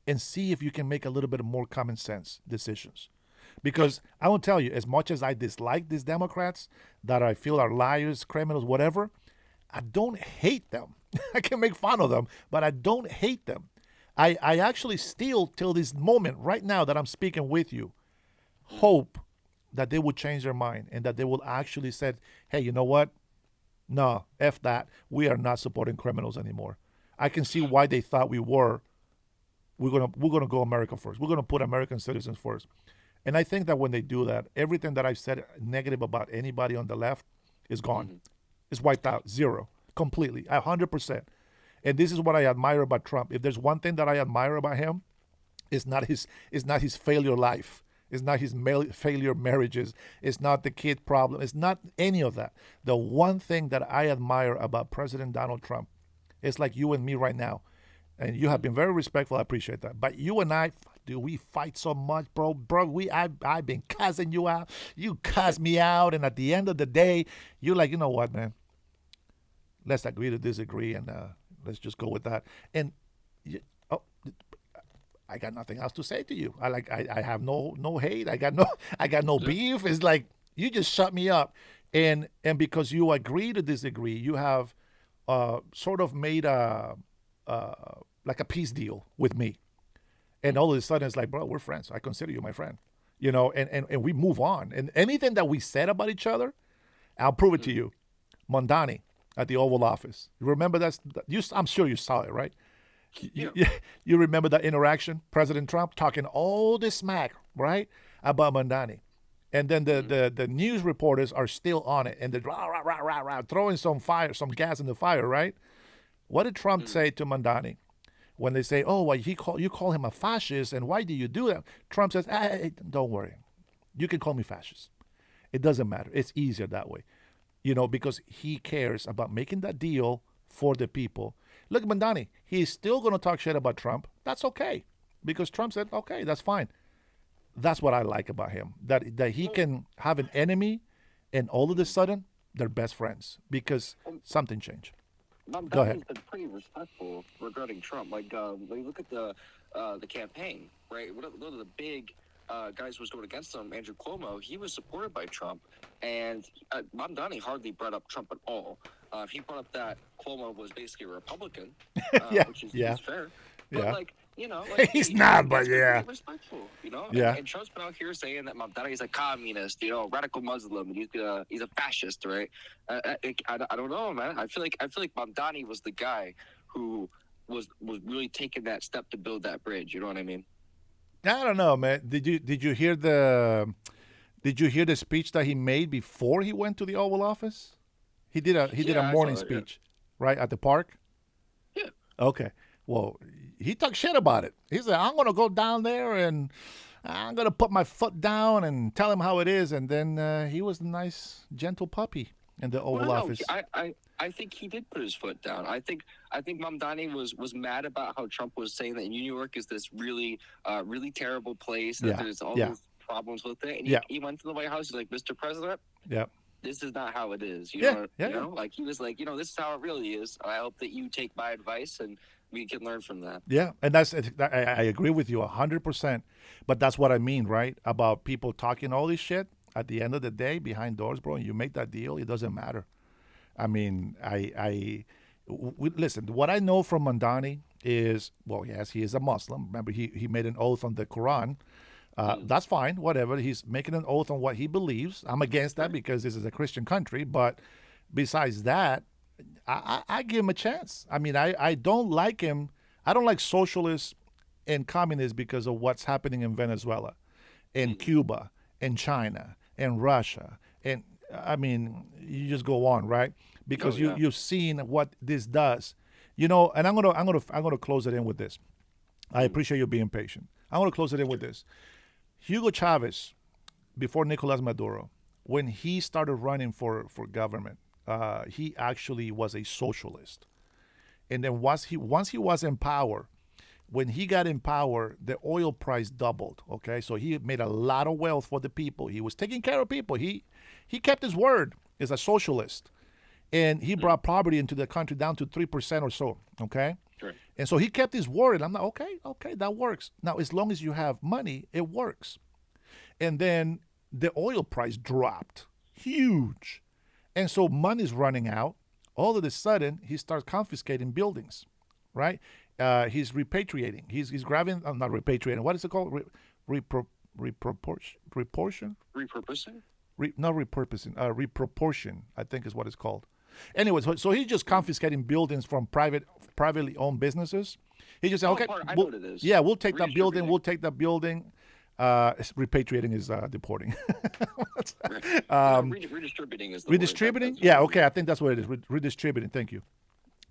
and see if you can make a little bit of more common sense decisions. Because I will tell you, as much as I dislike these Democrats that I feel are liars, criminals, whatever, I don't hate them. I can make fun of them, but I don't hate them. I actually still, till this moment right now that I'm speaking with you, hope that they would change their mind and that they will actually say, hey, you know what? No, F that. We are not supporting criminals anymore. I can see why they thought we were. We're gonna go America first. We're gonna put American citizens first. And I think that when they do that, everything that I've said negative about anybody on the left is gone. It's wiped out. Zero. Completely. 100%. And this is what I admire about Trump. If there's one thing that I admire about him, it's not his failure life. It's not his failure marriages. It's not the kid problem. It's not any of that. The one thing that I admire about President Donald Trump is like you and me right now. And you have been very respectful. I appreciate that. But you and I dude, we fight so much, bro. I've been cussing you out. You cuss me out, and at the end of the day, you're like, you know what, man? Let's agree to disagree, and let's just go with that. And I got nothing else to say to you. I have no hate. I got no beef. It's like you just shut me up, and because you agree to disagree, you have sort of made a like a peace deal with me, and all of a sudden it's like, bro, we're friends. I consider you my friend, and we move on. And anything that we said about each other, I'll prove it to you. Mondani at the Oval Office. You remember that? I'm sure you saw it, right? You remember that interaction? President Trump talking all this smack, right, about Mondani. And then the news reporters are still on it, and they're throwing some gas in the fire, right? What did Trump say to Mondani when they say, "Oh, well, you call him a fascist, and why do you do that?" Trump says, "Hey, don't worry, you can call me fascist. It doesn't matter. It's easier that way, because he cares about making that deal for the people." Look, Mondani, he's still going to talk shit about Trump. That's okay, because Trump said, "Okay, that's fine." That's what I like about him, that he can have an enemy, and all of a sudden, they're best friends because something changed. Go ahead. He's been pretty respectful regarding Trump. Like, when you look at the campaign, right? One of the big guys who was going against him, Andrew Cuomo, he was supported by Trump, and Mondani hardly brought up Trump at all. He brought up that Cuomo was basically a Republican, which is fair. But he's not, but yeah. Respectful, Yeah. And Trump's been out here saying that Mondani is a communist, radical Muslim, and he's a fascist, right? I don't know, man. I feel like Mondani was the guy who was really taking that step to build that bridge. You know what I mean? I don't know, man. Did you hear the speech that he made before he went to the Oval Office? He did a morning speech, right, at the park. Yeah. Okay. Well, he talked shit about it. He said, "I'm going to go down there and I'm going to put my foot down and tell him how it is." And then he was a nice, gentle puppy in the Oval Office. I think he did put his foot down. I think Mamdani was mad about how Trump was saying that New York is this really terrible place, that there's all these problems with it. And he went to the White House. He's like, "Mr. President, this is not how it is." You know? Like, he was like, "This is how it really is. I hope that you take my advice and we can learn from that." Yeah, and I agree with you 100%. But that's what I mean, right? About people talking all this shit. At the end of the day, behind doors, bro, and you make that deal, it doesn't matter. I mean, listen, what I know from Mondani is, well, yes, he is a Muslim. Remember, he made an oath on the Quran. That's fine, whatever. He's making an oath on what he believes. I'm against that because this is a Christian country. But besides that, I give him a chance. I mean, I don't like him. I don't like socialists and communists because of what's happening in Venezuela, in Cuba, in China, in Russia, and I mean, you just go on, right? Because you've seen what this does, and I'm gonna close it in with this. I appreciate you being patient. I'm gonna close it in with this. Hugo Chavez, before Nicolas Maduro, when he started running for government, he actually was a socialist, and then once he was in power, when he got in power, the oil price doubled. Okay, so he made a lot of wealth for the people. He was taking care of people. He kept his word as a socialist, and he brought poverty into the country down to 3% or so. Okay, sure. And so he kept his word. And I'm like, okay, that works. Now, as long as you have money, it works. And then the oil price dropped huge, and so money's running out. All of a sudden, he starts confiscating buildings, right? He's repatriating. He's grabbing. Not repatriating. What is it called? Reproportion. Repurposing. Not repurposing. Reproportion, I think is what it's called. Anyways, so he's just confiscating buildings from privately owned businesses. He just said, "Okay, I know what it is. Yeah, we'll take that building. We'll take that building." Repatriating is deporting. Redistributing is the redistributing. Yeah, okay, I think that's what it is. Redistributing. Thank you.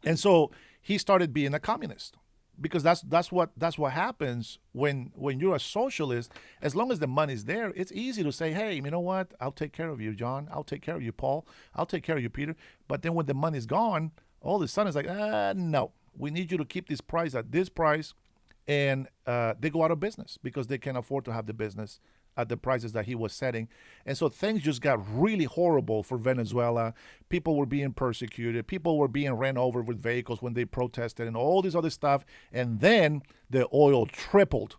And so he started being a communist, because that's what happens when you're a socialist. As long as the money's there, it's easy to say, "Hey, you know what? I'll take care of you, John. I'll take care of you, Paul. I'll take care of you, Peter." But then when the money's gone, all of a sudden it's like, no, we need you to keep this price at this price, and they go out of business because they can't afford to have the business at the prices that he was setting. And so things just got really horrible for Venezuela. People were being persecuted. People were being ran over with vehicles when they protested and all this other stuff. And then the oil tripled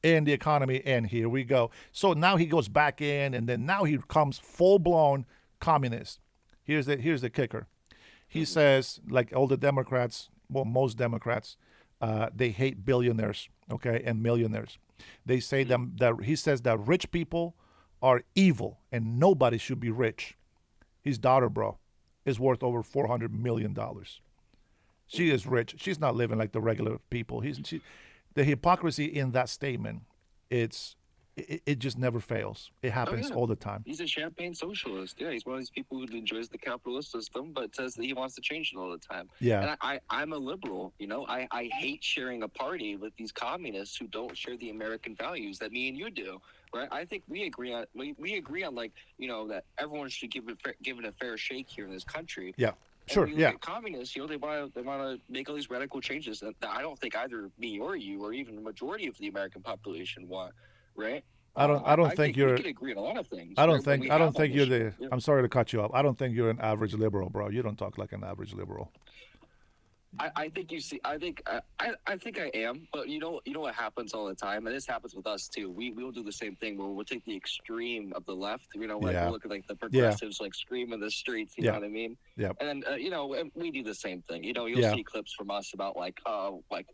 in the economy, and here we go. So now he goes back in, and then now he comes full-blown communist. Here's the kicker. He says, like all the Democrats, well, most Democrats, they hate billionaires, okay, and millionaires. They say that he says that rich people are evil and nobody should be rich. His daughter, bro, is worth over $400 million. She is rich. She's not living like the regular people. The hypocrisy in that statement, it just never fails. It happens all the time. He's a champagne socialist. Yeah, he's one of these people who enjoys the capitalist system, but says that he wants to change it all the time. Yeah. And I'm a liberal. I hate sharing a party with these communists who don't share the American values that me and you do. Right? I think we agree on that everyone should give it a fair shake here in this country. Yeah. Sure. And Yeah. Communists, they want to make all these radical changes that I don't think either me or you or even the majority of the American population want. Right? I don't think you're. We can agree on a lot of things. I don't think you're the. I'm sorry to cut you off. I don't think you're an average liberal, bro. You don't talk like an average liberal. I think you see. I think I am, but you know what happens all the time, and this happens with us too. We'll do the same thing where we'll take the extreme of the left. We'll look at the progressives scream in the streets. You know what I mean? Yeah. And we do the same thing. You'll see clips from us about like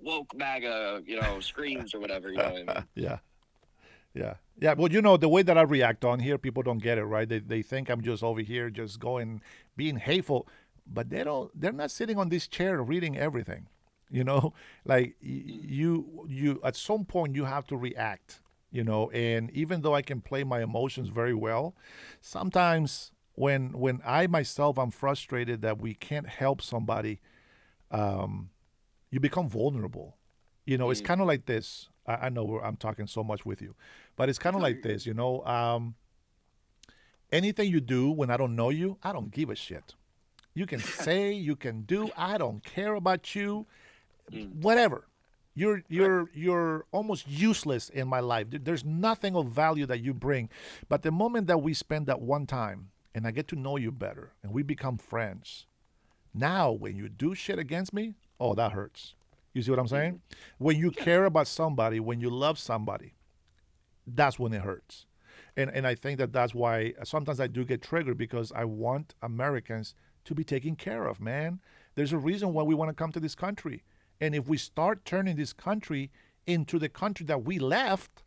woke MAGA, screams or whatever. You know what I mean? Yeah. Well, the way that I react on here, people don't get it, right? They think I'm just over here, just being hateful, but they're not sitting on this chair reading everything, like you at some point you have to react, and even though I can play my emotions very well, sometimes when I myself, I'm frustrated that we can't help somebody, you become vulnerable. It's kind of like this. I know I'm talking so much with you, but it's kind of like this, anything you do when I don't know you, I don't give a shit. You can say, you can do, I don't care about you, whatever. You're almost useless in my life. There's nothing of value that you bring. But the moment that we spend that one time and I get to know you better and we become friends, now when you do shit against me, oh, that hurts. You see what I'm saying? When you care about somebody, when you love somebody, that's when it hurts. And I think that's why sometimes I do get triggered, because I want Americans to be taken care of, man. There's a reason why we want to come to this country. And if we start turning this country into the country that we left,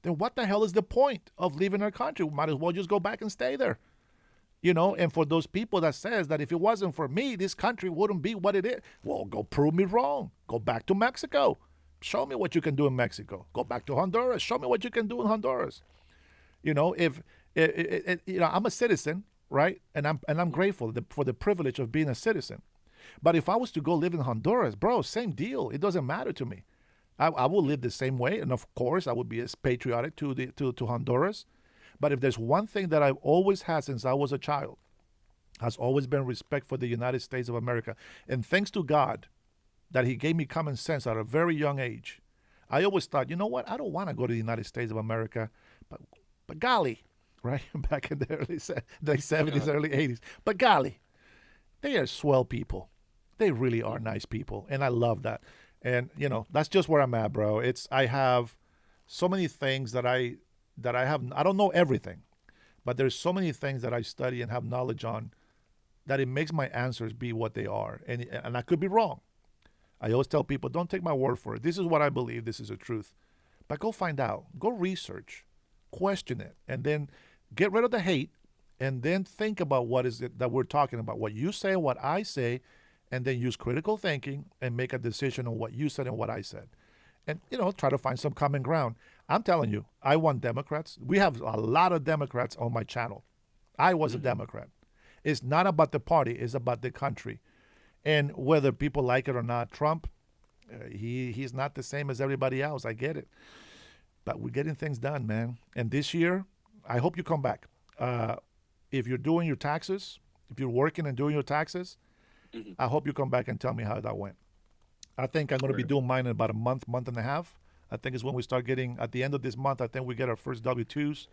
then what the hell is the point of leaving our country? We might as well just go back and stay there. And for those people that says that if it wasn't for me, this country wouldn't be what it is. Well, go prove me wrong. Go back to Mexico. Show me what you can do in Mexico. Go back to Honduras. Show me what you can do in Honduras. If I'm a citizen, right? And I'm grateful for the privilege of being a citizen. But if I was to go live in Honduras, bro, same deal. It doesn't matter to me. I will live the same way, and of course, I would be as patriotic to Honduras. But if there's one thing that I've always had since I was a child, has always been respect for the United States of America. And thanks to God that he gave me common sense at a very young age. I always thought, you know what? I don't want to go to the United States of America, but golly, right? Back in the early 70s, early 80s. But golly, they are swell people. They really are nice people. And I love that. And, that's just where I'm at, bro. I have so many things that I don't know everything, but there's so many things that I study and have knowledge on that it makes my answers be what they are. And I could be wrong. I always tell people, don't take my word for it. This is what I believe. This is the truth. But go find out. Go research. Question it. And then get rid of the hate. And then think about what is it that we're talking about. What you say, what I say. And then use critical thinking and make a decision on what you said and what I said. And, try to find some common ground. I'm telling you, I want Democrats. We have a lot of Democrats on my channel. I was a Democrat. It's not about the party. It's about the country. And whether people like it or not, Trump, he's not the same as everybody else. I get it. But we're getting things done, man. And this year, I hope you come back. If you're doing your taxes, if you're working and doing your taxes, I hope you come back and tell me how that went. I think I'm going to be doing mine in about a month and a half. I think is when we start getting, at the end of this month, I think we get our first W-2s.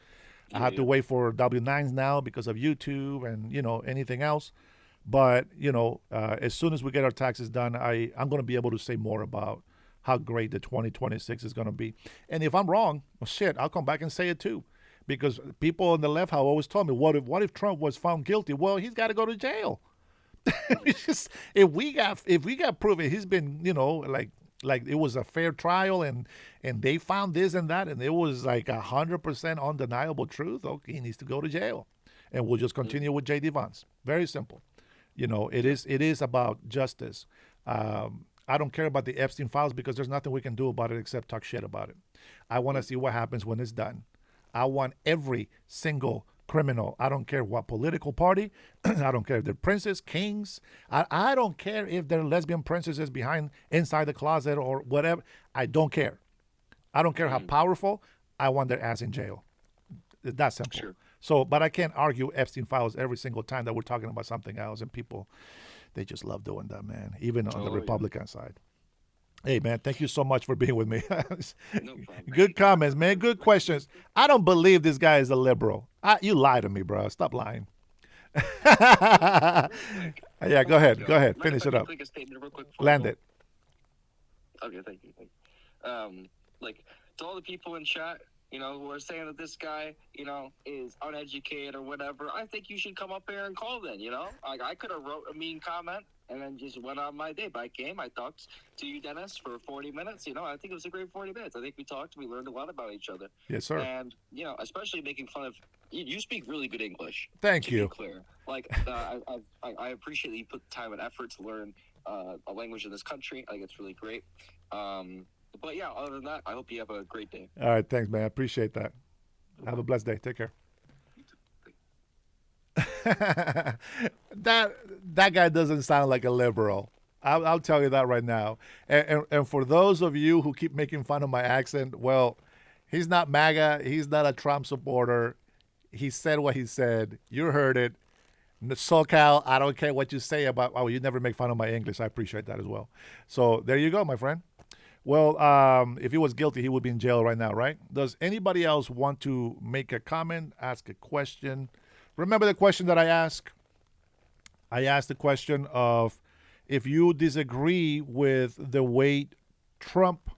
I have to wait for W-9s now because of YouTube and, anything else. But, as soon as we get our taxes done, I'm going to be able to say more about how great the 2026 is going to be. And if I'm wrong, well, shit, I'll come back and say it too. Because people on the left have always told me, what if Trump was found guilty? Well, he's got to go to jail. If we got proven he's been, like it was a fair trial and they found this and that and it was like 100% undeniable truth, okay, he needs to go to jail. And we'll just continue with J.D. Vance. Very simple. It is about justice. I don't care about the Epstein files because there's nothing we can do about it except talk shit about it. I want to see what happens when it's done. I want every single criminal. I don't care what political party. I don't care if they're princes, kings. I don't care if they're lesbian princesses inside the closet or whatever. I don't care. I don't care how powerful. I want their ass in jail. That's simple. Sure. So, but I can't argue Epstein files every single time that we're talking about something else, and people, they just love doing that, man. Even on the Republican side. Hey, man, thank you so much for being with me. No problem. Good comments, man. Good questions. I don't believe this guy is a liberal. You lie to me, bro. Stop lying. Yeah, go ahead. Go ahead. Finish it up. Land it. Okay, thank you. Like, to all the people in chat, who are saying that this guy, is uneducated or whatever, I think you should come up here and call then, Like, I could have wrote a mean comment and then just went on my day. But I came, I talked to you, Dennis, for 40 minutes. I think it was a great 40 minutes. I think we talked, we learned a lot about each other. Yes, sir. And, especially making fun of, you speak really good English. Thank you. To be clear. Like, I appreciate that you put time and effort to learn a language in this country. I think it's really great. But yeah, other than that, I hope you have a great day. All right, thanks, man. I appreciate that. Have a blessed day. Take care. That guy doesn't sound like a liberal. I'll tell you that right now. And for those of you who keep making fun of my accent, well, he's not MAGA. He's not a Trump supporter. He said what he said. You heard it. SoCal, I don't care what you say about, you never make fun of my English. I appreciate that as well. So there you go, my friend. Well, if he was guilty, he would be in jail right now, right? Does anybody else want to make a comment, ask a question? Remember the question that I asked? I asked the question of if you disagree with the way Trump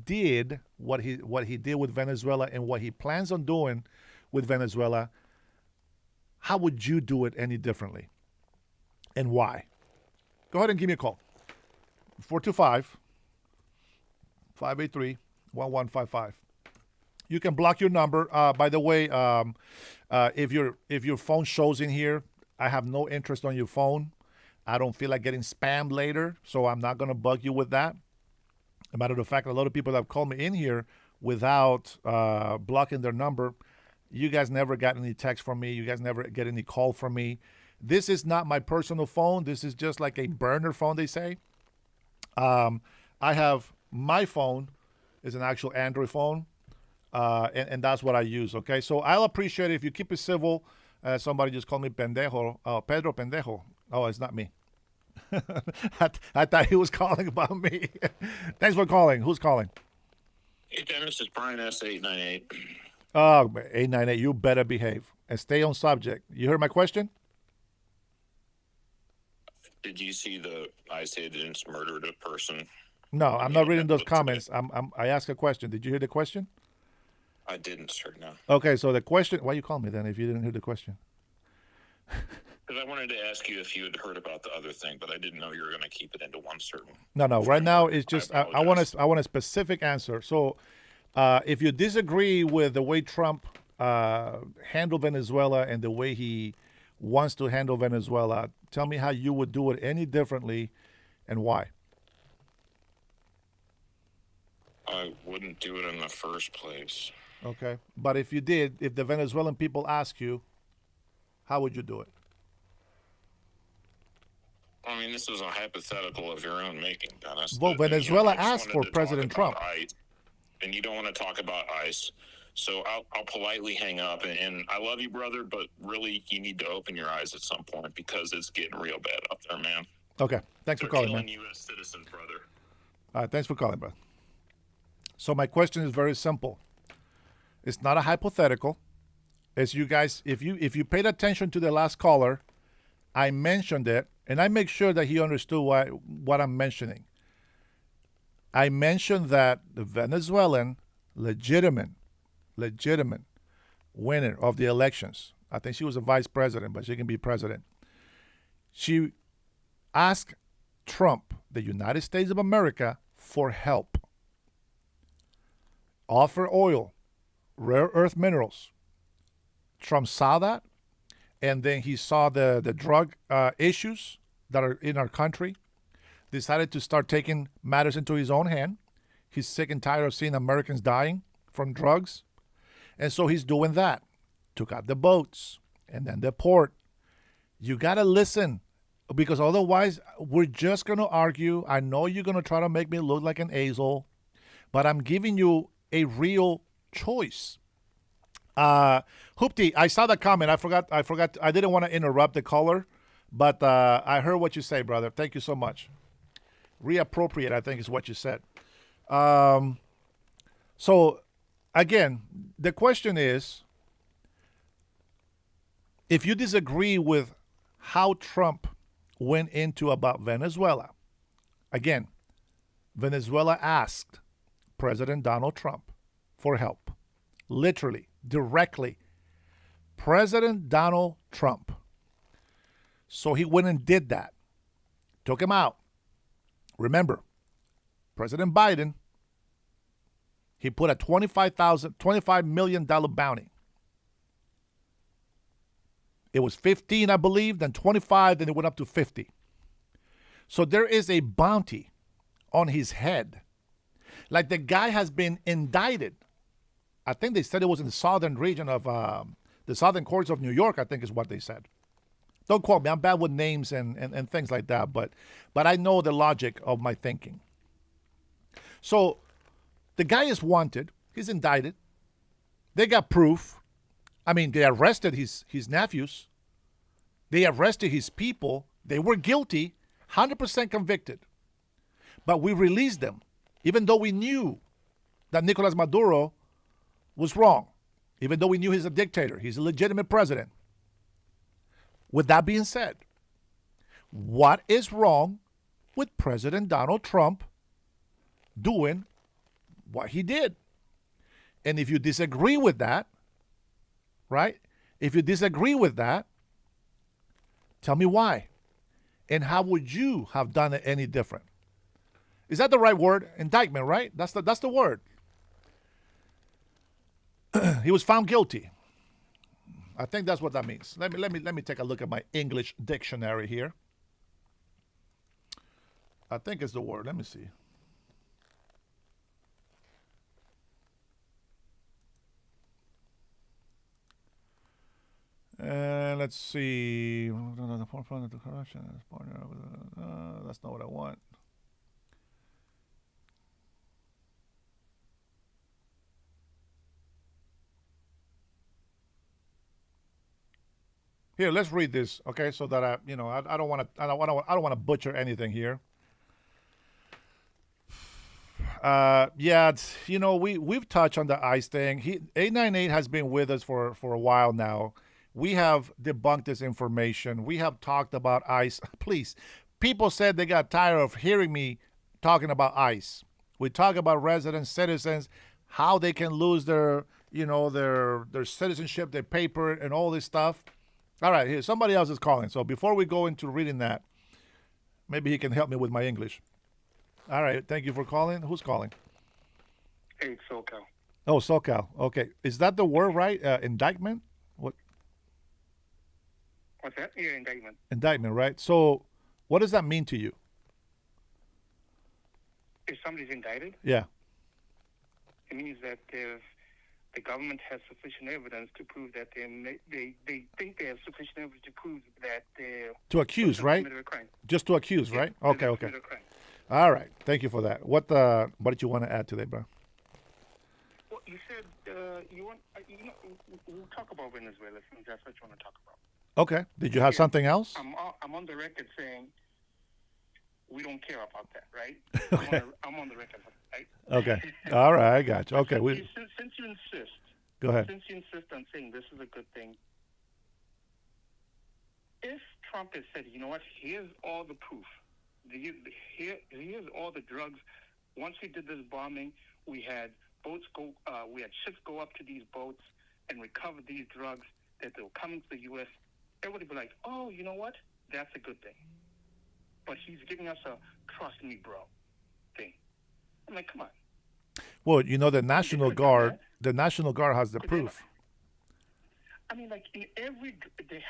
did what he did with Venezuela and what he plans on doing with Venezuela, how would you do it any differently? And why? Go ahead and give me a call. 425-583-1155. You can block your number. By the way, if your phone shows in here, I have no interest on your phone. I don't feel like getting spammed later, so I'm not going to bug you with that. As a matter of fact, a lot of people that have called me in here without blocking their number, you guys never got any text from me. You guys never get any call from me. This is not my personal phone. This is just like a burner phone, they say. I have my phone is an actual Android phone, and that's what I use, okay? So I'll appreciate it if you keep it civil. Somebody just called me pendejo. Pedro pendejo. Oh, it's not me. I thought he was calling about me. Thanks for calling. Who's calling? Hey, Dennis, it's Brian S898. Oh, 898, you better behave and stay on subject. You heard my question? Did you see the ICE agents murdered a person? No, I'm not reading those comments. I asked a question. Did you hear the question? I didn't, sir, no. Okay, so the question, why you call me then if you didn't hear the question? Because I wanted to ask you if you had heard about the other thing, but I didn't know you were going to keep it into one certain. No. Right now it's just I want a specific answer. So, if you disagree with the way Trump handled Venezuela and the way he wants to handle Venezuela, tell me how you would do it any differently, and why. I wouldn't do it in the first place. Okay, but if you did, if the Venezuelan people ask you, how would you do it? I mean, this is a hypothetical of your own making, Dennis. Well, Venezuela asked for President Trump. ICE, and you don't want to talk about ICE. So I'll politely hang up. And I love you, brother, but really you need to open your eyes at some point because it's getting real bad out there, man. Okay. Thanks for calling, man. They're killing U.S. citizens, brother. Thanks for calling, bro. So my question is very simple. It's not a hypothetical. As you guys, if you paid attention to the last caller, I mentioned it, and I make sure that he understood what I'm mentioning. I mentioned that the Venezuelan legitimate winner of the elections, I think she was a vice president, but she can be president. She asked Trump, the United States of America, for help. Offer oil, rare earth minerals. Trump saw that, and then he saw the drug issues that are in our country, decided to start taking matters into his own hand. He's sick and tired of seeing Americans dying from drugs, and so he's doing that. Took out the boats and then the port. You got to listen, because otherwise we're just going to argue. I know you're going to try to make me look like an asshole, but I'm giving you a real choice. Hoopty, I saw the comment. I forgot. I didn't want to interrupt the caller, but I heard what you say, brother. Thank you so much. Reappropriate, I think, is what you said. So, again, the question is, if you disagree with how Trump went into about Venezuela, again, Venezuela asked President Donald Trump for help. Literally, directly. President Donald Trump. So he went and did that. Took him out. Remember, President Biden, he put a $25 million bounty. It was 15, I believe, then 25, then it went up to 50. So there is a bounty on his head. Like the guy has been indicted. I think they said it was in the southern region of the southern courts of New York, I think is what they said. Don't quote me. I'm bad with names and things like that, but I know the logic of my thinking. So the guy is wanted. He's indicted. They got proof. I mean, they arrested his nephews. They arrested his people. They were guilty, 100% convicted. But we released them, even though we knew that Nicolas Maduro was wrong, even though we knew he's a dictator. He's a legitimate president. With that being said, what is wrong with President Donald Trump doing what he did? And if you disagree with that, right? If you disagree with that, tell me why. And how would you have done it any different? Is that the right word? Indictment, right? That's the word. He was found guilty. I think that's what that means. Let me take a look at my English dictionary here. I think it's the word. Let me see. Let's see. That's not what I want. Here, let's read this, okay? So that I don't want to butcher anything here. We've touched on the ICE thing. 898 has been with us for a while now. We have debunked this information. We have talked about ICE. Please, people said they got tired of hearing me talking about ICE. We talk about resident citizens, how they can lose their citizenship, their paper, and all this stuff. All right, here, somebody else is calling. So before we go into reading that, maybe he can help me with my English. All right, thank you for calling. Who's calling? Hey, SoCal. Oh, SoCal. Okay. Is that the word, right? Indictment? What? What's that? Yeah, indictment. Indictment, right? So what does that mean to you? If somebody's indicted? Yeah. It means that if the government has sufficient evidence to prove that they think they have sufficient evidence to prove that they're... To accuse, right? Committed a crime. Just to accuse, right? Okay. Committed a crime. All right. Thank you for that. What did you want to add today, bro? Well, you said you want... we'll talk about Venezuela since that's what you want to talk about. Okay. Did you have something else? I'm on the record saying we don't care about that, right? Okay. I'm on the record, right? Okay. All right, I got you. Okay, Since you insist. Go ahead. Since you insist on saying this is a good thing, if Trump had said, you know what, here's all the proof. Here's all the drugs. Once we did this bombing, we had ships go up to these boats and recover these drugs that they were coming to the U.S. Everybody would be like, oh, you know what? That's a good thing. But he's giving us a trust me, bro thing. I'm like, come on. Well, you know, the National Guard has the proof. I mean, like they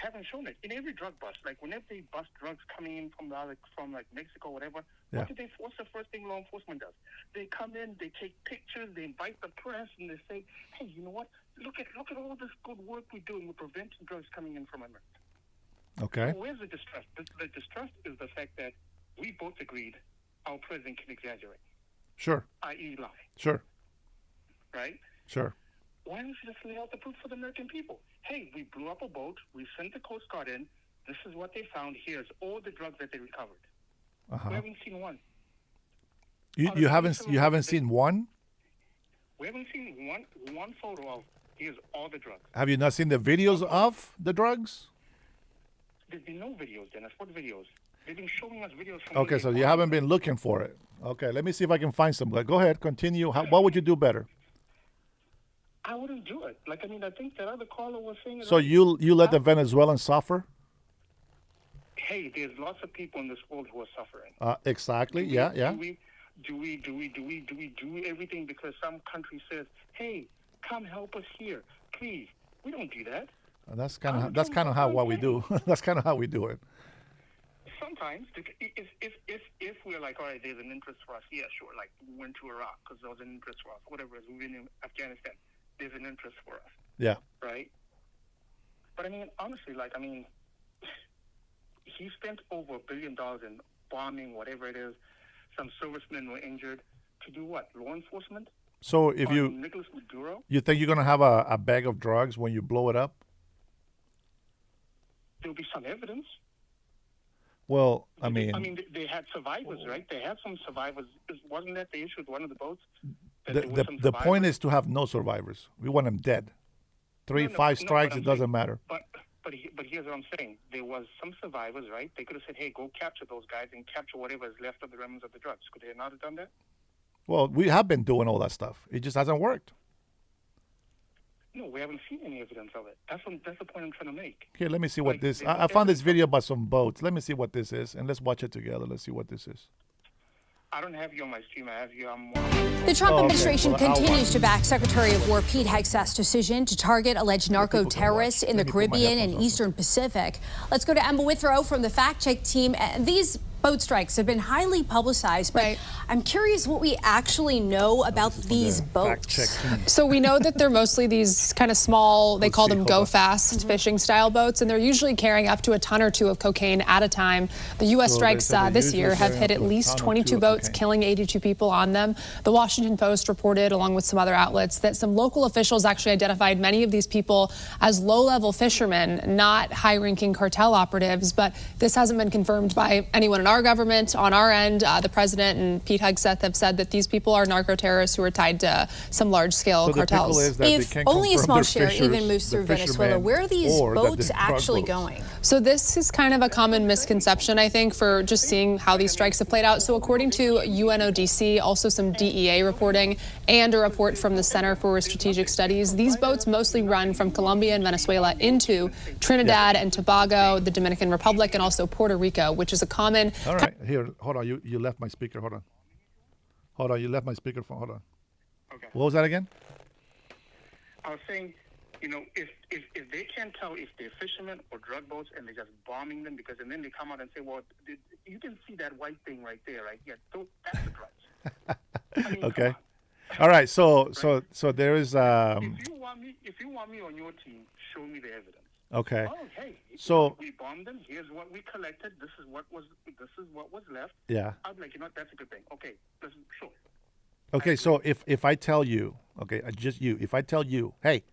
haven't shown it in every drug bust. Like whenever they bust drugs coming in from Mexico, whatever. Yeah. What's the first thing law enforcement does? They come in, they take pictures, they invite the press, and they say, hey, you know what? Look at all this good work we're doing. We're preventing drugs coming in from America. Okay. So where's the distrust? The distrust is the fact that we both agreed our president can exaggerate, Sure. i.e. lie, Sure. right? Sure. Why don't you just lay out the proof for the American people? Hey, we blew up a boat. We sent the Coast Guard in. This is what they found. Here's all the drugs that they recovered. Uh-huh. We haven't seen one. You haven't seen one? We haven't seen one photo of here's all the drugs. Have you not seen the videos of the drugs? There's been no videos, Dennis. What videos? They've been showing us videos from. Okay, so you haven't been looking for it. Okay, let me see if I can find some. Go ahead, continue. What would you do better? I wouldn't do it. Like, I mean, I think that other caller was saying. So you let the Venezuelans suffer? Hey, there's lots of people in this world who are suffering. Exactly. Do we do everything because some country says, "Hey, come help us here, please"? We don't do that. That's kind of how what we do. That's kind of how we do it. Sometimes, if we're like, all right, there's an interest for us. Yeah, sure. Like we went to Iraq because there was an interest for us. Whatever, we've been in Afghanistan. There's an interest for us. Yeah. Right. But I mean, honestly, he spent over $1 billion in bombing, whatever it is. Some servicemen were injured. To do what? Law enforcement? So if Nicolas Maduro? you think you're gonna have a bag of drugs when you blow it up? There'll be some evidence. Well, they had survivors, right? They had some survivors. Wasn't that the issue with one of the boats? The point is to have no survivors. We want them dead. 5 strikes, it doesn't matter. But here's what I'm saying. There was some survivors, right? They could have said, hey, go capture those guys and capture whatever is left of the remnants of the drugs. Could they not have done that? Well, we have been doing all that stuff. It just hasn't worked. No, we haven't seen any evidence of it. That's the point I'm trying to make. Okay, let me see what this... I found this video about some boats. Let me see what this is, and let's watch it together. Let's see what this is. I don't have you on my stream. I have you on... The Trump administration continues to back Secretary of War Pete Hegseth's decision to target alleged narco-terrorists in the Caribbean and Eastern Pacific. Let's go to Emma Withrow from the Fact Check team. These boat strikes have been highly publicized, but I'm curious what we actually know about these boats. So we know that they're mostly these kind of small, they call them go-fast fishing style boats, and they're usually carrying up to a ton or two of cocaine at a time. The U.S. strikes this year have hit at least 22 boats, killing 82 people on them. The Washington Post reported, along with some other outlets, that some local officials actually identified many of these people as low-level fishermen, not high-ranking cartel operatives, but this hasn't been confirmed by anyone in our government. On our end, the president and Pete Hegseth have said that these people are narco-terrorists who are tied to some large-scale cartels. If only a small share even moves through Venezuela, where are these boats actually going? So this is kind of a common misconception, I think, for just seeing how these strikes have played out. So according to UNODC, also some DEA reporting, and a report from the Center for Strategic Studies, these boats mostly run from Colombia and Venezuela into Trinidad and Tobago, the Dominican Republic, and also Puerto Rico, which is a common... All right, here, hold on. You left my speaker. Hold on, you left my speakerphone. Hold on. Okay. What was that again? I was saying, if they can't tell if they're fishermen or drug boats and they're just bombing them and then they come out and say, well, you can see that white thing right there, right? Yeah, that's the drugs. Okay. All right. So there is. If you want me on your team, show me the evidence. Okay. Oh, hey. So we bombed them. Here's what we collected. This is what was left. Yeah. I'd be like, that's a good thing. Okay. Sure. Okay. So if I tell you, okay, just you, if I tell you, hey,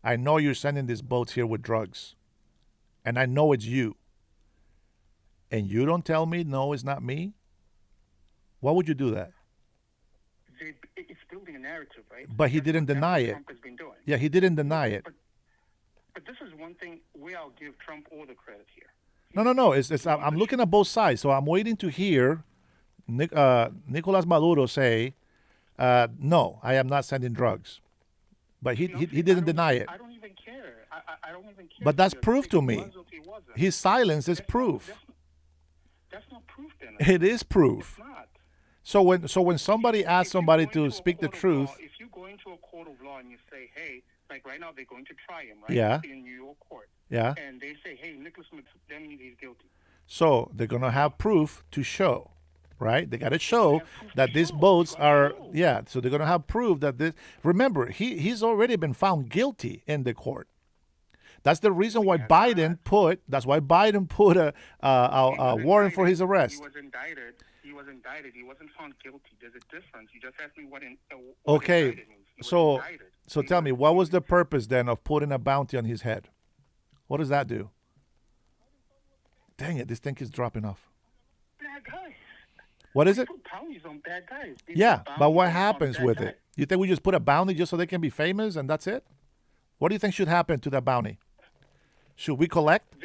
I know you're sending these boats here with drugs, and I know it's you, and you don't tell me, no, it's not me, Why would you do that? It's building a narrative, right? But he didn't deny it. Trump has been doing. Yeah, he didn't deny it. But this is one thing where I'll give Trump all the credit here. No. I'm looking at both sides, so I'm waiting to hear Nicolas Maduro say, "No, I am not sending drugs," but he didn't deny it. I don't even care. I don't even care. But that's proof to me. His silence is proof. That's not proof, then. It is proof. It's not. So when somebody asks somebody to speak the truth, If you go into a court of law and you say, "Hey," like right now they're going to try him, right? Yeah. In New York court. Yeah. And they say, "Hey, Nicholas Smith, that means he's guilty." so they're gonna have proof to show, right? They got to show that these boats are, yeah. So they're gonna have proof that this. Remember, he's already been found guilty in the court. That's the reason why Biden put. That's why Biden put a warrant for his arrest. He was indicted. He wasn't found guilty. There's a difference. You just asked me what Okay, indicted means. He was so indicted. so tell me, what was the purpose then of putting a bounty on his head? What does that do? Dang it, this thing is dropping off. Bad guys. What is it? Put bounties on bad guys. They Yeah, put but what bounties on happens bad with guys. it? You think we just put a bounty just so they can be famous and that's it? What do you think should happen to that bounty? Should we collect?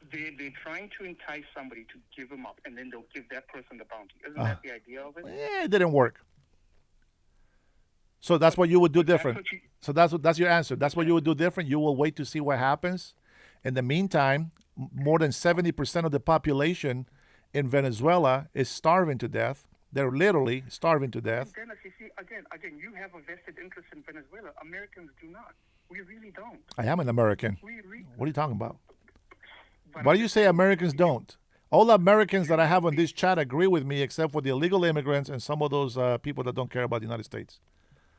They're trying to entice somebody to give them up, and then they'll give that person the bounty. Isn't that the idea of it? Yeah, it didn't work. So that's what you would do different. So that's your answer. That's what you would do different. You will wait to see what happens. In the meantime, more than 70% of the population in Venezuela is starving to death. They're literally starving to death. Dennis, you see, again, you have a vested interest in Venezuela. Americans do not. We really don't. I am an American. What are you talking about? Why do you say Americans don't? All Americans that I have on this chat agree with me, except for the illegal immigrants and some of those people that don't care about the United States.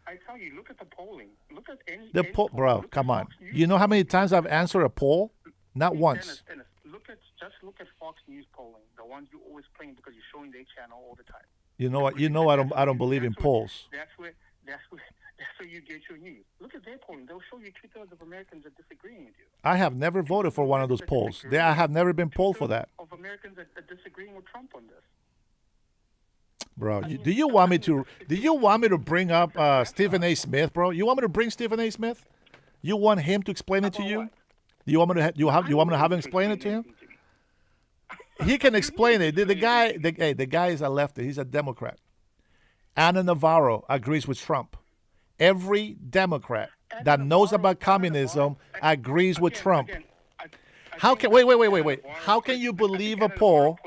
I tell you, look at the polling. Look at any Poll, bro, come on. You know how many times I've answered a poll? Not once. Dennis, just look at Fox News polling, the ones you always playing because you're showing their channel all the time. You know what? I don't believe in polls. That's where you get your news. Look at their polling. They'll show you 2/3 of Americans are disagreeing with you. I have never voted for one of those polls. I have never been polled for that. Of Americans are disagreeing with Trump on this. Bro, do you want me to bring up Stephen A. Smith, bro? You want me to bring Stephen A. Smith? You want him to explain it to you? Do you want me to you want me to have him explain it to him? He can explain it. The guy is a lefty. He's a Democrat. Ana Navarro agrees with Trump. Every Democrat that knows about communism agrees with Trump. How can wait? How can you believe a poll?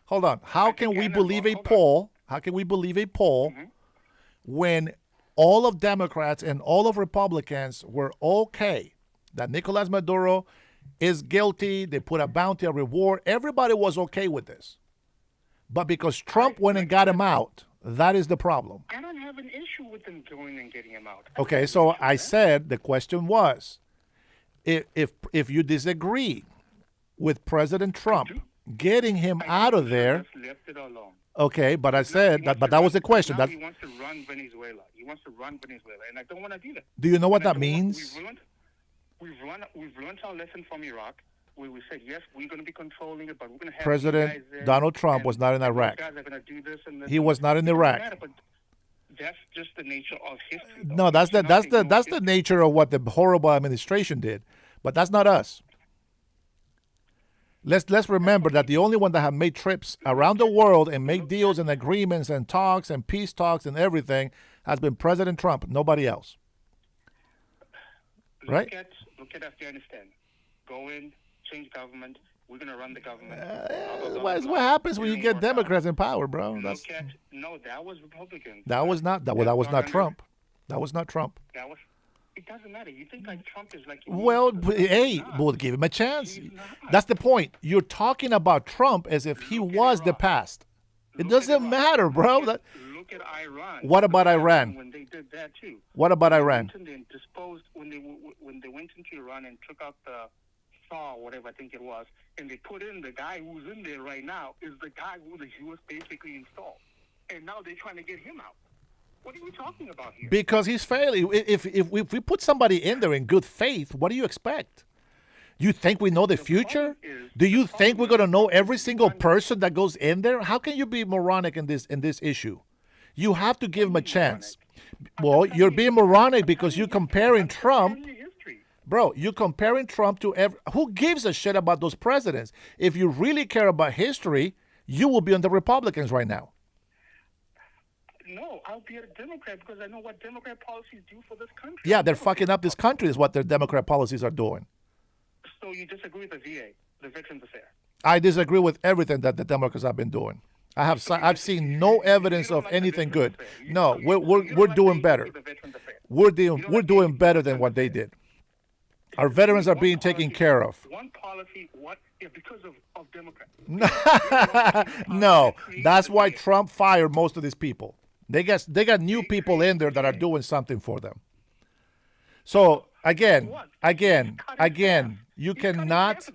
Hold on. How can we believe a poll? How can we believe a poll when all of Democrats and all of Republicans were okay that Nicolas Maduro is guilty? They put a bounty, a reward. Everybody was okay with this. But because Trump went and got him out, that is the problem. I don't have an issue with them going and getting him out. Okay, so I said the question was, if you disagree with President Trump getting him out of there, Just left it alone. okay, but I said that, but that was the question. Now That, he wants to run Venezuela. And I don't want to do that. do you know what that means? We've learned our lesson from Iraq, where we said, yes, we're going to be controlling it, but we're going to have President you guys there, Donald Trump and was not in those Iraq. guys are going to do this and this. He was not in It doesn't Iraq. matter, but that's just the nature of history. though. No, that's It's the nature of what the horrible administration did, but that's not us. Let's remember that the only one that have made trips around the world and make deals and agreements and talks and peace talks and everything has been President Trump, nobody else. Right? Look at Afghanistan. Go in, change government. We're going to run the government. What happens when you get Democrats in power, bro? No, that was Republican. That was not Trump. That was not Trump. It doesn't matter. You think like Trump is like. Well, hey, we'll give him a chance. That's the point. You're talking about Trump as if he was the past. It doesn't matter, bro. Look at Iran. What about Iran? When they did that too. What about Iran? They disposed when they went into Iran and took out the Shah, whatever I think it was, and they put in the guy who's in there right now is the guy who the U.S. basically installed, and now they're trying to get him out. What are we talking about here? Because he's failing. If we put somebody in there in good faith, what do you expect? You think we know the future? Do you think we're going to know every single person that goes in there? How can you be moronic in this issue? You have to give them a chance. Well, you're being moronic because you're comparing Trump. Bro, you're comparing Trump to who gives a shit about those presidents? If you really care about history, you will be on the Republicans right now. No, I'll be a Democrat because I know what Democrat policies do for this country. Yeah, they're fucking up this country is what their Democrat policies are doing. So you disagree with the VA, the Veterans Affairs? I disagree with everything that the Democrats have been doing. I've seen no evidence of anything good. No, we're doing better. We're doing better than what they did. Our veterans are being taken care of. One policy, because of Democrats. No, that's why Trump fired most of these people. They got new people in there that are doing something for them. So again, you cannot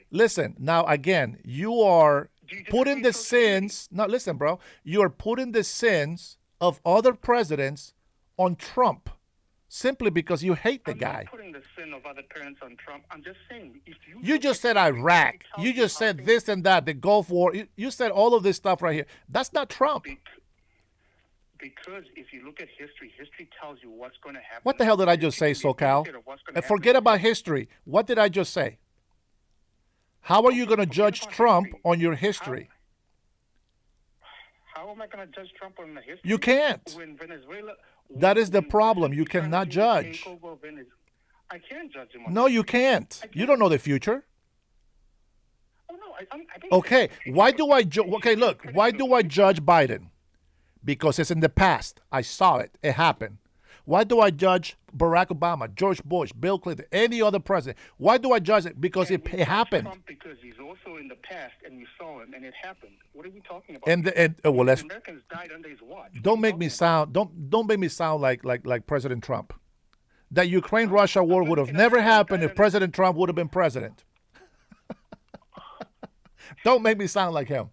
listen. Now again, you are putting the sins. No, listen, bro. You are putting the sins of other presidents on Trump. Simply because you hate the guy. I'm not putting the sin of other parents on Trump. I'm just saying, if you just said Iraq. You just said this and that, the Gulf War. You said all of this stuff right here. That's not Trump. Because if you look at history, history tells you what's going to happen. What the hell did I just say, SoCal? And forget about history. What did I just say? How are you going to judge Trump on your history? How am I going to judge Trump on the history? You can't. When Venezuela... That is the problem. You cannot judge. I can't judge him. No, you can't. You don't know the future. Oh, no, I think okay, why do I look, why do I judge Biden? Because it's in the past. I saw it. It happened. Why do I judge Barack Obama, George Bush, Bill Clinton, any other president? Why do I judge it? Because it happened. Trump because he's also in the past, and you saw him, and it happened. What are we talking about? Well, let's. Americans died under his watch. Don't make me sound. Don't make me sound like President Trump. That Ukraine-Russia war would have never happened if President Trump would have been president. Don't make me sound like him.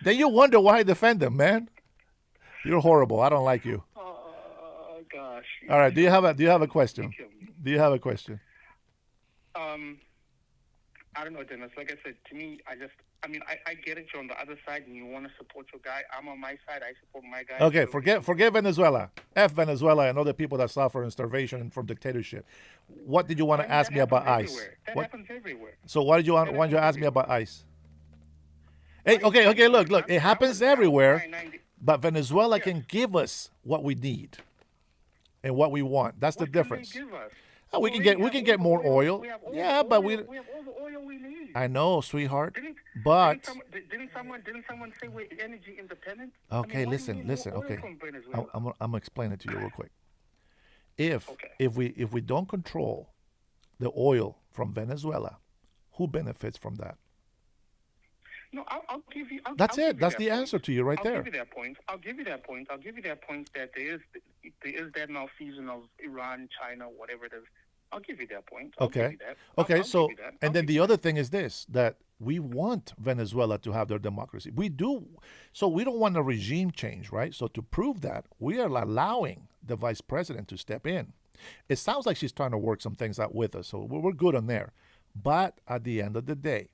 Then you wonder why I defend him, man. You're horrible. I don't like you. Gosh. All right. Do you have a question? Do you have a question? I don't know, Dennis. Like I said, to me, I get it. You're on the other side, and you want to support your guy. I'm on my side. I support my guy. Okay. Forget Venezuela. F Venezuela and other people that suffer in starvation and from dictatorship. What did you want to ask me about ICE? That happens everywhere. So what did you want to ask me about ICE? Hey, okay. Look. It happens everywhere, but Venezuela can give us what we need. And what we want. That's the difference. Oh, we can get more oil. Yeah, but we have all the oil we need. I know, sweetheart. Didn't someone say we're energy independent? Okay, listen. Okay, I'm gonna explain it to you real quick. If we don't control the oil from Venezuela, who benefits from that? No, I'll give you. That's it. That's the answer to you right there. I'll give you that point. That there is that malfeasance of Iran, China, whatever it is. I'll give you that point. Okay. And then the other thing is this: that we want Venezuela to have their democracy. We do. So we don't want a regime change, right? So to prove that, we are allowing the vice president to step in. It sounds like she's trying to work some things out with us, so we're good on there. But at the end of the day,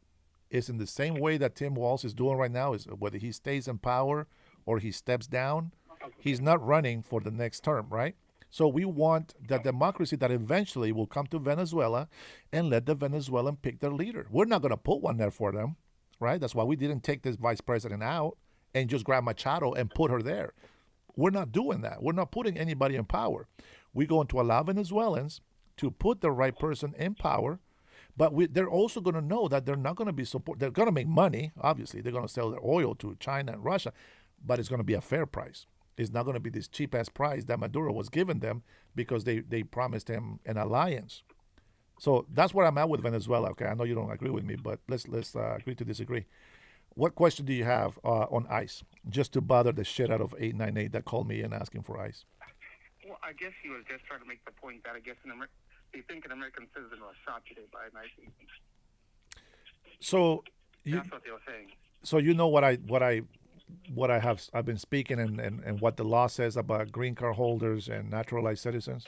it's in the same way that Tim Walz is doing right now, is whether he stays in power or he steps down, he's not running for the next term, right? So we want the democracy that eventually will come to Venezuela and let the Venezuelan pick their leader. We're not going to put one there for them, right? That's why we didn't take this vice president out and just grab Machado and put her there. We're not doing that. We're not putting anybody in power. We're going to allow Venezuelans to put the right person in power. But they're also going to know that they're not going to be support. They're going to make money. Obviously, they're going to sell their oil to China and Russia, but it's going to be a fair price. It's not going to be this cheap-ass price that Maduro was giving them because they promised him an alliance. So that's where I'm at with Venezuela. Okay, I know you don't agree with me, but let's agree to disagree. What question do you have on ICE? Just to bother the shit out of 898 that called me in asking for ICE. Well, I guess he was just trying to make the point that I guess they think an American citizen was shot today by an ICE agent. So that's what they were saying. So you know I've been speaking and what the law says about green card holders and naturalized citizens,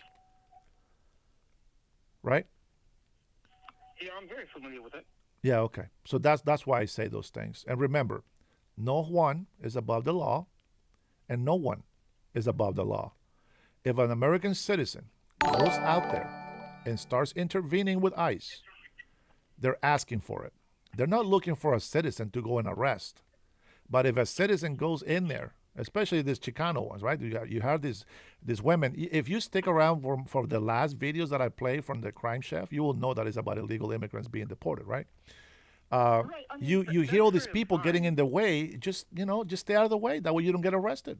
right? Yeah, I'm very familiar with it. Yeah, okay. So that's why I say those things. And remember, no one is above the law, and no one is above the law. If an American citizen goes out there and starts intervening with ICE, they're asking for it. They're not looking for a citizen to go and arrest. But if a citizen goes in there, especially these Chicano ones, right? You have these women. If you stick around for the last videos that I played from the crime chef, you will know that it's about illegal immigrants being deported, right? You hear all these people getting in the way. Just stay out of the way. That way you don't get arrested.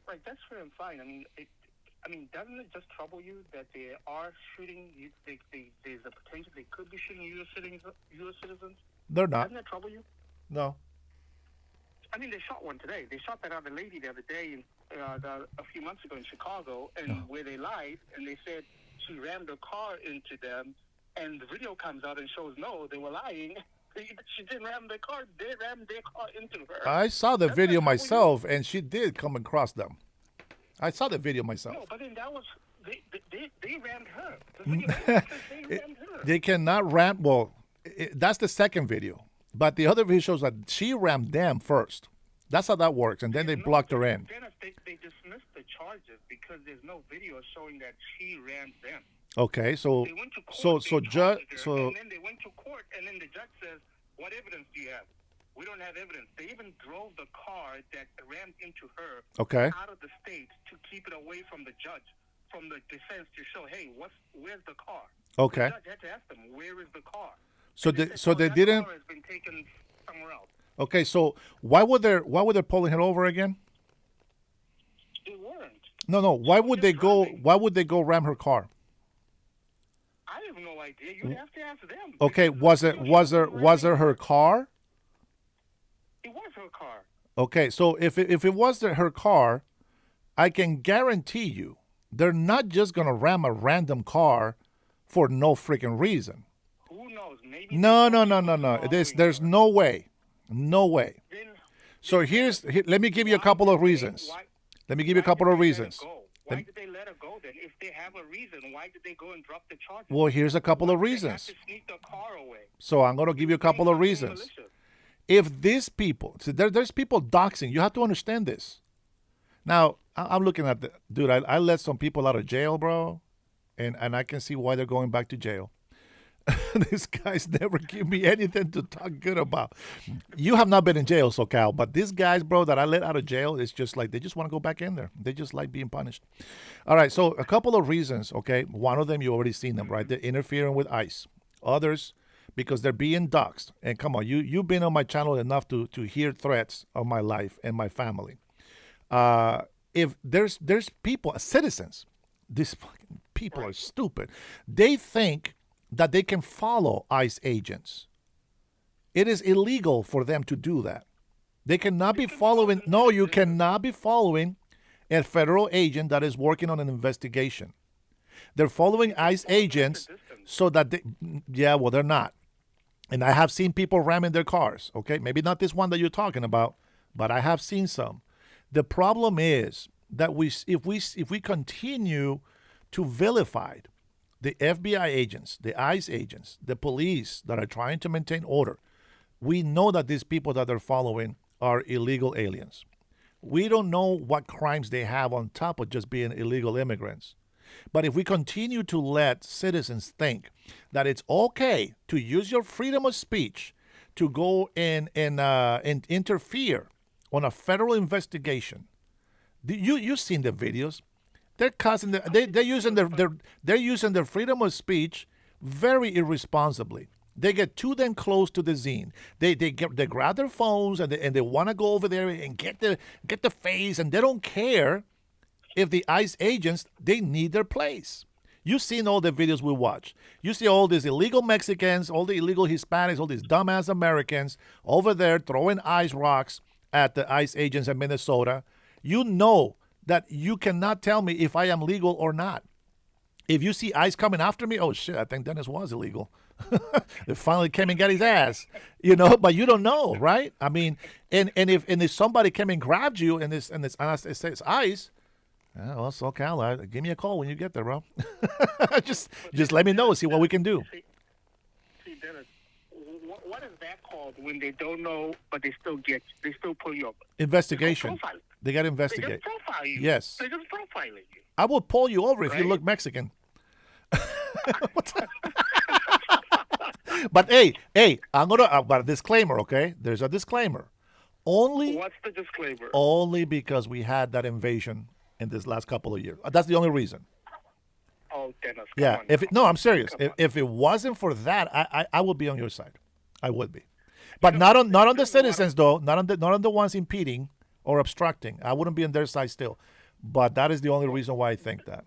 Right, that's fair and fine. Doesn't it just trouble you that they are shooting? There's a potential they could be shooting U.S. citizens. They're not. Doesn't that trouble you? No. They shot one today. They shot that other lady the other day, a few months ago in Chicago, and where they lied and they said she rammed her car into them, and the video comes out and shows no, they were lying. She didn't ram their car. They rammed their car into her. I saw the video myself, and she did come across them. I saw the video myself. No, but then that was they rammed her. The video says they rammed her. They cannot ram. Well, that's the second video. But the other video shows that she rammed them first. That's how that works. And then they blocked her in. They dismissed the charges because there's no video showing that she rammed them. Okay, so they went to court, so and then they went to court, and then the judge says, "What evidence do you have?" We don't have evidence. They even drove the car that rammed into her out of the state to keep it away from the judge, from the defense, to show, hey, where's the car? Okay. The judge had to ask them, where is the car? So they didn't. Car has been taken somewhere else. Okay, so why would they pulling her over again? They weren't. No. Why would they go? Why would they go ram her car? I have no idea. You'd have to ask them. Okay, was it her car? It was her car. Okay, so if it was her car, I can guarantee you they're not just gonna ram a random car for no freaking reason. Who knows? Maybe. No. There's no way. No way. So let me give you a couple of reasons. Let me give you a couple of reasons. Why did they let her go then? If they have a reason, why did they go and drop the charges? Well, here's a couple of reasons. They have to sneak the car away. So I'm going to give you a couple of reasons. If these people, so there's people doxing, you have to understand this. Now, I'm looking at dude, I let some people out of jail, bro, and I can see why they're going back to jail. These guys never give me anything to talk good about. You have not been in jail, SoCal, but these guys, bro, that I let out of jail, it's just like they just want to go back in there. They just like being punished. All right, so a couple of reasons, okay? One of them, you already seen them, right? They're interfering with ICE. Others, because they're being doxxed. And come on, you've been on my channel enough to hear threats of my life and my family. If there's people, citizens, these fucking people are stupid. They think that they can follow ICE agents. It is illegal for them to do that. They cannot be following. No, you cannot be following a federal agent that is working on an investigation. They're following ICE agents so that they're not. And I have seen people ramming their cars. Okay, maybe not this one that you're talking about, but I have seen some. The problem is that if we continue to vilify the FBI agents, the ICE agents, the police that are trying to maintain order, we know that these people that they're following are illegal aliens. We don't know what crimes they have on top of just being illegal immigrants. But if we continue to let citizens think that it's okay to use your freedom of speech to go and interfere on a federal investigation, you've seen the videos. They're using their freedom of speech very irresponsibly. They get too damn close to the scene. They grab their phones and they want to go over there and get the face, and they don't care if the ICE agents, they need their place. You've seen all the videos we watch. You see all these illegal Mexicans, all the illegal Hispanics, all these dumbass Americans over there throwing ice rocks at the ICE agents in Minnesota. You know that you cannot tell me if I am legal or not. If you see ICE coming after me, oh shit, I think Dennis was illegal. They finally came and got his ass, but you don't know, right? I mean, and if somebody came and grabbed you and it says ICE, Yeah, well, SoCal, give me a call when you get there, bro. just let me know. See what we can do. See, Dennis, what is that called when they don't know, but they still pull you up? Investigation. It's called profiling. They got to They investigate. just profile you. Yes. They just profiling you. I will pull you over if you Right? look Mexican. But hey, I'm gonna. But a disclaimer, okay? There's a disclaimer. What's the disclaimer? Only because we had that invasion in this last couple of years. That's the only reason. Oh, Dennis. Yeah. Come on. No, I'm serious. If it wasn't for that, I would be on your side. I would be. But not on the citizens though. Not on the ones impeding or obstructing. I wouldn't be on their side still. But that is the only reason why I think that.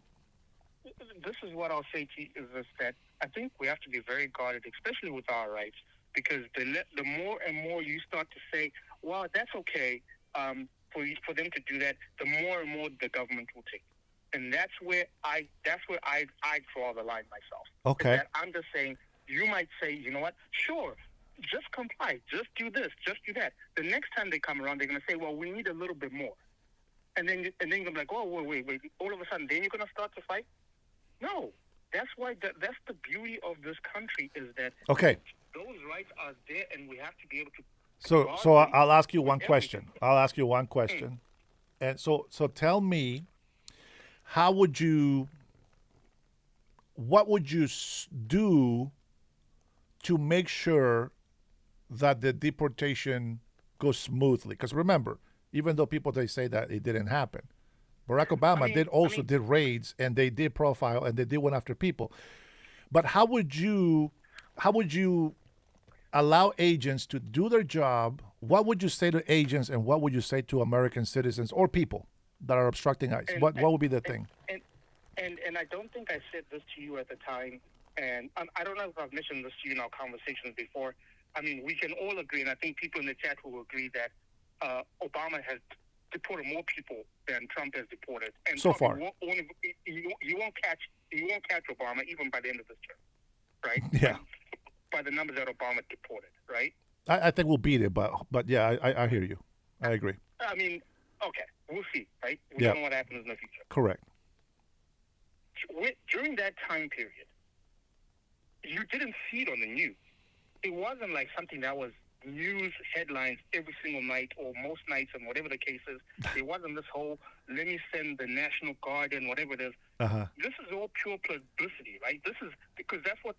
This is what I'll say to you is this, that I think we have to be very guarded, especially with our rights, because the more and more you start to say, well, that's okay for them to do that, the more and more the government will take. And that's where I draw the line myself. Okay. Is that I'm just saying, you might say, you know what, sure, just comply, just do this, just do that. The next time they come around, they're going to say, well, we need a little bit more. And then you're going to be like, oh, wait. All of a sudden, then you're going to start to fight? No. That's why that's the beauty of this country is that Okay. those rights are there, and we have to be able to. So I'll ask you one question. And so tell me, what would you do to make sure that the deportation goes smoothly? Because remember, even though they say that it didn't happen, Barack Obama did raids, and they did profile, and they did one after people. But how would you allow agents to do their job? What would you say to agents, and what would you say to American citizens or people that are obstructing ICE? What would be the thing? And I don't think I said this to you at the time, and I don't know if I've mentioned this to you in our conversations before. I mean, we can all agree, and I think people in the chat will agree that Obama has deported more people than Trump has deported. And so far, you won't catch Obama even by the end of this term, right? Yeah. By the numbers that Obama deported, right? I think we'll beat it, but yeah, I hear you. I agree. I mean, okay, we'll see, right? We Yeah. don't know what happens in the future. Correct. During that time period, you didn't see it on the news. It wasn't like something that was news headlines every single night or most nights and whatever the case is. It wasn't this whole, let me send the National Guard and whatever it is. Uh-huh. This is all pure publicity, right? This is because that's what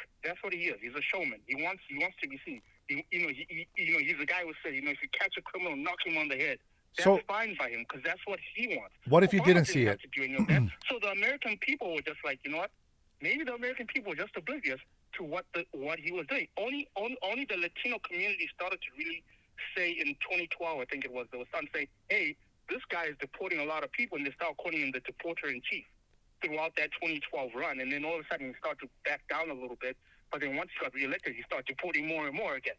he is. He's a showman. He wants to be seen. He's the guy who said, if you catch a criminal, knock him on the head. That's fine by him because that's what he wants. What if you Obama didn't see have it? to do any of that. So the American people were just like, you know what? Maybe the American people were just oblivious to what he was doing. Only the Latino community started to really say in 2012, I think it was, they were starting to say, hey, this guy is deporting a lot of people, and they start calling him the deporter-in-chief throughout that 2012 run. And then all of a sudden he started to back down a little bit. But then once he got reelected, he started deporting more and more again.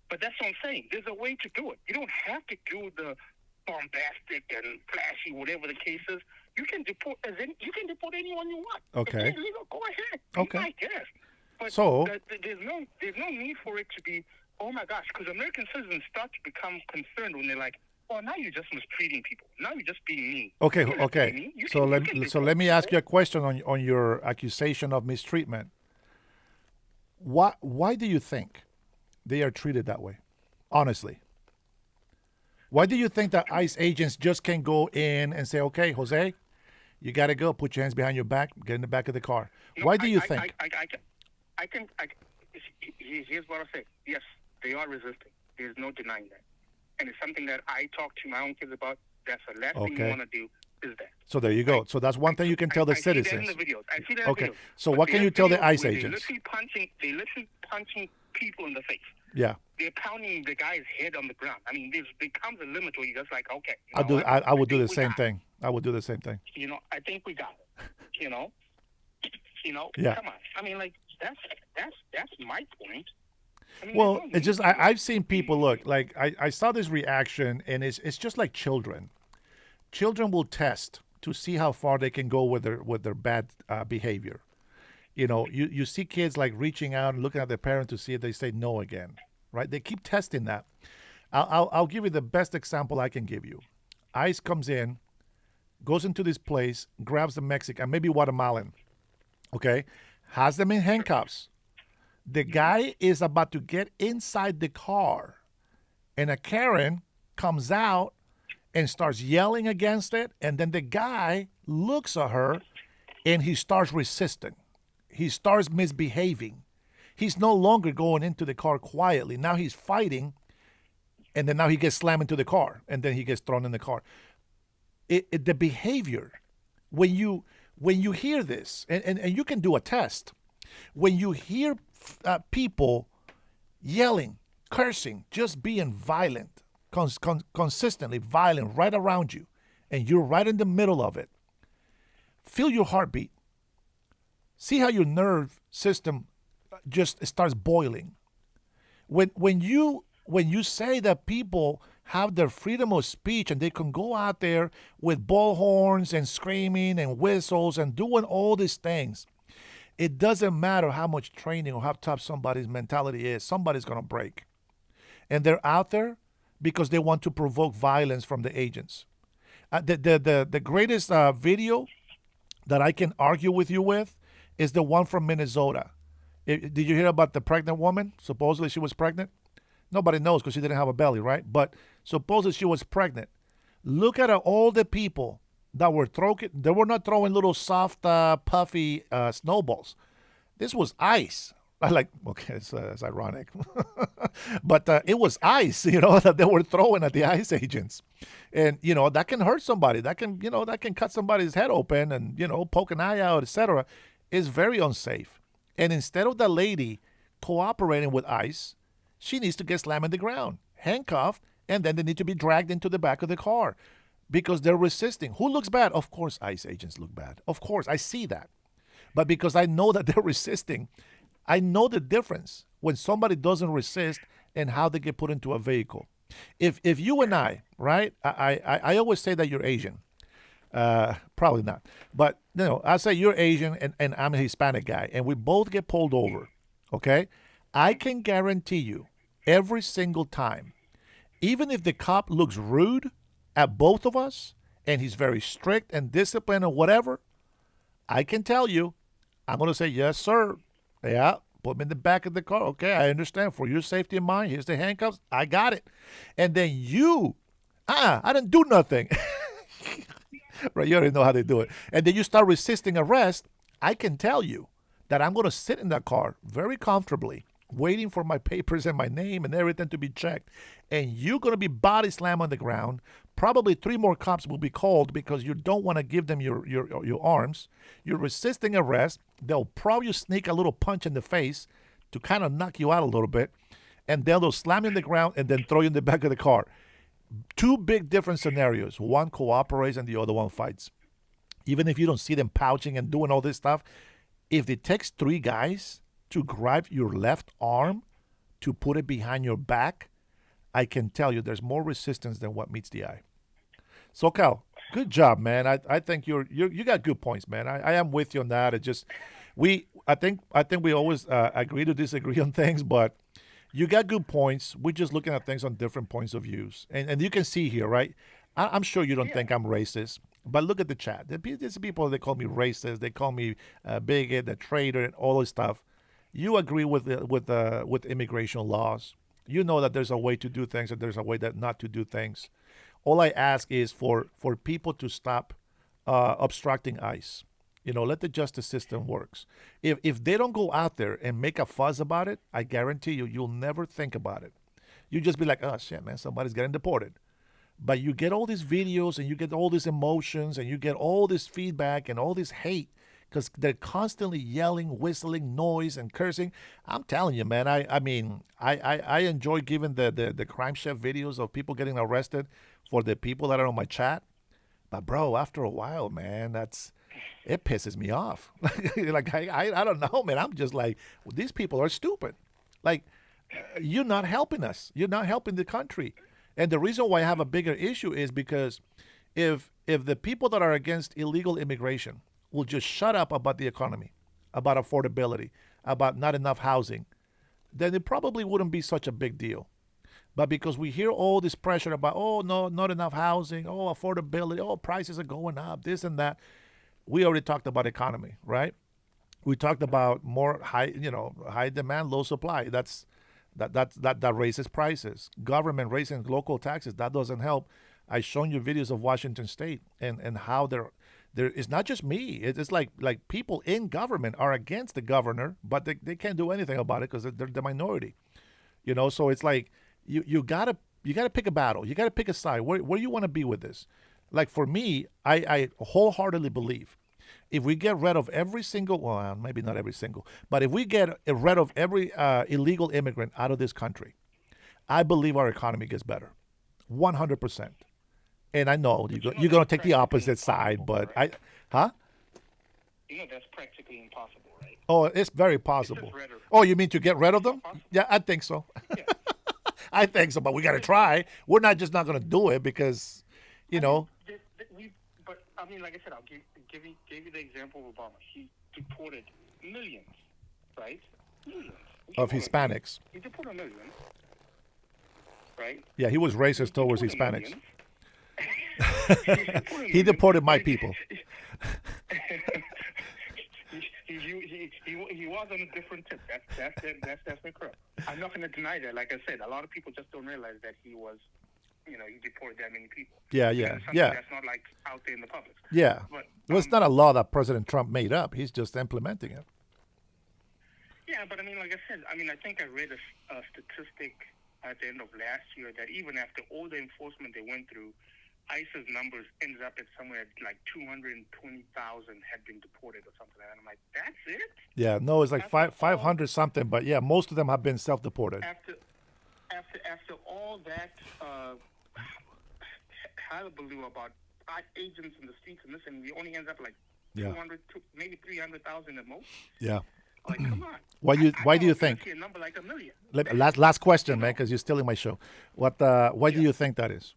But that's what I'm saying. There's a way to do it. You don't have to do the bombastic and flashy, whatever the case is. You can deport anyone you want. Okay. If it's illegal, go ahead. Okay. I guess. But So- there's no need for it to be, oh my gosh, because American citizens start to become concerned when they're like, oh, now you're just mistreating people. Now you're just being mean. Okay. You don't have to be Okay. mean. You So can- let you can so deport let me ask people. you a question on your accusation of mistreatment. Why do you think they are treated that way? Honestly. Why do you think that ICE agents just can't go in and say, okay, Jose, you got to go. Put your hands behind your back. Get in the back of the car. Why do you think? Here's what I'll say. Yes, they are resisting. There's no denying that. And it's something that I talk to my own kids about. That's the last thing you Okay. want to do is that. So there you go. So that's one thing you can tell the I see that citizens. in the videos. I see that Okay. in the videos. So But what can there's you tell the videos ICE where agents? They literally punching people in the face. Yeah. They're pounding the guy's head on the ground. I mean, there becomes a limit where you're just like, okay. I would do the same thing. I would do the same thing. I think we got it. Yeah. Come on. I mean, like that's my point. I mean, Well, there's no it's need just for it. I've seen people look like I saw this reaction, and it's just like children. Children will test to see how far they can go with their bad behavior. You see kids like reaching out and looking at their parent to see if they say no again, right? They keep testing that. I'll give you the best example I can give you. ICE comes in, goes into this place, grabs the Mexican, maybe Guatemalan, okay, has them in handcuffs. The guy is about to get inside the car, and a Karen comes out and starts yelling against it, and then the guy looks at her, and he starts resisting. He starts misbehaving. He's no longer going into the car quietly. Now he's fighting, and then now he gets slammed into the car, and then he gets thrown in the car. The behavior, when you hear this, and you can do a test, when you hear people yelling, cursing, just being violent, consistently violent right around you, and you're right in the middle of it, feel your heartbeat. See how your nerve system just starts boiling. When you say that people have their freedom of speech and they can go out there with bullhorns and screaming and whistles and doing all these things, it doesn't matter how much training or how tough somebody's mentality is, somebody's going to break. And they're out there because they want to provoke violence from the agents. The greatest video that I can argue with you with is the one from Minnesota. Did you hear about the pregnant woman? Supposedly she was pregnant. Nobody knows because she didn't have a belly, right? But supposedly she was pregnant. Look at all the people that were throwing. They were not throwing little soft, puffy snowballs. This was ice. Okay, it's ironic. But it was ice, that they were throwing at the ICE agents. And, that can hurt somebody. That can cut somebody's head open and, poke an eye out, etc. It's very unsafe. And instead of the lady cooperating with ICE, she needs to get slammed in the ground, handcuffed, and then they need to be dragged into the back of the car because they're resisting. Who looks bad? Of course, ICE agents look bad. Of course, I see that. But because I know that they're resisting, I know the difference when somebody doesn't resist and how they get put into a vehicle. If you and I, right, I always say that you're Asian. Probably not. But, I say you're Asian and I'm a Hispanic guy, and we both get pulled over, okay? I can guarantee you every single time, even if the cop looks rude at both of us and he's very strict and disciplined or whatever, I can tell you, I'm going to say, yes, sir. Yeah, put me in the back of the car. Okay, I understand. For your safety and mine, here's the handcuffs. I got it. And then I didn't do nothing. Right, you already know how they do it. And then you start resisting arrest. I can tell you that I'm going to sit in that car very comfortably, waiting for my papers and my name and everything to be checked. And you're going to be body slammed on the ground. Probably 3 more cops will be called because you don't want to give them your arms. You're resisting arrest. They'll probably sneak a little punch in the face to kind of knock you out a little bit. And then they'll slam you on the ground and then throw you in the back of the car. 2 big different scenarios. One cooperates and the other one fights. Even if you don't see them pouching and doing all this stuff, if it takes 3 guys to grab your left arm to put it behind your back, I can tell you there's more resistance than what meets the eye. So, Cal, good job, man. I think you got good points, man. I am with you on that. I think we always agree to disagree on things, but you got good points. We're just looking at things on different points of views. And you can see here, right? I'm sure you don't think I'm racist, but look at the chat. There's people that call me racist. They call me a bigot, a traitor, and all this stuff. You agree with immigration laws. You know that there's a way to do things and there's a way that not to do things. All I ask is for people to stop obstructing ICE. Let the justice system works. If they don't go out there and make a fuss about it, I guarantee you'll never think about it. You just be like, oh, shit, man, somebody's getting deported. But you get all these videos and you get all these emotions and you get all this feedback and all this hate because they're constantly yelling, whistling, noise, and cursing. I'm telling you, man, I enjoy giving the crime chef videos of people getting arrested for the people that are on my chat. But, bro, after a while, man, it pisses me off. Like, I don't know, man. I'm just like, these people are stupid. Like, you're not helping us. You're not helping the country. And the reason why I have a bigger issue is because if the people that are against illegal immigration will just shut up about the economy, about affordability, about not enough housing, then it probably wouldn't be such a big deal. But because we hear all this pressure about, oh, no, not enough housing, oh, affordability, oh, prices are going up, this and that. We already talked about economy, right? We talked about more high demand, low supply. That raises prices. Government raising local taxes, that doesn't help. I've shown you videos of Washington State and how there it's not just me. It's like people in government are against the governor, but they can't do anything about it because they're the minority. So it's like you gotta pick a battle. You gotta pick a side. Where you want to be with this? Like for me, I wholeheartedly believe if we get rid of every single, well, maybe not every single, but if we get rid of every illegal immigrant out of this country, I believe our economy gets better, 100%. And I know you're going to take the opposite side, but that's practically impossible, right? Oh, it's very possible. Oh, you mean to get rid of them? Yeah, I think so. Yeah. I think so, but we got to try. We're not going to do it because, But I mean, like I said, I'll give you the example of Obama. He deported millions, right? Millions of Hispanics. He deported millions, right? Yeah, he was racist towards Hispanics. He deported my people. He was on a different tip. That's correct. I'm not going to deny that. Like I said, a lot of people just don't realize that he was, he deported that many people. Yeah. That's not like out there in the public. Yeah. But, well, it's not a law that President Trump made up. He's just implementing it. Yeah, but I mean, like I said, I think I read a statistic at the end of last year that even after all the enforcement they went through, ICE's numbers ended up at somewhere like 220,000 had been deported or something like that. I'm like, that's it? Yeah, no, it's like 500 something, but yeah, most of them have been self-deported. After all that hullabaloo about agents in the streets and this, and we only end up like 200, maybe 300,000 at most. Yeah. Like, come on. Why do you think? See a number like a million. Last question, man, because you're stealing my show. Why do you think that is?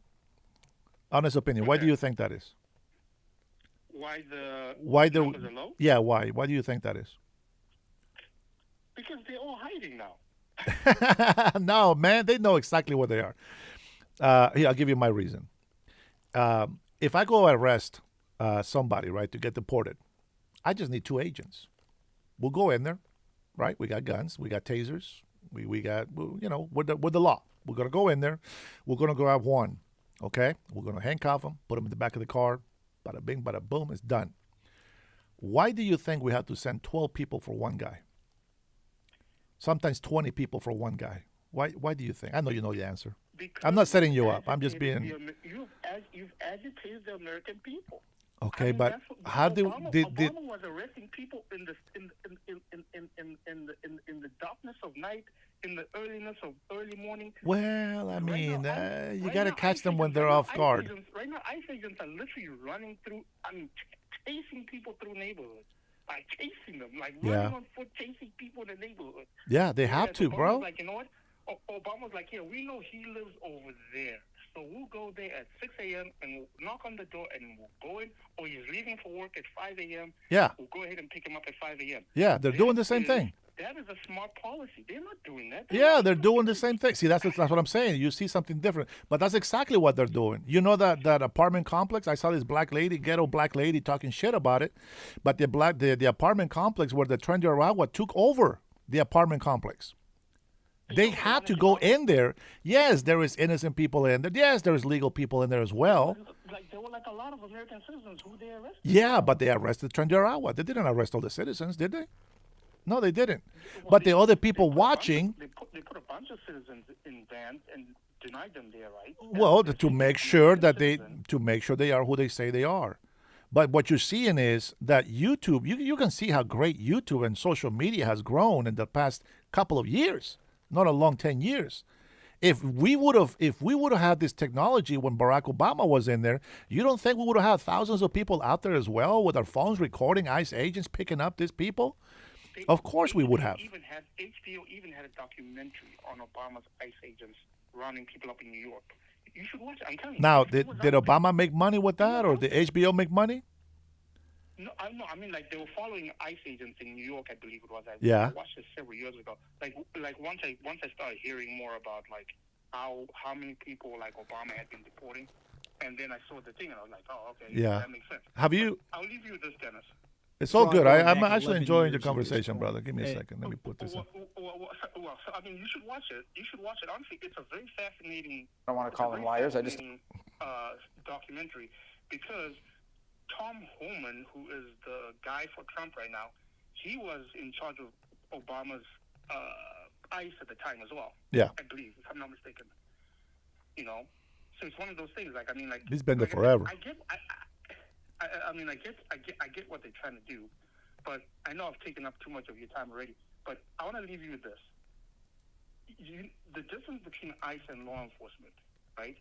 Honest opinion. Why do you think that is? Why the numbers are low? Yeah, why? Why do you think that is? Because they're all hiding now. No, man, they know exactly where they are. Here, I'll give you my reason. If I go arrest somebody, right, to get deported, I just need 2 agents. We'll go in there, right? We got guns, we got tasers, we got, with the law. We're gonna go in there. We're gonna grab one. Okay, we're going to handcuff him, put him in the back of the car, bada bing, bada boom, it's done. Why do you think we have to send 12 people for one guy? Sometimes 20 people for one guy. Why do you think? I know you know the answer. Because I'm not setting you up. I'm just being... You've agitated the American people. Okay, but how Obama was arresting people in the darkness of night, in the earliness of early morning. Well, I mean, you got to catch them when they're off guard. Right now, ICE agents are literally running through, chasing people through neighborhoods. Chasing them, running on foot, chasing people in the neighborhood. Yeah, they have to, bro. Like, you know what? Obama's like, yeah, we know he lives over there. So we'll go there at 6 a.m. and we'll knock on the door and we'll go in. Or he's leaving for work at 5 a.m. Yeah. We'll go ahead and pick him up at 5 a.m. Yeah, they're doing the same thing. That is a smart policy. They're not doing that. They're doing the same thing. See, that's what I'm saying. You see something different. But that's exactly what they're doing. You know that apartment complex? I saw this ghetto black lady talking shit about it. But the apartment complex where the Trendy Aragua took over the apartment complex. They had to go in there. Yes, there is innocent people in there. Yes, there is legal people in there as well. There were a lot of American citizens who they arrested. Yeah, but they arrested Trendy Aragua. They didn't arrest all the citizens, did they? No, they didn't. But the other people watching... They put a bunch of citizens in vans and denied them their rights. Well, to make sure they are who they say they are. But what you're seeing is that YouTube, you can see how great YouTube and social media has grown in the past couple of years. Not a long 10 years. If we would have had this technology when Barack Obama was in there, you don't think we would have had thousands of people out there as well with our phones recording ICE agents picking up these people? Of course we would have. HBO even had a documentary on Obama's ICE agents rounding people up in New York. You should watch it. I'm telling you. Now, did Obama make money with that, or did HBO make money? No, I mean, they were following ICE agents in New York, I believe it was. I watched this several years ago. Once I started hearing more about how many people like Obama had been deporting, and then I saw the thing and I was like, oh, okay, Yeah. that makes sense. Have you? I'll leave you with this, Dennis. It's all good. Going I'm back actually 11 enjoying the years at this conversation, point. brother. Give me a second. Let me put this in. Well, so, I mean, you should watch it. You should watch it. Honestly, it's a very fascinating. I don't want to call them liars. I just. Documentary, because Tom Homan, who is the guy for Trump right now, he was in charge of Obama's ICE at the time as well. Yeah. I believe, if I'm not mistaken. You know, so it's one of those things. Like, I mean, like He's been there forever. I get what they're trying to do, but I know I've taken up too much of your time already. But I want to leave you with this: the difference between ICE and law enforcement, right?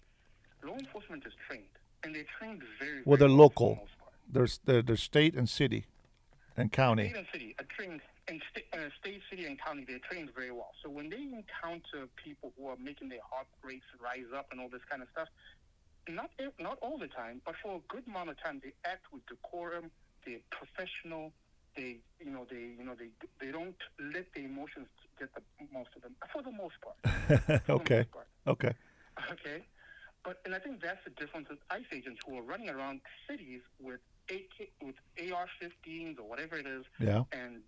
Law enforcement is trained, and they're trained very. Well, they're very well local. for the most part. They're state and city, and county. State and city are trained, and state, city, and county, they're trained very well. So when they encounter people who are making their heart rates rise up and all this kind of stuff, not all the time, but for a good amount of time, they act with decorum. They're professional. They don't let the emotions get the most of them, for the most part. Okay. Okay. Okay. And I think that's the difference with ICE agents who are running around cities with AR-15s or whatever it is. Yeah. And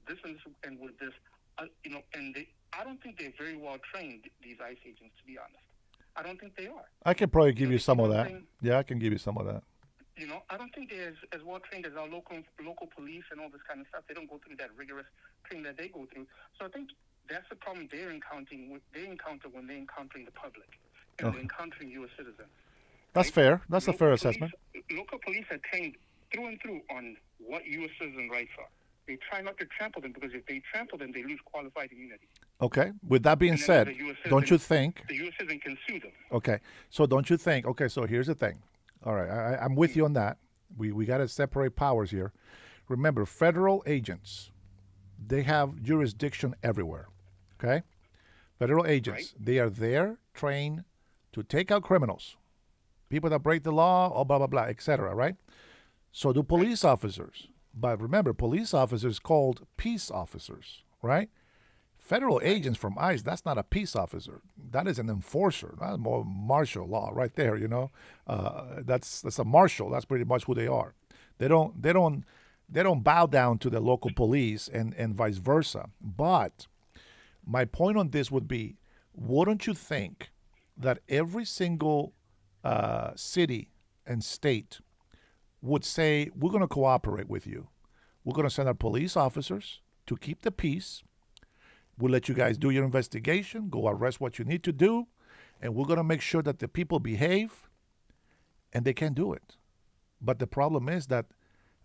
with this, and I don't think they're very well trained, these ICE agents, to be honest. I don't think they are. I can probably give you some of that. Yeah, I can give you some of that. You know, I don't think they're as well trained as our local police and all this kind of stuff. They don't go through that rigorous training that they go through. So I think that's the problem they encounter when they're encountering the public and they're encountering you as citizens. That's fair. That's a fair assessment. Local police are trained through and through on what U.S. citizen rights are. They try not to trample them, because if they trample them, they lose qualified immunity. Okay. With that being said, don't you think? The U.S. citizen can sue them. Okay. So don't you think? Okay. So here's the thing. All right. I'm with you on that. We got to separate powers here. Remember, federal agents, they have jurisdiction everywhere. Okay. Federal agents, they are there trained to take out criminals, people that break the law, or blah, blah, blah, etc., right? So do police officers. But remember, police officers called peace officers, right? Federal agents from ICE, that's not a peace officer. That is an enforcer. That's more martial law right there, you know. That's a marshal. That's pretty much who they are. They don't bow down to the local police and vice versa. But my point on this would be, wouldn't you think that every single city and state would say, we're going to cooperate with you. We're going to send our police officers to keep the peace. We'll let you guys do your investigation, go arrest what you need to do, and we're going to make sure that the people behave, and they can do it. But the problem is that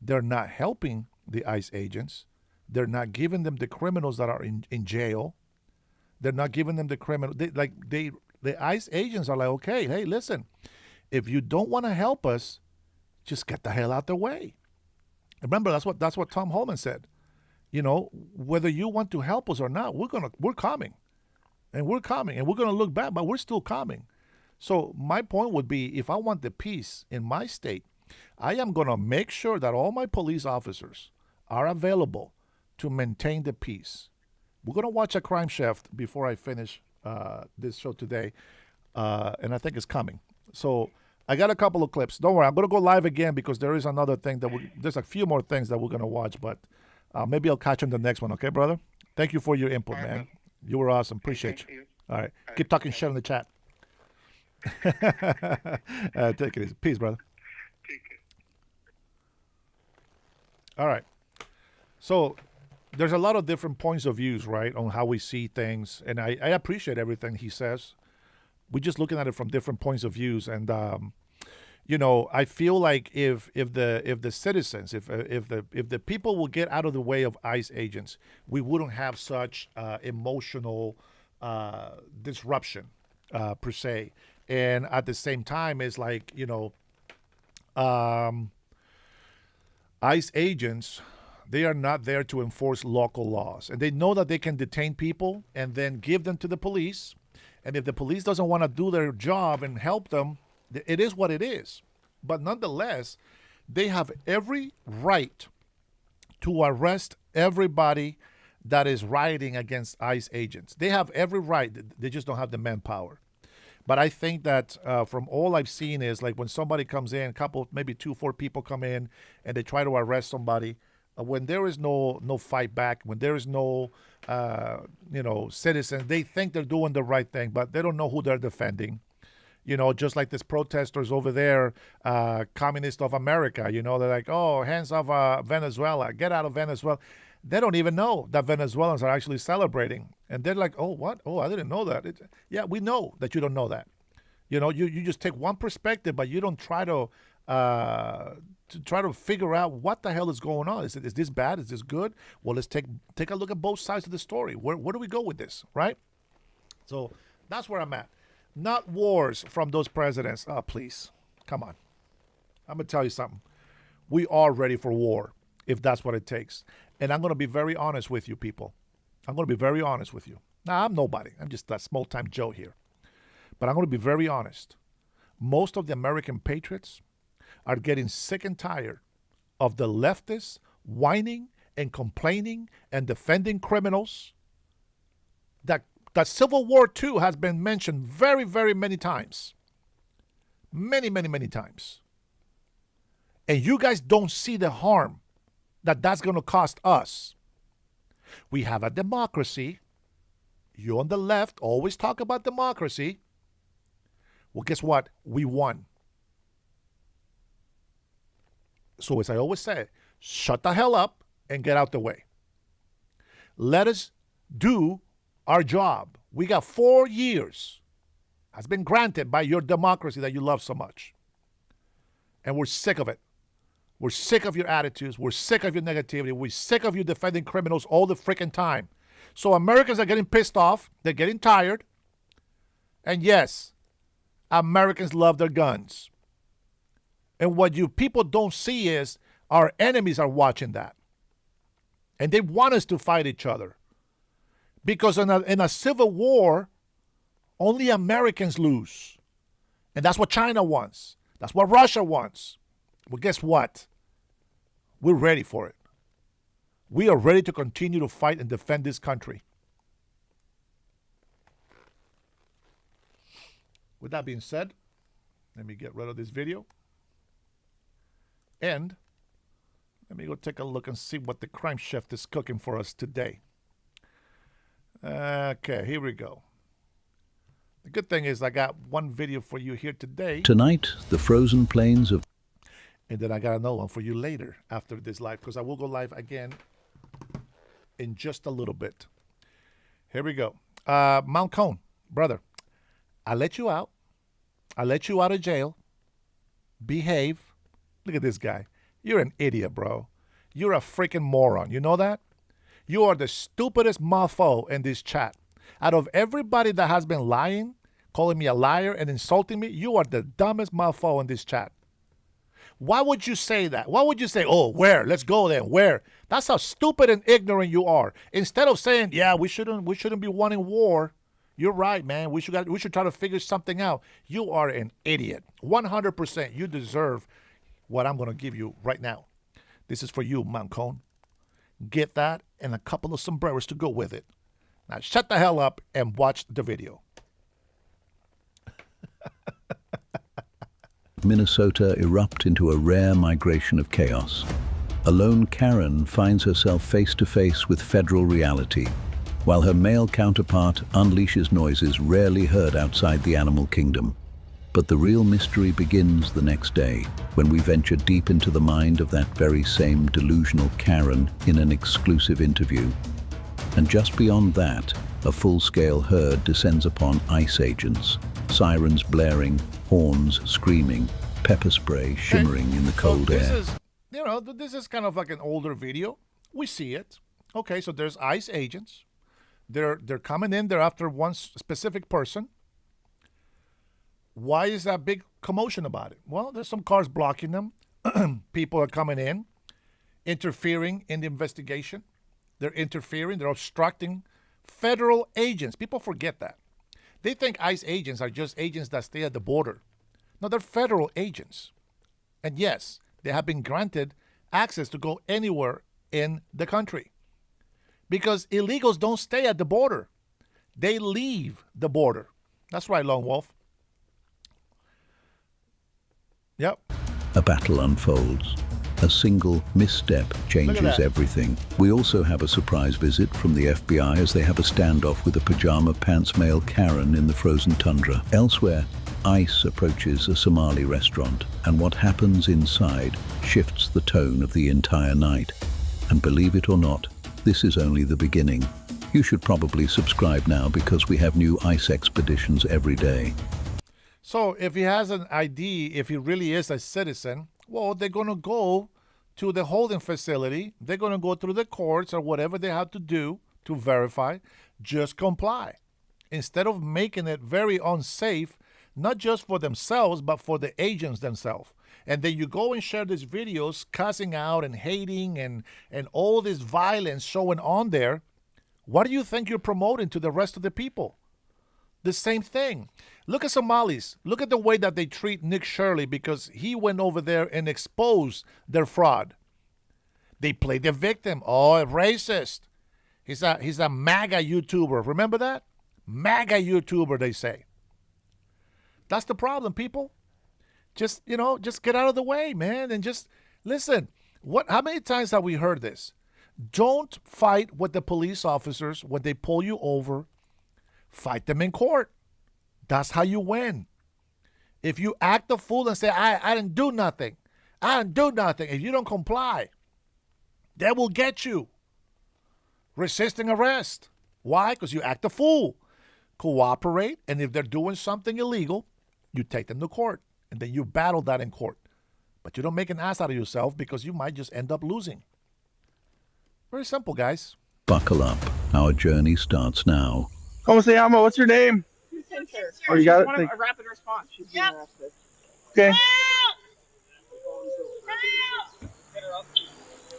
they're not helping the ICE agents. They're not giving them the criminals that are in jail. They're not giving them the criminal. The ICE agents are like, okay, hey, listen, if you don't want to help us, just get the hell out the way. Remember, that's what Tom Homan said. You know, whether you want to help us or not, we're coming, and we're going to look back, but we're still coming. So my point would be, if I want the peace in my state, I am going to make sure that all my police officers are available to maintain the peace. We're going to watch a crime chef before I finish this show today, and I think it's coming. So I got a couple of clips. Don't worry, I'm going to go live again, because there is another thing there's a few more things that we're going to watch, but maybe I'll catch you on the next one. Okay, brother? Thank you for your input, man. You were awesome. Appreciate you. All right. Keep talking shit in the chat. Take it easy. Peace, brother. All right. So there's a lot of different points of views, right, on how we see things, and I appreciate everything he says. We're just looking at it from different points of views, and you know, I feel like if the citizens, if the people will get out of the way of ICE agents, we wouldn't have such emotional disruption per se. And at the same time, it's like, you know, ICE agents, they are not there to enforce local laws, and they know that they can detain people and then give them to the police. And if the police doesn't want to do their job and help them, it is what it is. But nonetheless, they have every right to arrest everybody that is rioting against ICE agents. They have every right. They just don't have the manpower. But I think that from all I've seen is like when somebody comes in, a couple, maybe 2-4 people come in and they try to arrest somebody. When there is no fight back, when there is no citizens, they think they're doing the right thing, but they don't know who they're defending. Just like these protesters over there, Communist of America, they're like, oh, hands off Venezuela, get out of Venezuela. They don't even know that Venezuelans are actually celebrating. And they're like, oh, what? Oh, I didn't know that. Yeah, we know that you don't know that. You just take one perspective, but you don't try to figure out what the hell is going on. Is this bad? Is this good? Well, let's take a look at both sides of the story. Where do we go with this, right? So that's where I'm at. Not wars from those presidents. Oh, please. Come on. I'm going to tell you something. We are ready for war if that's what it takes. And I'm going to be very honest with you, people. I'm going to be very honest with you. Now, I'm nobody. I'm just a small-time Joe here. But I'm going to be very honest. Most of the American patriots are getting sick and tired of the leftists whining and complaining and defending criminals. That Civil War II has been mentioned very, very many times. Many, many, many times. And you guys don't see the harm that that's going to cost us. We have a democracy. You on the left always talk about democracy. Well, guess what? We won. So as I always say, shut the hell up and get out the way. Let us do our job. We got 4 years. Has been granted by your democracy that you love so much. And we're sick of it. We're sick of your attitudes. We're sick of your negativity. We're sick of you defending criminals all the freaking time. So Americans are getting pissed off. They're getting tired. And yes, Americans love their guns. And what you people don't see is our enemies are watching that. And they want us to fight each other. Because in a civil war, only Americans lose. And that's what China wants. That's what Russia wants. Well, guess what? We're ready for it. We are ready to continue to fight and defend this country. With that being said, let me get rid of this video. And let me go take a look and see what the crime chef is cooking for us today. Okay, here we go. The good thing is I got one video for you here today. Tonight, the frozen plains of... And then I got another one for you later after this live, because I will go live again in just a little bit. Here we go. Mount Cone, brother, I let you out. I let you out of jail. Behave. Look at this guy. You're an idiot, bro. You're a freaking moron. You know that? You are the stupidest mofo in this chat. Out of everybody that has been lying, calling me a liar and insulting me, you are the dumbest mofo in this chat. Why would you say that? Why would you say, oh, where? Let's go then. Where? That's how stupid and ignorant you are. Instead of saying, yeah, we shouldn't be wanting war. You're right, man. We should try to figure something out. You are an idiot. 100%. You deserve what I'm going to give you right now. This is for you, Mount Cone. Get that and a couple of sombreros to go with it. Now shut the hell up and watch the video. Minnesota erupt into a rare migration of chaos. A lone Karen finds herself face to face with federal reality, while her male counterpart unleashes noises rarely heard outside the animal kingdom. But the real mystery begins the next day, when we venture deep into the mind of that very same delusional Karen in an exclusive interview. And just beyond that, a full-scale herd descends upon ICE agents, sirens blaring, horns screaming, pepper spray shimmering in the cold air. This is kind of like an older video. We see it. Okay, so there's ICE agents. They're coming in. They're after one specific person. Why is that big commotion about it? Well, there's some cars blocking them. People are coming in, interfering in the investigation. They're interfering. They're obstructing federal agents. People forget that. They think ICE agents are just agents that stay at the border. No, they're federal agents. And yes, they have been granted access to go anywhere in the country. Because illegals don't stay at the border. They leave the border. That's right, Lone Wolf. Yep. A battle unfolds. A single misstep changes everything. We also have a surprise visit from the FBI as they have a standoff with a pajama pants male Karen in the frozen tundra. Elsewhere, ICE approaches a Somali restaurant, and what happens inside shifts the tone of the entire night. And believe it or not, this is only the beginning. You should probably subscribe now because we have new ICE expeditions every day. So if he has an ID, if he really is a citizen, well, they're going to go to the holding facility. They're going to go through the courts or whatever they have to do to verify. Just comply. Instead of making it very unsafe, not just for themselves, but for the agents themselves. And then you go and share these videos cussing out and hating and all this violence showing on there. What do you think you're promoting to the rest of the people? The same thing. Look at Somalis. Look at the way that they treat Nick Shirley because he went over there and exposed their fraud. They play the victim. Oh, racist. He's a MAGA YouTuber. Remember that? MAGA YouTuber, they say. That's the problem, people. Just get out of the way, man, and just listen. How many times have we heard this? Don't fight with the police officers when they pull you over. Fight them in court. That's how you win. If you act a fool and say, I didn't do nothing. I didn't do nothing. If you don't comply, they will get you. Resisting arrest. Why? Because you act a fool. Cooperate, and if they're doing something illegal, you take them to court. And then you battle that in court. But you don't make an ass out of yourself because you might just end up losing. Very simple, guys. Buckle up. Our journey starts now. ¿Cómo se llama? What's your name? Oh, you got it? A rapid response. She's being arrested. Okay.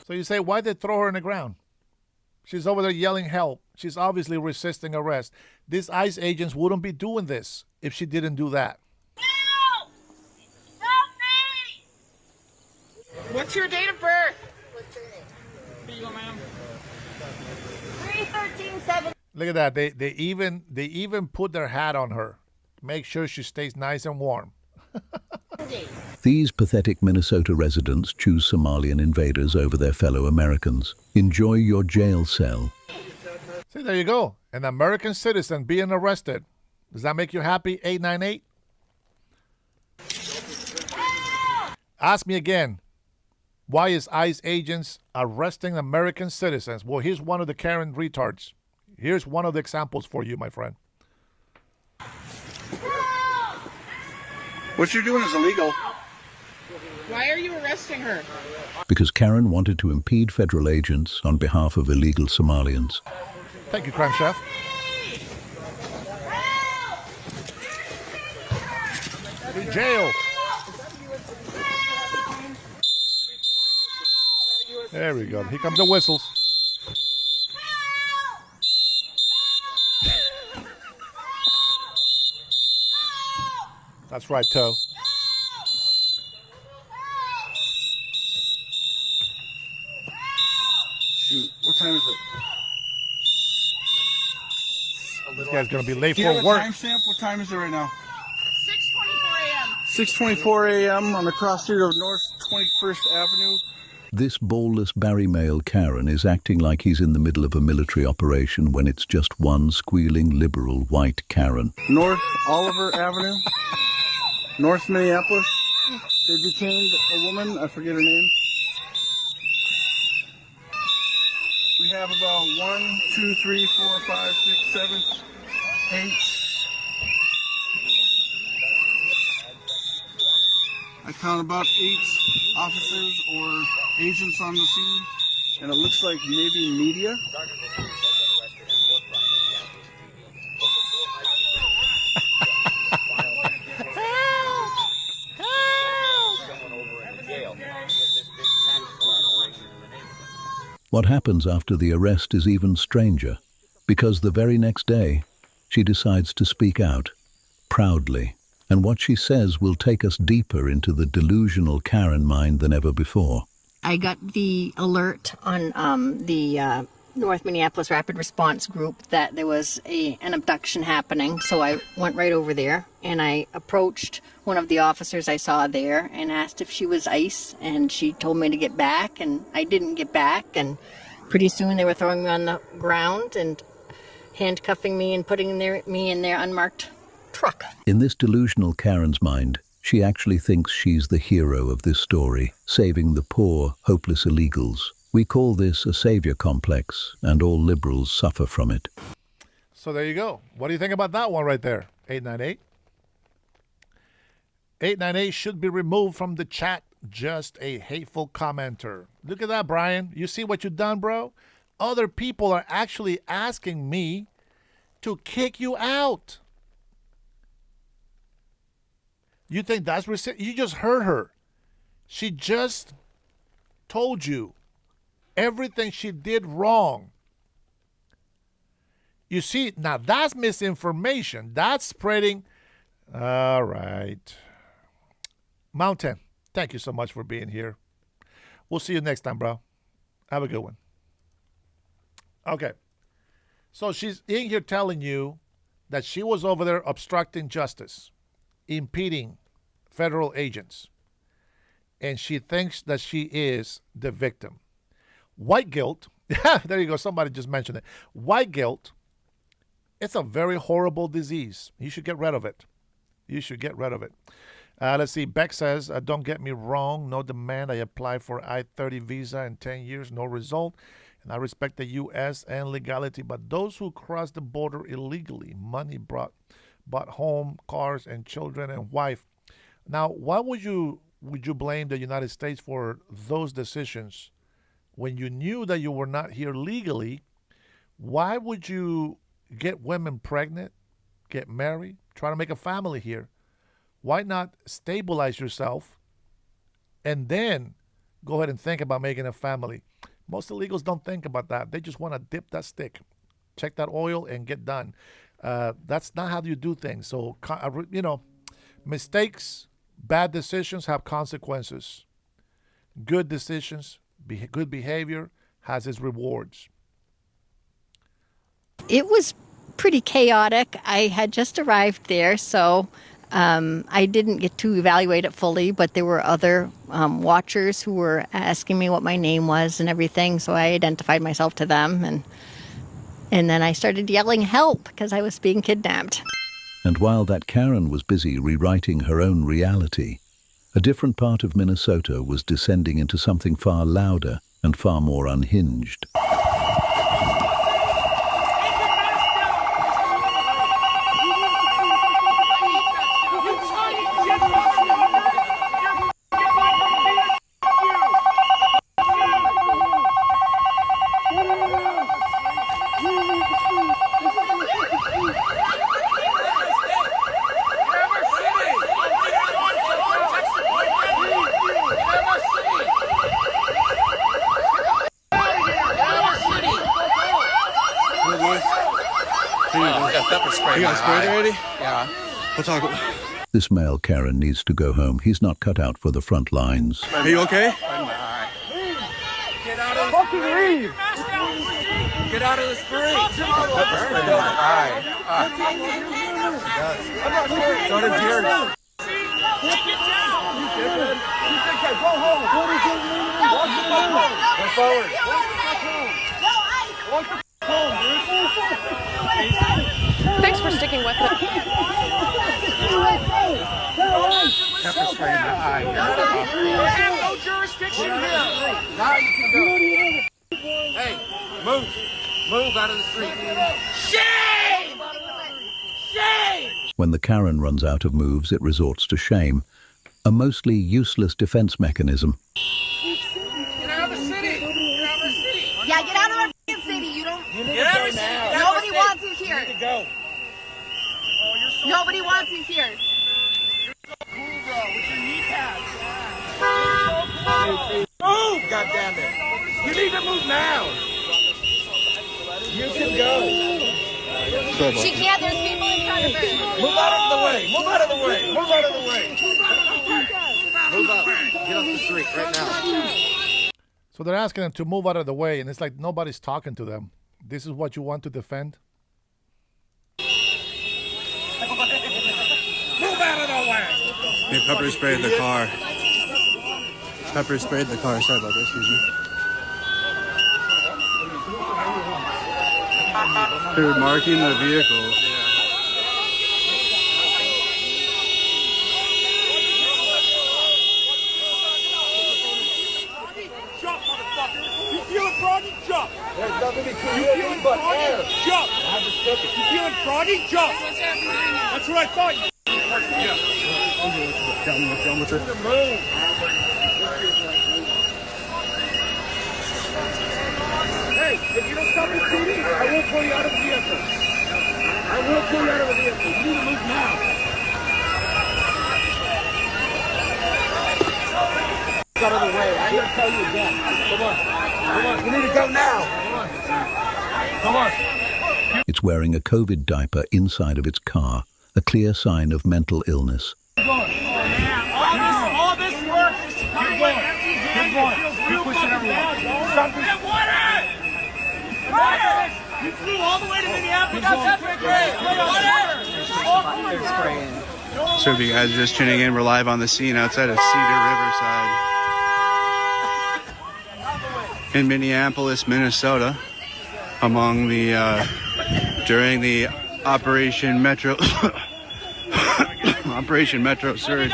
So you say, why did they throw her in the ground? She's over there yelling help. She's obviously resisting arrest. These ICE agents wouldn't be doing this if she didn't do that. Help! Help me! What's your date of birth? What's your name? Here you go, ma'am. 313-7. Look at that. They even put their hat on her. Make sure she stays nice and warm. These pathetic Minnesota residents choose Somalian invaders over their fellow Americans. Enjoy your jail cell. See, there you go. An American citizen being arrested. Does that make you happy, 898? Ask me again. Why is ICE agents arresting American citizens? Well, here's one of the Karen retards. Here's one of the examples for you, my friend. What you're doing is illegal. Why are you arresting her? Because Karen wanted to impede federal agents on behalf of illegal Somalians. Thank you, Crime Chef. To jail. There we go. Here comes the whistles. That's right, Toe. Shoot, what time is it? This guy's going to be late Do you for have work. a timestamp? What time is it right now? 6:24 a.m. 6:24 a.m. on the cross street of North 21st Avenue. This ballless Barry male Karen is acting like he's in the middle of a military operation when it's just one squealing liberal white Karen. North Oliver Avenue, North Minneapolis. They detained a woman, I forget her name. We have about 1, 2, 3, 4, 5, 6, 7, 8. I count about 8 officers or agents on the scene, and it looks like maybe media. What happens after the arrest is even stranger, because the very next day, she decides to speak out, proudly, and what she says will take us deeper into the delusional Karen mind than ever before. I got the alert on the North Minneapolis Rapid Response Group that there was an abduction happening. So I went right over there and I approached one of the officers I saw there and asked if she was ICE, and she told me to get back, and I didn't get back, and pretty soon they were throwing me on the ground and handcuffing me and putting me in their unmarked truck. In this delusional Karen's mind, she actually thinks she's the hero of this story, saving the poor, hopeless illegals. We call this a savior complex, and all liberals suffer from it. So there you go. What do you think about that one right there? 898. 898 should be removed from the chat. Just a hateful commenter. Look at that, Brian. You see what you've done, bro? Other people are actually asking me to kick you out. You think that's you just heard her. She just told you everything she did wrong. You see, now that's misinformation. That's spreading. All right. Mountain, thank you so much for being here. We'll see you next time, bro. Have a good one. Okay. So she's in here telling you that she was over there obstructing justice, impeding federal agents, and she thinks that she is the victim. White guilt, there you go, somebody just mentioned it. White guilt, it's a very horrible disease. You should get rid of it. You should get rid of it. Let's see, Beck says, don't get me wrong, no demand. I applied for I-30 visa in 10 years, no result. And I respect the U.S. and legality, but those who cross the border illegally, money bought home, cars, and children and wife. Now, why would you blame the United States for those decisions when you knew that you were not here legally? Why would you get women pregnant, get married, try to make a family here? Why not stabilize yourself and then go ahead and think about making a family? Most illegals don't think about that. They just want to dip that stick, check that oil, and get done. That's not how you do things. So, mistakes, bad decisions have consequences. Good decisions, good behavior has its rewards. It was pretty chaotic. I had just arrived there, so I didn't get to evaluate it fully, but there were other watchers who were asking me what my name was and everything, so I identified myself to them, and then I started yelling help because I was being kidnapped. And while that Karen was busy rewriting her own reality, a different part of Minnesota was descending into something far louder and far more unhinged. This male Karen needs to go home. He's not cut out for the front lines. Are you okay? Get out of the street! Get out of the street! Go forward. Thanks for sticking with it. Pepper spray in the eye. You have no jurisdiction here. Now you can go. Hey, move. Move out of the street. Shame! Shame! When the Karen runs out of moves, it resorts to shame, a mostly useless defense mechanism. Get out of the city. Get out of the city. Yeah, get out of our city. You don't. Get out of the city. Nobody wants you here. You need to go. Nobody wants you here. Cool, bro, with your knee pads. Move, goddammit. You need to move now. You can go. She can't. There's people in front of her. Move out of the way. Move out of the way. Move out of the way. Move out. Get off the street right now. So they're asking them to move out of the way, and it's like nobody's talking to them. This is what you want to defend? Move out of the way! They pepper sprayed the car. Pepper sprayed the car. Sorry about this, excuse me. They were marking the vehicle. Jump, motherfucker! You feeling froggy? Jump! There's nothing between you and me but air. Jump! I just took it. You feeling froggy? Jump! That's what I thought. Down with it. Hey, if you don't come and see me, I will pull you out of the vehicle. I will pull you out of the vehicle. You need to move now. Out of the way. I'm going to tell you again. Come on. Come on. You need to go now. Come on. Come on. It's wearing a COVID diaper inside of its car, a clear sign of mental illness. All this work is to come away empty handed. Keep pushing everyone. Something. Water! You flew all the way to Minneapolis. Water! So if you guys are just tuning in, we're live on the scene outside of Cedar Riverside in Minneapolis, Minnesota, among the during the Operation Metro Operation Metro Surge.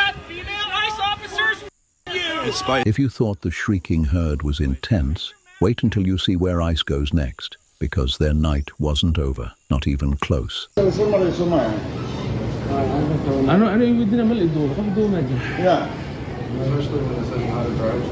If you thought the shrieking herd was intense, wait until you see where ICE goes next, because their night wasn't over, not even close. Yeah. Especially when it says how to drive.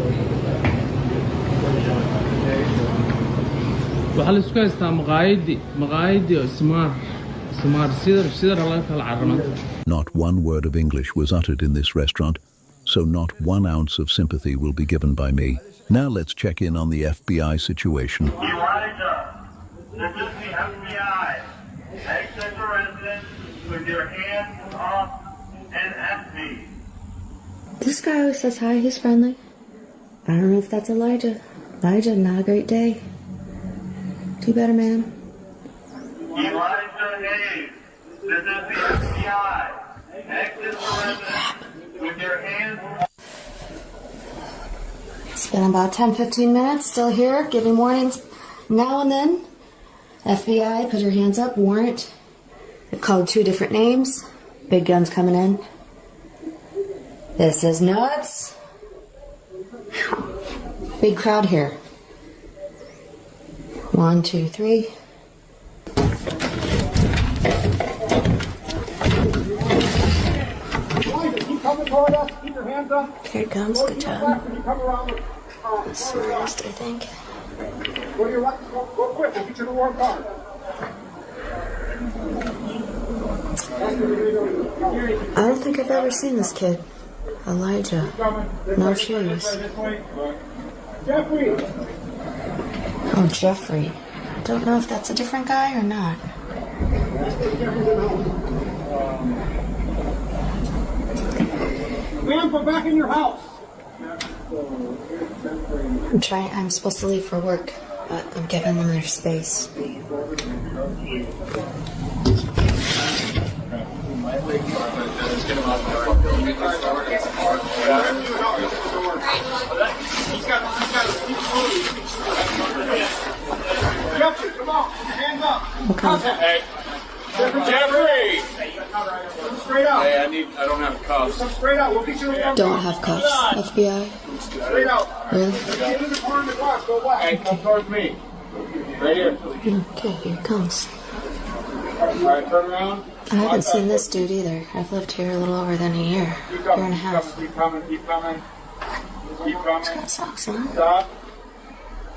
Not one word of English was uttered in this restaurant, so not 1 ounce of sympathy will be given by me. Now let's check in on the FBI situation. Elijah, this is the FBI. Exit the residence with your hands off and empty. This guy always says hi, he's friendly. I don't know if that's Elijah. Elijah, not a great day. Do better, man. Elijah Hayes, this is the FBI. Exit the residence with your hands off. It's been about 10-15 minutes, still here, giving warnings now and then. FBI, put your hands up, warrant. They've called 2 different names. Big guns coming in. This is nuts. Big crowd here. 1, 2, 3. Here it comes, good job. The smartest, I think. Go quick, we'll get you to warm car. I don't think I've ever seen this kid. Elijah. No shoes. Jeffrey! Oh, Jeffrey. I don't know if that's a different guy or not. Ma'am, go back in your house. I'm supposed to leave for work, but I'm giving them their space. Jeffrey, come on, put your hands up. Okay. Hey, Jeffrey! Come straight out. Hey, I don't have cuffs. Come straight out. We'll get you in. Don't have cuffs, FBI. Straight out. Really? Get in the car in the glass. Go west. Hey, come towards me. Right here. Okay, here it comes. All right, turn around. I haven't seen this dude either. I've lived here a little over than a year. Keep Year coming, and a half. keep coming, keep coming. Keep coming. He's got socks on. Stop.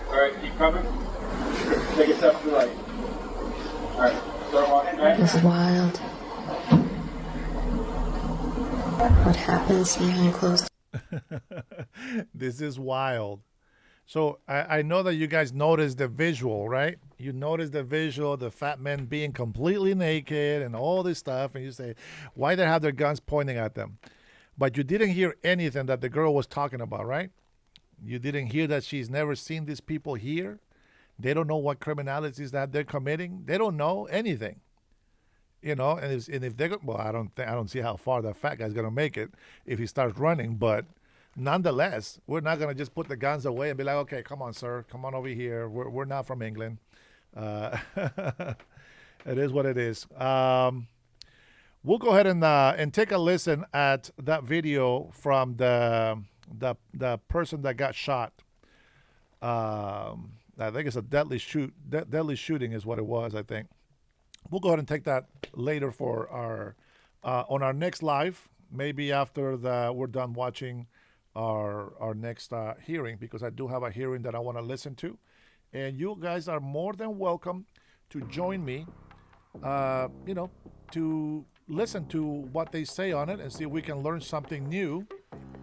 All right, keep coming. Take a step to the right. All right, start walking back. This is wild. What happens behind closed? This is wild. So I know that you guys noticed the visual, right? You noticed the visual, the fat men being completely naked and all this stuff. And you say, why they have their guns pointing at them? But you didn't hear anything that the girl was talking about, right? You didn't hear that she's never seen these people here. They don't know what criminalities that they're committing. They don't know anything. You know, and if they're, well, I don't see how far that fat guy's gonna make it if he starts running. But nonetheless, we're not gonna just put the guns away and be like, okay, come on, sir, come on over here. We're not from England. It is what it is. We'll go ahead and take a listen at that video from the person that got shot. I think it's a deadly shooting is what it was, I think. We'll go ahead and take that later for our on our next live, maybe after we're done watching our next hearing, because I do have a hearing that I want to listen to. And you guys are more than welcome to join me, you know, to listen to what they say on it and see if we can learn something new.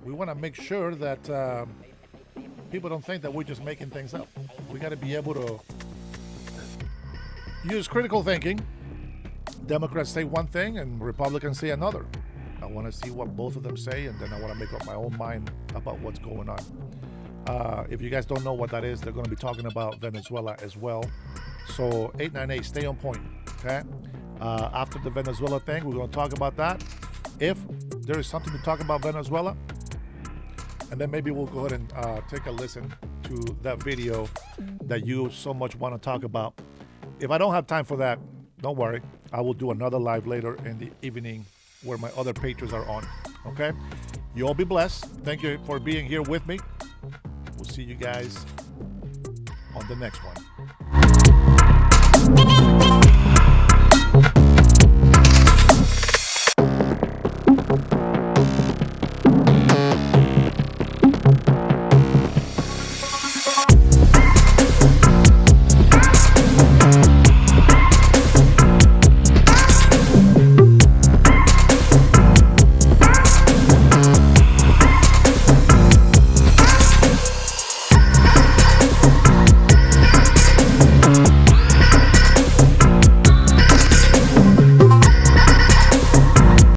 We want to make sure that people don't think that we're just making things up. We got to be able to use critical thinking. Democrats say one thing and Republicans say another. I want to see what both of them say, and then I want to make up my own mind about what's going on. If you guys don't know what that is, they're going to be talking about Venezuela as well. So 898, stay on point, okay? After the Venezuela thing, we're going to talk about that. If there is something to talk about Venezuela, and then maybe we'll go ahead and take a listen to that video that you so much want to talk about. If I don't have time for that, don't worry. I will do another live later in the evening where my other patrons are on. Okay? You all be blessed. Thank you for being here with me. We'll see you guys on the next one.